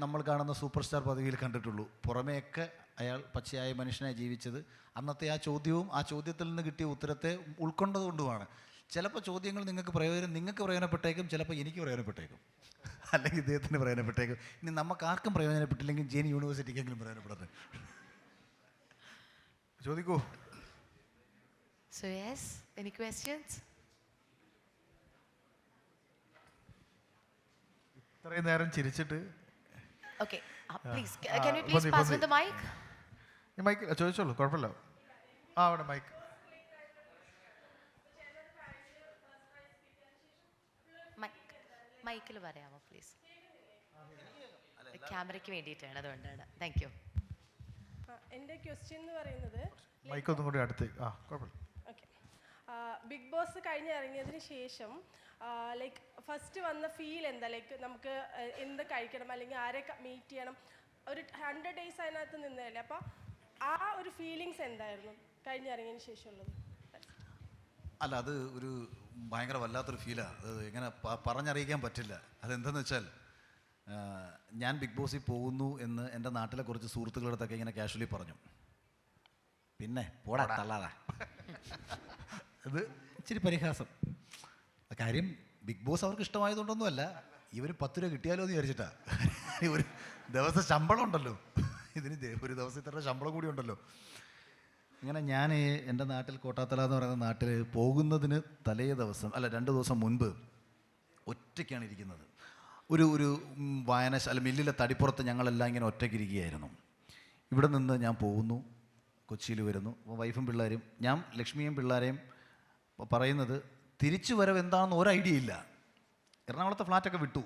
നമ്മൾ കാണുന്ന സൂപ്പർ സ്റ്റാർ പദവിയിൽ കണ്ടിട്ടുള്ളൂ. പുറമേയൊക്കെ അയാൾ പച്ചയായ മനുഷ്യനായി ജീവിച്ചത് അന്നത്തെ ആ ചോദ്യവും ആ ചോദ്യത്തിൽ നിന്ന് കിട്ടിയ ഉത്തരത്തെ ഉൾക്കൊണ്ടതുകൊണ്ടുമാണ്. ചിലപ്പോൾ ചോദ്യങ്ങൾ നിങ്ങൾക്ക് പ്രയോജനപ്പെട്ടേക്കും, ചിലപ്പോൾ എനിക്ക് പ്രയോജനപ്പെട്ടേക്കും, അല്ലെങ്കിൽ ഇദ്ദേഹത്തിന് പ്രയോജനപ്പെട്ടേക്കും. ഇനി നമുക്ക് ആർക്കും പ്രയോജനപ്പെട്ടില്ലെങ്കിൽ ജെയിൻ യൂണിവേഴ്സിറ്റിക്കെങ്കിലും പ്രയോജനപ്പെടട്ടെ. ചോദിക്കൂ. So yes, any questions? ഇത്രയും നേരം ചിരിച്ചിട്ട്. Okay, please, can we please pass with the mic? ഈ മൈക്ക് ചോദിച്ചോളൂ, കുഴപ്പമില്ല. അവിടെ മൈക്ക്. മൈക്കിൽ പറയാമോ പ്ലീസ്? ക്യാമറയ്ക്ക് വേണ്ടിയിട്ടാണ്, അതുകൊണ്ടാണ്. Thank you. എൻ്റെ ക്വസ്റ്റ്യൻ എന്ന് പറയുന്നത്, മൈക്ക് ഒന്നും കൂടി അടുത്ത്. കുഴപ്പമില്ല. ഓക്കെ, ബിഗ് ബോസ് കഴിഞ്ഞിറങ്ങിയതിന് ശേഷം ലൈക്ക് ഫസ്റ്റ് വന്ന ഫീൽ എന്താ? ലൈക്ക് നമുക്ക് എന്ത് കഴിക്കണം അല്ലെങ്കിൽ ആരെ മീറ്റ് ചെയ്യണം, ഒരു 100 days അതിനകത്ത് നിന്നതല്ലേ, അപ്പോൾ ആ ഒരു ഫീലിങ്സ് എന്തായിരുന്നു കഴിഞ്ഞിറങ്ങിയതിന് ശേഷമുള്ളത്? അല്ല, അത് ഒരു ഭയങ്കര വല്ലാത്തൊരു ഫീലാണ്. അത് എങ്ങനെ പറഞ്ഞറിയിക്കാൻ പറ്റില്ല. അതെന്തെന്ന് വെച്ചാൽ, ഞാൻ ബിഗ് ബോസിൽ പോകുന്നു എന്ന് എൻ്റെ നാട്ടിലെ കുറച്ച് സുഹൃത്തുക്കളുടെ അടുത്തൊക്കെ ഇങ്ങനെ കാഷ്വലി പറഞ്ഞു. പിന്നെ പോടാ തള്ളാതാ, ഇത് ഇച്ചിരി പരിഹാസം. കാര്യം ബിഗ് ബോസ് അവർക്ക് ഇഷ്ടമായതുകൊണ്ടൊന്നുമല്ല, ഇവർ 10 രൂപ കിട്ടിയാലോ എന്ന് വിചാരിച്ചിട്ടാ. ഒരു ദിവസം ശമ്പളം ഉണ്ടല്ലോ, ഇതിന് ഒരു ദിവസം ഇത്ര ശമ്പളം കൂടി ഉണ്ടല്ലോ. ഇങ്ങനെ ഞാൻ എൻ്റെ നാട്ടിൽ കോട്ടാത്തല എന്ന് പറയുന്ന നാട്ടിൽ പോകുന്നതിന് 2 ദിവസം മുൻപ് ഒറ്റയ്ക്കാണ് ഇരിക്കുന്നത്. ഒരു വായനശാല മില്ലിലെ തടിപ്പുറത്ത് ഞങ്ങളെല്ലാം ഇങ്ങനെ ഒറ്റയ്ക്കിരിക്കുകയായിരുന്നു. ഇവിടെ നിന്ന് ഞാൻ പോകുന്നു, കൊച്ചിയിൽ വരുന്നു. അപ്പോൾ വൈഫും പിള്ളേരും, ഞാൻ ലക്ഷ്മിയും പിള്ളേരെയും പറയുന്നത് തിരിച്ചു വരവ് എന്താണെന്ന് ഒരു ഐഡിയ ഇല്ല. എറണാകുളത്തെ ഫ്ലാറ്റൊക്കെ വിട്ടു,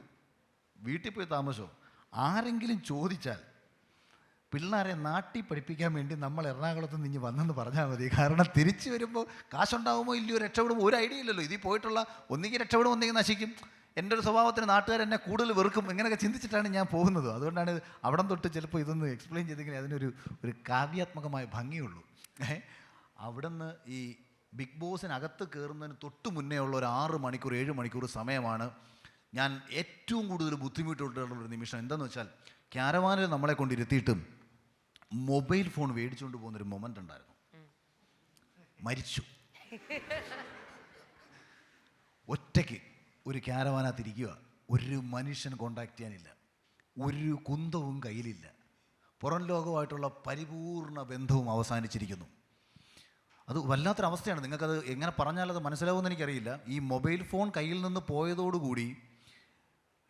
വീട്ടിൽ പോയി താമസമോ. ആരെങ്കിലും ചോദിച്ചാൽ പിള്ളേരെ നാട്ടിൽ പഠിപ്പിക്കാൻ വേണ്ടി നമ്മൾ എറണാകുളത്ത് നിന്ന് വന്നെന്ന് പറഞ്ഞാൽ മതി. കാരണം തിരിച്ചു വരുമ്പോൾ കാശുണ്ടാകുമോ ഇല്ലയോ, രക്ഷപ്പെടുമോ ഒരു ഐഡിയ ഇല്ലല്ലോ. ഇതിൽ പോയിട്ടുള്ള ഒന്നുകിൽ രക്ഷപ്പെടും, ഒന്നുകിൽ നശിക്കും. എൻ്റെ ഒരു സ്വഭാവത്തിന് നാട്ടുകാർ എന്നെ കൂടുതൽ വെറുക്കും, ഇങ്ങനെയൊക്കെ ചിന്തിച്ചിട്ടാണ് ഞാൻ പോകുന്നത്. അതുകൊണ്ടാണ് അവിടം തൊട്ട് ചിലപ്പോൾ ഇതൊന്ന് എക്സ്പ്ലെയിൻ ചെയ്തെങ്കിൽ അതിനൊരു കാവ്യാത്മകമായ ഭംഗിയുള്ളൂ. അവിടെ നിന്ന് ഈ ബിഗ് ബോസിനകത്ത് കയറുന്നതിന് തൊട്ട് മുന്നേ ഉള്ള ഒരു 6 മണിക്കൂർ 7 മണിക്കൂർ സമയമാണ് ഞാൻ ഏറ്റവും കൂടുതൽ ബുദ്ധിമുട്ടുള്ളൊരു നിമിഷം. എന്താണെന്ന് വെച്ചാൽ ക്യാരവാനിൽ നമ്മളെ കൊണ്ടിരുത്തിയിട്ടും മൊബൈൽ ഫോൺ മേടിച്ചുകൊണ്ട് പോകുന്നൊരു മൊമെൻ്റ് ഉണ്ടായിരുന്നു. മരിച്ചു. ഒറ്റയ്ക്ക് ഒരു ക്യാരവാനകത്തിരിക്കുക, ഒരു മനുഷ്യൻ കോണ്ടാക്ട് ചെയ്യാനില്ല, ഒരു കുന്തവും കയ്യിലില്ല, പുറം ലോകവുമായിട്ടുള്ള പരിപൂർണ ബന്ധവും അവസാനിച്ചിരിക്കുന്നു. അത് വല്ലാത്തൊരവസ്ഥയാണ്. നിങ്ങൾക്കത് എങ്ങനെ പറഞ്ഞാലത് മനസ്സിലാവുമെന്ന് എനിക്കറിയില്ല. ഈ മൊബൈൽ ഫോൺ കയ്യിൽ നിന്ന് പോയതോടുകൂടി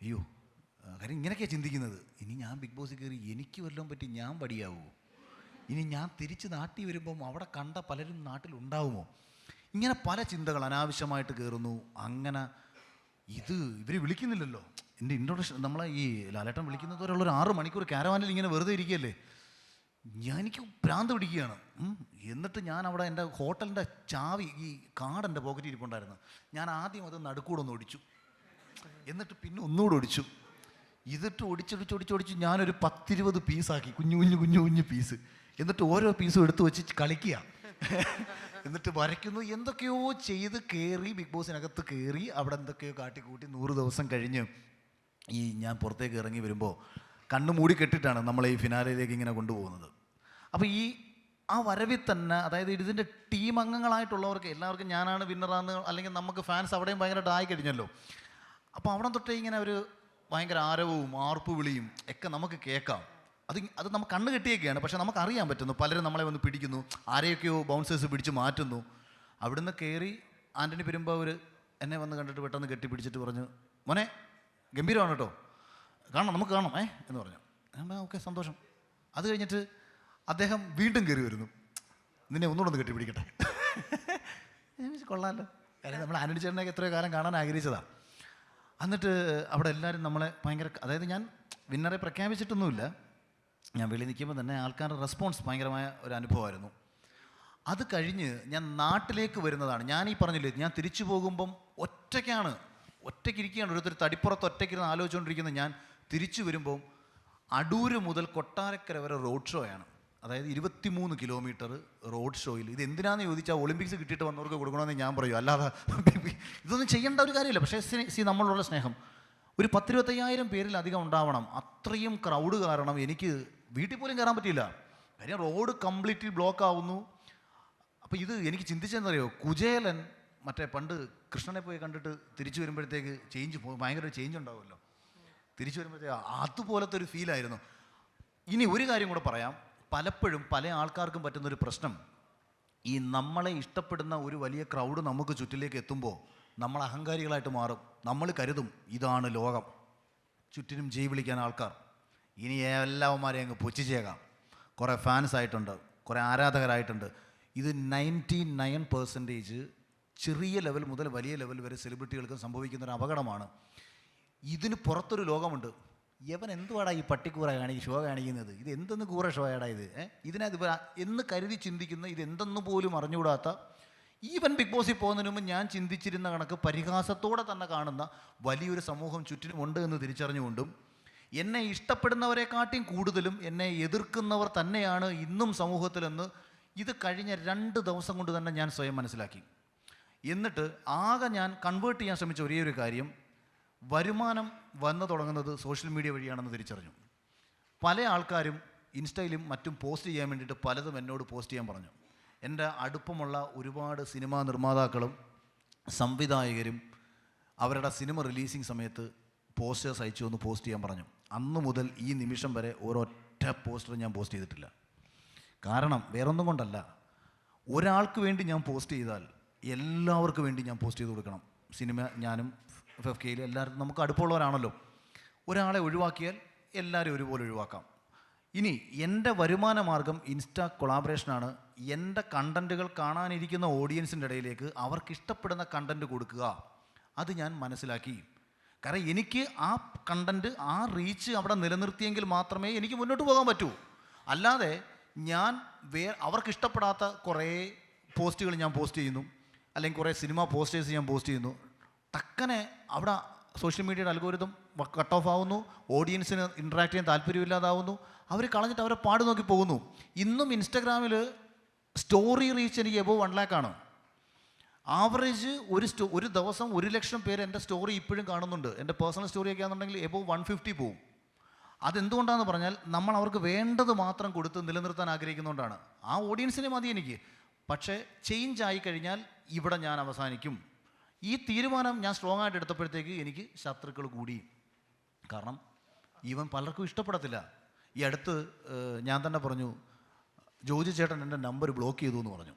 അയ്യോ, കാര്യം ഇങ്ങനെയൊക്കെയാണ് ചിന്തിക്കുന്നത്. ഇനി ഞാൻ ബിഗ് ബോസിൽ കയറി എനിക്ക് വല്ലതും പറ്റി ഞാൻ പടിയാവുമോ, ഇനി ഞാൻ തിരിച്ച് നാട്ടിൽ വരുമ്പം അവിടെ കണ്ട പലരും നാട്ടിലുണ്ടാവുമോ, ഇങ്ങനെ പല ചിന്തകൾ അനാവശ്യമായിട്ട് കയറുന്നു. അങ്ങനെ ഇവർ വിളിക്കുന്നില്ലല്ലോ. എൻ്റെ ഇൻട്രൊഡക്ഷൻ നമ്മളെ ഈ ലാലേട്ടൻ വിളിക്കുന്നതുവരെയുള്ളൊരു 6 മണിക്കൂർ ക്യാരവാനിൽ ഇങ്ങനെ വെറുതെ ഇരിക്കുകയല്ലേ. എനിക്ക് ഭ്രാന്ത് പിടിക്കുകയാണ്. എന്നിട്ട് ഞാൻ അവിടെ എൻ്റെ ഹോട്ടലിൻ്റെ ചാവി, ഈ കാർഡ് എൻ്റെ പോക്കറ്റിൽ ഇരിപ്പുണ്ടായിരുന്നു. ഞാൻ ആദ്യം അത് നടുക്കൂടെ ഒന്ന് ഒടിച്ചു, എന്നിട്ട് പിന്നെ ഒന്നുകൂടെ ഒടിച്ചു. ഇതിട്ട് ഒടിച്ചൊടിച്ച് ഞാനൊരു 10-20 പീസാക്കി, കുഞ്ഞു പീസ്. എന്നിട്ട് ഓരോ പീസും എടുത്ത് വെച്ച് കളിക്കുക, എന്നിട്ട് വരയ്ക്കുന്നു. എന്തൊക്കെയോ ചെയ്ത് കയറി ബിഗ് ബോസിനകത്ത് കയറി അവിടെ എന്തൊക്കെയോ കാട്ടിക്കൂട്ടി 100 ദിവസം കഴിഞ്ഞ് ഈ ഞാൻ പുറത്തേക്ക് ഇറങ്ങി വരുമ്പോൾ കണ്ണ് മൂടി കെട്ടിട്ടാണ് നമ്മളെ ഈ ഫിനാലയിലേക്ക് ഇങ്ങനെ കൊണ്ടുപോകുന്നത്. അപ്പോൾ ആ വരവിൽ തന്നെ, അതായത് ഇതിൻ്റെ ടീം അംഗങ്ങളായിട്ടുള്ളവർക്ക് എല്ലാവർക്കും ഞാനാണ് വിന്നറാന്ന്, അല്ലെങ്കിൽ നമുക്ക് ഫാൻസ് അവിടെയും ഭയങ്കരമായിട്ട് ആയി കഴിഞ്ഞല്ലോ. അപ്പോൾ അവിടെ തൊട്ടേ ഇങ്ങനെ ഒരു ഭയങ്കര ആരവവും ആർപ്പ് വിളിയും ഒക്കെ നമുക്ക് കേൾക്കാം. അത് നമുക്ക് കണ്ണ് കെട്ടിയൊക്കെയാണ്, പക്ഷെ നമുക്ക് അറിയാൻ പറ്റുന്നു പലരും നമ്മളെ വന്ന് പിടിക്കുന്നു, ആരെയൊക്കെയോ ബൗൺസേഴ്സ് പിടിച്ച് മാറ്റുന്നു. അവിടുന്ന് കയറി ആൻ്റണി പെരുമ്പാവൂർ എന്നെ വന്ന് കണ്ടിട്ട് പെട്ടെന്ന് കെട്ടിപ്പിടിച്ചിട്ട് പറഞ്ഞു, മോനെ ഗംഭീരമാണ് കേട്ടോ, നമുക്ക് കാണണം എന്ന് പറഞ്ഞു. ഓക്കെ, സന്തോഷം. അത് കഴിഞ്ഞിട്ട് അദ്ദേഹം വീണ്ടും കയറി വരുന്നു, നിന്നെ ഒന്നുകൂടെ ഒന്ന് കെട്ടിപ്പിടിക്കട്ടെ. കൊള്ളാമല്ലോ, കാര്യം നമ്മൾ ആന്റണി ചേട്ടനെയൊക്കെ എത്രയോ കാലം കാണാൻ ആഗ്രഹിച്ചതാണ്. എന്നിട്ട് അവിടെ എല്ലാവരും നമ്മളെ ഭയങ്കര, അതായത് ഞാൻ വിന്നറെ പ്രഖ്യാപിച്ചിട്ടൊന്നുമില്ല, ഞാൻ വെളിയിൽ നിൽക്കുമ്പോൾ തന്നെ ആൾക്കാരുടെ റെസ്പോൺസ് ഭയങ്കരമായ ഒരു അനുഭവമായിരുന്നു. അത് കഴിഞ്ഞ് ഞാൻ നാട്ടിലേക്ക് വരുന്നതാണ്. ഞാൻ ഈ പറഞ്ഞില്ലേ, ഞാൻ തിരിച്ചു പോകുമ്പം ഒറ്റയ്ക്കിരിക്കുകയാണ്, ഓരോരുത്തർ തടിപ്പുറത്ത് ഒറ്റയ്ക്കിരുന്ന് ആലോചിച്ചുകൊണ്ടിരിക്കുന്ന ഞാൻ തിരിച്ചു വരുമ്പം അടൂര് മുതൽ കൊട്ടാരക്കര വരെ റോഡ് ഷോ ആണ്. അതായത് 23 കിലോമീറ്റർ റോഡ് ഷോയിൽ. ഇത് എന്തിനാന്ന് ചോദിച്ചാൽ ഒളിമ്പിക്സ് കിട്ടിയിട്ട് വന്നവർക്ക് കൊടുക്കണമെന്ന് ഞാൻ പറയും, അല്ലാതെ ഇതൊന്നും ചെയ്യേണ്ട ഒരു കാര്യമില്ല. പക്ഷേ നമ്മളുള്ള സ്നേഹം ഒരു 10-25,000 പേരിലധികം ഉണ്ടാവണം. അത്രയും ക്രൗഡ് കാരണം എനിക്ക് വീട്ടിൽ പോലും കയറാൻ പറ്റിയില്ല. കാര്യം റോഡ് കംപ്ലീറ്റ്ലി ബ്ലോക്ക് ആവുന്നു. അപ്പോൾ ഇത് എനിക്ക് ചിന്തിച്ചെന്നറിയോ, കുചേലൻ മറ്റേ പണ്ട് കൃഷ്ണനെ പോയി കണ്ടിട്ട് തിരിച്ചു വരുമ്പോഴത്തേക്ക് ഭയങ്കര ചേഞ്ച് ഉണ്ടാവുമല്ലോ, തിരിച്ചു വരുമ്പോഴത്തേക്ക് അതുപോലത്തെ ഒരു ഫീലായിരുന്നു. ഇനി ഒരു കാര്യം കൂടെ പറയാം. പലപ്പോഴും പല ആൾക്കാർക്കും പറ്റുന്നൊരു പ്രശ്നം, ഈ നമ്മളെ ഇഷ്ടപ്പെടുന്ന ഒരു വലിയ ക്രൗഡ് നമുക്ക് ചുറ്റിലേക്ക് എത്തുമ്പോൾ നമ്മൾ അഹങ്കാരികളായിട്ട് മാറും. നമ്മൾ കരുതും ഇതാണ് ലോകം, ചുറ്റിനും ജയ് വിളിക്കാൻ ആൾക്കാർ, ഇനി എല്ലാവന്മാരെയും അങ്ങ് പൊച്ചിച്ചേക്കാം. കുറേ ഫാൻസ് ആയിട്ടുണ്ട്, കുറേ ആരാധകരായിട്ടുണ്ട്. ഇത് 99% ചെറിയ ലെവൽ മുതൽ വലിയ ലെവൽ വരെ സെലിബ്രിറ്റികൾക്ക് സംഭവിക്കുന്നൊരു അപകടമാണ്. ഇതിന് പുറത്തൊരു ലോകമുണ്ട്. യവൻ എന്തുവാടാ ഈ പട്ടിക്കൂറ ഷോ കാണിക്കുന്നത്, ഇത് എന്തെന്ന് കൂറ ഷോയാടാ ഇത്, ഇതിനകത്ത് എന്ന് കരുതി ചിന്തിക്കുന്ന, ഇത് എന്തെന്ന് പോലും അറിഞ്ഞുകൂടാത്ത, ഈവൻ ബിഗ് ബോസിൽ പോകുന്നതിന് മുമ്പ് ഞാൻ ചിന്തിച്ചിരുന്ന കണക്ക് പരിഹാസത്തോടെ തന്നെ കാണുന്ന വലിയൊരു സമൂഹം ചുറ്റിനുമുണ്ട് എന്ന് തിരിച്ചറിഞ്ഞുകൊണ്ടും എന്നെ ഇഷ്ടപ്പെടുന്നവരെക്കാട്ടിയും കൂടുതലും എന്നെ എതിർക്കുന്നവർ തന്നെയാണ് ഇന്നും സമൂഹത്തിലെന്ന് ഇത് കഴിഞ്ഞ 2 ദിവസം കൊണ്ട് തന്നെ ഞാൻ സ്വയം മനസ്സിലാക്കി. എന്നിട്ട് ആകെ ഞാൻ കൺവേർട്ട് ചെയ്യാൻ ശ്രമിച്ച ഒരേ ഒരു കാര്യം, വരുമാനം വന്നു തുടങ്ങുന്നത് സോഷ്യൽ മീഡിയ വഴിയാണെന്ന് തിരിച്ചറിഞ്ഞു. പല ആൾക്കാരും ഇൻസ്റ്റയിലും മറ്റും പോസ്റ്റ് ചെയ്യാൻ വേണ്ടിയിട്ട് പലതും എന്നോട് പോസ്റ്റ് ചെയ്യാൻ പറഞ്ഞു. എൻ്റെ അടുപ്പമുള്ള ഒരുപാട് സിനിമാ നിർമ്മാതാക്കളും സംവിധായകരും അവരുടെ സിനിമ റിലീസിങ് സമയത്ത് പോസ്റ്റേഴ്സ് അയച്ചു ഒന്ന് പോസ്റ്റ് ചെയ്യാൻ പറഞ്ഞു. അന്ന് മുതൽ ഈ നിമിഷം വരെ ഒരൊറ്റ പോസ്റ്റർ ഞാൻ പോസ്റ്റ് ചെയ്തിട്ടില്ല. കാരണം വേറൊന്നും കൊണ്ടല്ല, ഒരാൾക്ക് വേണ്ടി ഞാൻ പോസ്റ്റ് ചെയ്താൽ എല്ലാവർക്കും വേണ്ടി ഞാൻ പോസ്റ്റ് ചെയ്ത് കൊടുക്കണം. സിനിമ ഞാനും FFKയിൽ എല്ലാവരും നമുക്ക് അടുപ്പമുള്ളവരാണല്ലോ. ഒരാളെ ഒഴിവാക്കിയാൽ എല്ലാവരും ഒരുപോലെ ഒഴിവാക്കാം. ഇനി എൻ്റെ വരുമാന മാർഗം ഇൻസ്റ്റാ കൊളാബറേഷനാണ്. എൻ്റെ കണ്ടൻറ്റുകൾ കാണാനിരിക്കുന്ന ഓഡിയൻസിൻ്റെ ഇടയിലേക്ക് അവർക്ക് ഇഷ്ടപ്പെടുന്ന കണ്ടൻറ്റ് കൊടുക്കുക. അത് ഞാൻ മനസ്സിലാക്കി. കാരണം എനിക്ക് ആ കണ്ടൻറ്റ്, ആ റീച്ച് അവിടെ നിലനിർത്തിയെങ്കിൽ മാത്രമേ എനിക്ക് മുന്നോട്ട് പോകാൻ പറ്റൂ. അല്ലാതെ ഞാൻ അവർക്ക് ഇഷ്ടപ്പെടാത്ത കുറേ പോസ്റ്റുകൾ ഞാൻ പോസ്റ്റ് ചെയ്യുന്നു, അല്ലെങ്കിൽ കുറേ സിനിമ പോസ്റ്റേഴ്സ് ഞാൻ പോസ്റ്റ് ചെയ്യുന്നു. ടക്കനെ അവിടെ സോഷ്യൽ മീഡിയയുടെ അൽഗോരിതം കട്ട് ഓഫ് ആവുന്നു, ഓഡിയൻസിന് ഇൻട്രാക്ട് ചെയ്യാൻ താല്പര്യമില്ലാതാവുന്നു, അവർ കളഞ്ഞിട്ട് അവരെ പാട് നോക്കി പോകുന്നു. ഇന്നും ഇൻസ്റ്റഗ്രാമിൽ സ്റ്റോറി റീച്ച് എനിക്ക് എബോവ് 1 lakh ആണ്. ആവറേജ് ഒരു ദിവസം 1 ലക്ഷം പേര് എൻ്റെ സ്റ്റോറി ഇപ്പോഴും കാണുന്നുണ്ട്. എൻ്റെ പേഴ്സണൽ സ്റ്റോറിയൊക്കെ ആണെന്നുണ്ടെങ്കിൽ എബോവ് 150 പോവും. അതെന്തുകൊണ്ടാണെന്ന് പറഞ്ഞാൽ നമ്മൾ അവർക്ക് വേണ്ടത് മാത്രം കൊടുത്ത് നിലനിർത്താൻ ആഗ്രഹിക്കുന്നതുകൊണ്ടാണ്. ആ ഓഡിയൻസിനെ മതി എനിക്ക്. പക്ഷേ ചേഞ്ച് ആയി കഴിഞ്ഞാൽ ഇവിടെ ഞാൻ അവസാനിക്കും. ഈ തീരുമാനം ഞാൻ സ്ട്രോങ് ആയിട്ട് എടുത്തപ്പോഴത്തേക്ക് എനിക്ക് ശത്രുക്കൾ കൂടി. കാരണം ഈവൻ പലർക്കും ഇഷ്ടപ്പെടത്തില്ല. ഈ അടുത്ത് ഞാൻ തന്നെ പറഞ്ഞു, ജോജി ചേട്ടൻ എൻ്റെ നമ്പർ ബ്ലോക്ക് ചെയ്തു എന്ന് പറഞ്ഞു.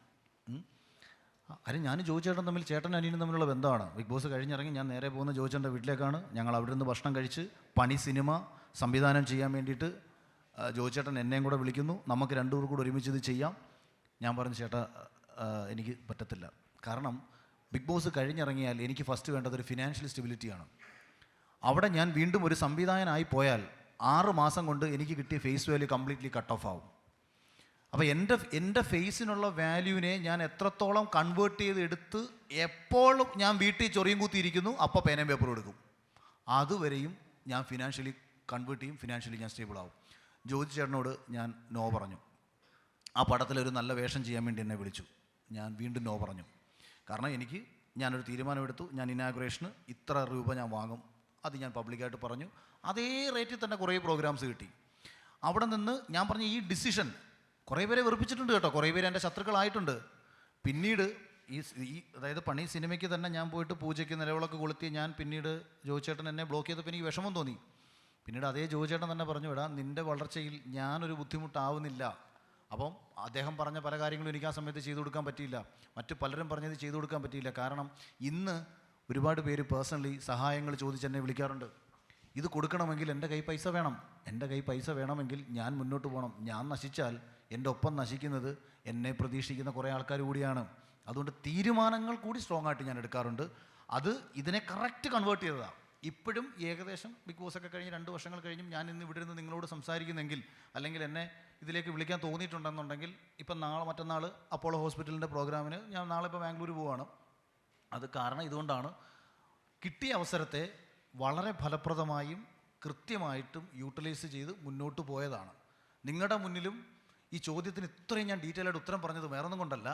അരെ ഞാൻ ജോജി ചേട്ടൻ തമ്മിൽ, ചേട്ടൻ അനിയനും തമ്മിലുള്ള ബന്ധമാണ്. ബിഗ് ബോസ് കഴിഞ്ഞിറങ്ങി ഞാൻ നേരെ പോകുന്ന ജോജി ചേട്ടൻ്റെ വീട്ടിലേക്കാണ്. ഞങ്ങൾ അവിടെ നിന്ന് ഭക്ഷണം കഴിച്ച് പണി സിനിമ സംവിധാനം ചെയ്യാൻ വേണ്ടിയിട്ട് ജോജി ചേട്ടൻ എന്നെയും കൂടെ വിളിക്കുന്നു. നമുക്ക് രണ്ടുപേർ കൂടെ ഒരുമിച്ച് ഇത് ചെയ്യാം. ഞാൻ പറഞ്ഞു, ചേട്ടാ എനിക്ക് പറ്റത്തില്ല. കാരണം ബിഗ് ബോസ് കഴിഞ്ഞിറങ്ങിയാൽ എനിക്ക് ഫസ്റ്റ് വേണ്ടത് ഒരു ഫിനാൻഷ്യൽ സ്റ്റെബിലിറ്റിയാണ്. അവിടെ ഞാൻ വീണ്ടും ഒരു സംവിധായകനായി പോയാൽ 6 മാസം കൊണ്ട് എനിക്ക് കിട്ടിയ face value completely cut off ആവും. അപ്പോൾ എൻ്റെ ഫേസിനുള്ള വാല്യൂവിനെ ഞാൻ എത്രത്തോളം കൺവേർട്ട് ചെയ്ത് എടുത്ത് എപ്പോഴും ഞാൻ വീട്ടിൽ ചൊറിയും കുത്തിയിരിക്കുന്നു, അപ്പോൾ പേനയും പേപ്പറും എടുക്കും. അതുവരെയും ഞാൻ ഫിനാൻഷ്യലി കൺവേർട്ട് ചെയ്യും, ഫിനാൻഷ്യലി ഞാൻ സ്റ്റേബിൾ ആവും. ജോജി ചേട്ടനോട് ഞാൻ നോ പറഞ്ഞു. ആ പടത്തിലൊരു നല്ല വേഷം ചെയ്യാൻ വേണ്ടി എന്നെ വിളിച്ചു. ഞാൻ വീണ്ടും നോ പറഞ്ഞു. കാരണം ഞാനൊരു തീരുമാനമെടുത്തു. ഞാൻ ഇനാഗുറേഷന് ഇത്ര രൂപ ഞാൻ വാങ്ങും. അത് ഞാൻ പബ്ലിക്കായിട്ട് പറഞ്ഞു. അതേ റേറ്റിൽ തന്നെ കുറേ പ്രോഗ്രാംസ് കിട്ടി. അവിടെ നിന്ന് ഞാൻ പറഞ്ഞ ഈ ഡിസിഷൻ കുറേ പേരെ വെറുപ്പിച്ചിട്ടുണ്ട് കേട്ടോ. കുറേ പേര് എൻ്റെ ശത്രുക്കളായിട്ടുണ്ട്. പിന്നീട് അതായത് പണി സിനിമയ്ക്ക് തന്നെ ഞാൻ പോയിട്ട് പൂജയ്ക്ക് നിലവിളക്ക് കൊളുത്തി ഞാൻ പിന്നീട് ജോയിച്ചേട്ടൻ എന്നെ ബ്ലോക്ക് ചെയ്തപ്പോൾ എനിക്ക് വിഷമം തോന്നി. പിന്നീട് അതേ ജോയിച്ചേട്ടൻ തന്നെ പറഞ്ഞു, എടാ നിൻ്റെ വളർച്ചയിൽ ഞാനൊരു ബുദ്ധിമുട്ടാവുന്നില്ല. അപ്പം അദ്ദേഹം പറഞ്ഞ പല കാര്യങ്ങളും എനിക്ക് ആ സമയത്ത് ചെയ്തു കൊടുക്കാൻ പറ്റിയില്ല. മറ്റു പലരും പറഞ്ഞത് ചെയ്തു കൊടുക്കാൻ പറ്റിയില്ല. കാരണം ഇന്ന് ഒരുപാട് പേര് പേഴ്സണലി സഹായങ്ങൾ ചോദിച്ച് എന്നെ വിളിക്കാറുണ്ട്. ഇത് കൊടുക്കണമെങ്കിൽ എൻ്റെ കൈ പൈസ വേണം. എൻ്റെ കൈ പൈസ വേണമെങ്കിൽ ഞാൻ മുന്നോട്ട് പോകണം. ഞാൻ നശിച്ചാൽ എൻ്റെ ഒപ്പം നശിക്കുന്നത് എന്നെ പ്രതീക്ഷിക്കുന്ന കുറേ ആൾക്കാർ കൂടിയാണ്. അതുകൊണ്ട് തീരുമാനങ്ങൾ കൂടി സ്ട്രോങ് ആയിട്ട് ഞാൻ എടുക്കാറുണ്ട്. അത് ഇതിനെ കറക്റ്റ് കൺവേർട്ട് ചെയ്തതാണ്. ഇപ്പോഴും ഏകദേശം ബിഗ് ബോസ് ഒക്കെ കഴിഞ്ഞ് 2 വർഷങ്ങൾ കഴിഞ്ഞും ഞാൻ ഇന്ന് ഇവിടെ ഇരുന്ന് നിങ്ങളോട് സംസാരിക്കുന്നെങ്കിൽ, അല്ലെങ്കിൽ എന്നെ ഇതിലേക്ക് വിളിക്കാൻ തോന്നിയിട്ടുണ്ടെന്നുണ്ടെങ്കിൽ, ഇപ്പം മറ്റന്നാൾ അപ്പോളോ ഹോസ്പിറ്റലിൻ്റെ പ്രോഗ്രാമിന് ഞാൻ നാളെ ഇപ്പോൾ ബാംഗ്ലൂർ പോവുകയാണ്. അത് കാരണം ഇതുകൊണ്ടാണ്. കിട്ടിയ അവസരത്തെ വളരെ ഫലപ്രദമായും കൃത്യമായിട്ടും യൂട്ടിലൈസ് ചെയ്ത് മുന്നോട്ട് പോയതാണ്. നിങ്ങളുടെ മുന്നിലും ഈ ചോദ്യത്തിന് ഇത്രയും ഞാൻ ഡീറ്റെയിൽ ആയിട്ട് ഉത്തരം പറഞ്ഞത് വേറൊന്നും കൊണ്ടല്ല.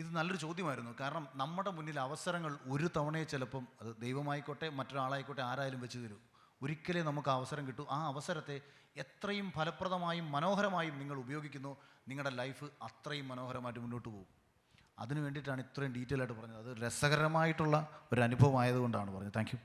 ഇത് നല്ലൊരു ചോദ്യമായിരുന്നു. കാരണം നമ്മുടെ മുന്നിൽ അവസരങ്ങൾ ഒരു തവണയെ ചിലപ്പം അത് ദൈവമായിക്കോട്ടെ മറ്റൊരാളായിക്കോട്ടെ ആരായാലും വെച്ച് തരൂ. ഒരിക്കലേ നമുക്ക് അവസരം കിട്ടൂ. ആ അവസരത്തെ എത്രയും ഫലപ്രദമായും മനോഹരമായും നിങ്ങൾ ഉപയോഗിക്കുന്നു, നിങ്ങളുടെ ലൈഫ് അത്രയും മനോഹരമായിട്ട് മുന്നോട്ട് പോകും. അതിന് വേണ്ടിയിട്ടാണ് ഇത്രയും ഡീറ്റെയിൽ ആയിട്ട് പറഞ്ഞത്. അത് രസകരമായിട്ടുള്ള ഒരു അനുഭവം ആയതുകൊണ്ടാണ് പറഞ്ഞത്. Thank you.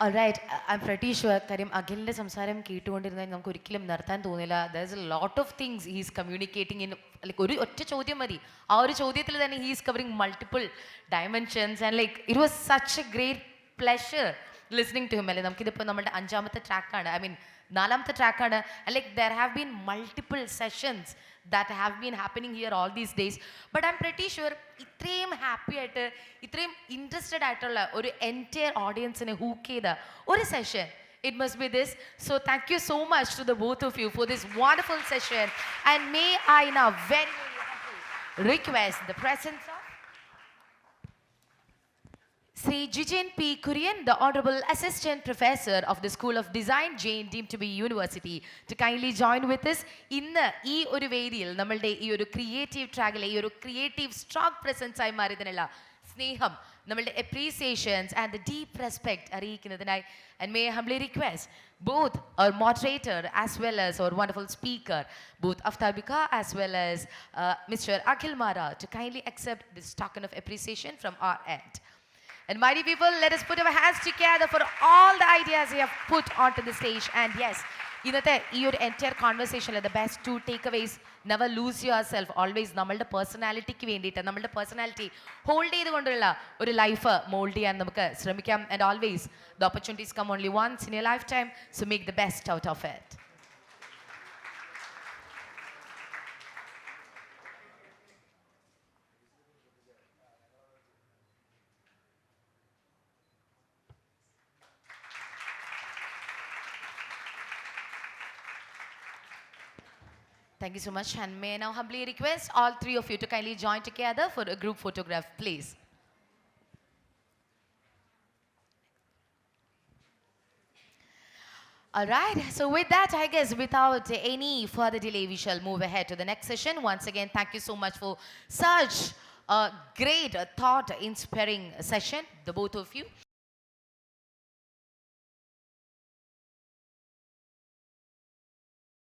Alright, I'm pretty sure കാര്യം അഖിലിൻ്റെ സംസാരം കേട്ടുകൊണ്ടിരുന്നാൽ നമുക്ക് ഒരിക്കലും നിർത്താൻ തോന്നില്ല. There's a lot of things he's communicating in, like ഒരു ഒറ്റ ചോദ്യം മതി. ആ ഒരു ചോദ്യത്തിൽ തന്നെ he's covering multiple dimensions and like it was such a great pleasure listening to him. അല്ലെ നമുക്കിതിപ്പോൾ നമ്മുടെ 5ാമത്തെ ട്രാക്കാണ്, I mean 4ാമത്തെ ട്രാക്കാണ്. And like there have been multiple sessions that have been happening here all these days. But I'm pretty sure ഇത്രയും happy ആയിട്ട് ഇത്രയും interested ആയിട്ടുള്ള ഒരു entire ഓഡിയൻസിനെ hook ചെയ്ത ഒരു session, it must be this. So thank you so much to the both of you for this wonderful session. And may I now very, very happily request the presence of Sri Jijen P. Kurian, the Honorable Assistant Professor of the School of Design, Jain deemed to be University, to kindly join with us. ഇന്ന് ഈ ഒരു വേദിയിൽ നമ്മളുടെ ഈ ഒരു creative ട്രാക്കിലെ ഈ ഒരു creative strong presence ആയി മാറിയതിനുള്ള സ്നേഹം, നമ്മളുടെ appreciations and the deep respect അറിയിക്കുന്നതിനായി and may I humbly request both our moderator as well as our wonderful speaker, both Aftabika as well as Mr. Akhil Mara, to kindly accept this token of appreciation from our end. And mighty people, let us put our hands together for all the ideas we have put onto the stage. And yes, ഇന്നത്തെ ഈ ഒരു entire കോൺവെർസേഷനിൽ the best to takeaways, never lose yourself, always നമ്മളുടെ പേഴ്സണാലിറ്റിക്ക് വേണ്ടിയിട്ട് നമ്മളുടെ personality hold ചെയ്തുകൊണ്ടുള്ള ഒരു ലൈഫ് മോൾഡ് ചെയ്യാൻ നമുക്ക് ശ്രമിക്കാം. And always the opportunities come only once in your life time, so make the best out of it. Thank you so much, and may I now humbly request all three of you to kindly join together for a group photograph, please. All right, so with that, I guess without any further delay, we shall move ahead to the next session. Once again, thank you so much for such a great, thought-inspiring session, the both of you.